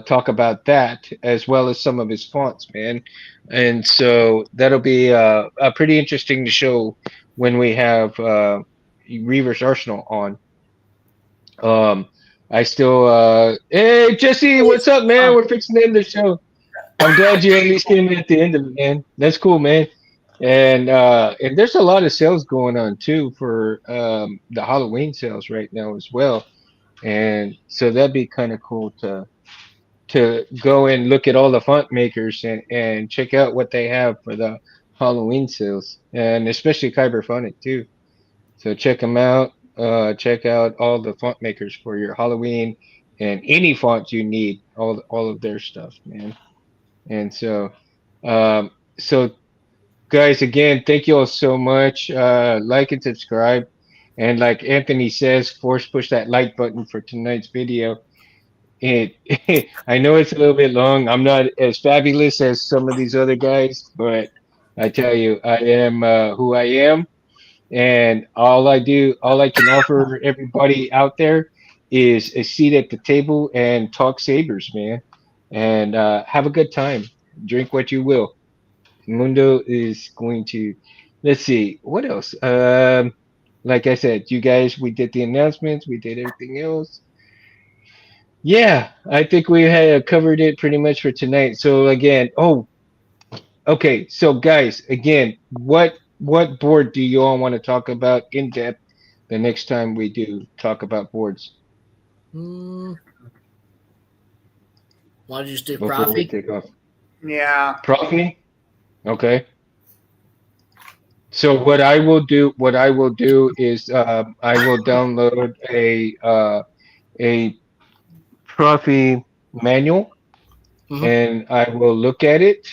talk about that as well as some of his fonts, man. And so that'll be pretty interesting to show when we have Reavers Arsenal on. I still, hey Jesse, what's up, man? We're fixing to end the show. I'm glad you at least came in at the end of it, man. That's cool, man. And there's a lot of sales going on too for the Halloween sales right now as well. And so that'd be kind of cool to go and look at all the font makers and check out what they have for the Halloween sales, and especially Kyberphonic too. So check them out. Check out all the font makers for your Halloween and any fonts you need. All of their stuff, man. And um, so guys, again, thank you all so much. Like and subscribe. And like Anthony says, force push that like button for tonight's video. It, I know it's a little bit long. I'm not as fabulous as some of these other guys, but I tell you, I am who I am, and all I can offer everybody out there is a seat at the table and talk sabers, man, and have a good time. Drink what you will. Mundo is going to. Let's see what else. Like I said, you guys, we did the announcements, we did everything else. Yeah, I think we had covered it pretty much for tonight. So again, okay. So guys, again, what board do you all want to talk about in depth the next time we do talk about boards Why don't you just do before we Profi? take off? Yeah. Profi? Okay. So what I will do is I will download a Profi manual Mhm. and I will look at it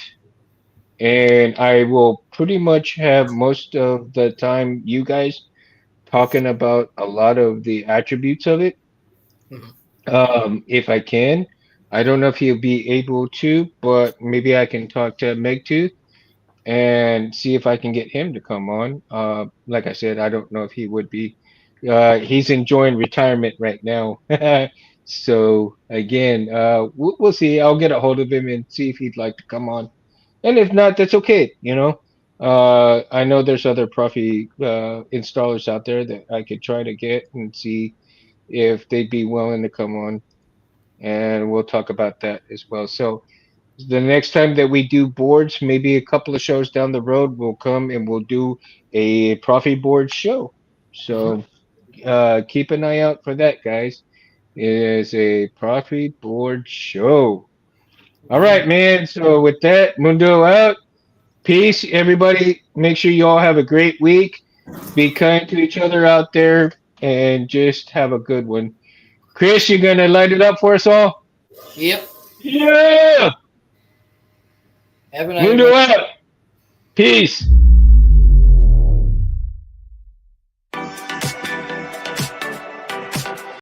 and I will pretty much have most of the time you guys talking about a lot of the attributes of it. Mhm. If I can, I don't know if he'll be able to, but maybe I can talk to Megtooth and see if I can get him to come on. Like I said, I don't know if he would be. He's enjoying retirement right now. So again, we'll see. I'll get a hold of him and see if he'd like to come on. And if not, that's okay. I know there's other Profi installers out there that I could try to get and see if they'd be willing to come on, and we'll talk about that as well. So the next time that we do boards, maybe a couple of shows down the road, we'll come and we'll do a Profi board show. Mhm. So keep an eye out for that, guys. It is a Profi board show. All right, man. So with that, Mundo out. Peace, everybody. Make sure you all have a great week. Be kind to each other out there and just have a good one. Chris, you gonna light it up for us all? Yep. Yeah! Have a night, Mundo everybody. out. Peace.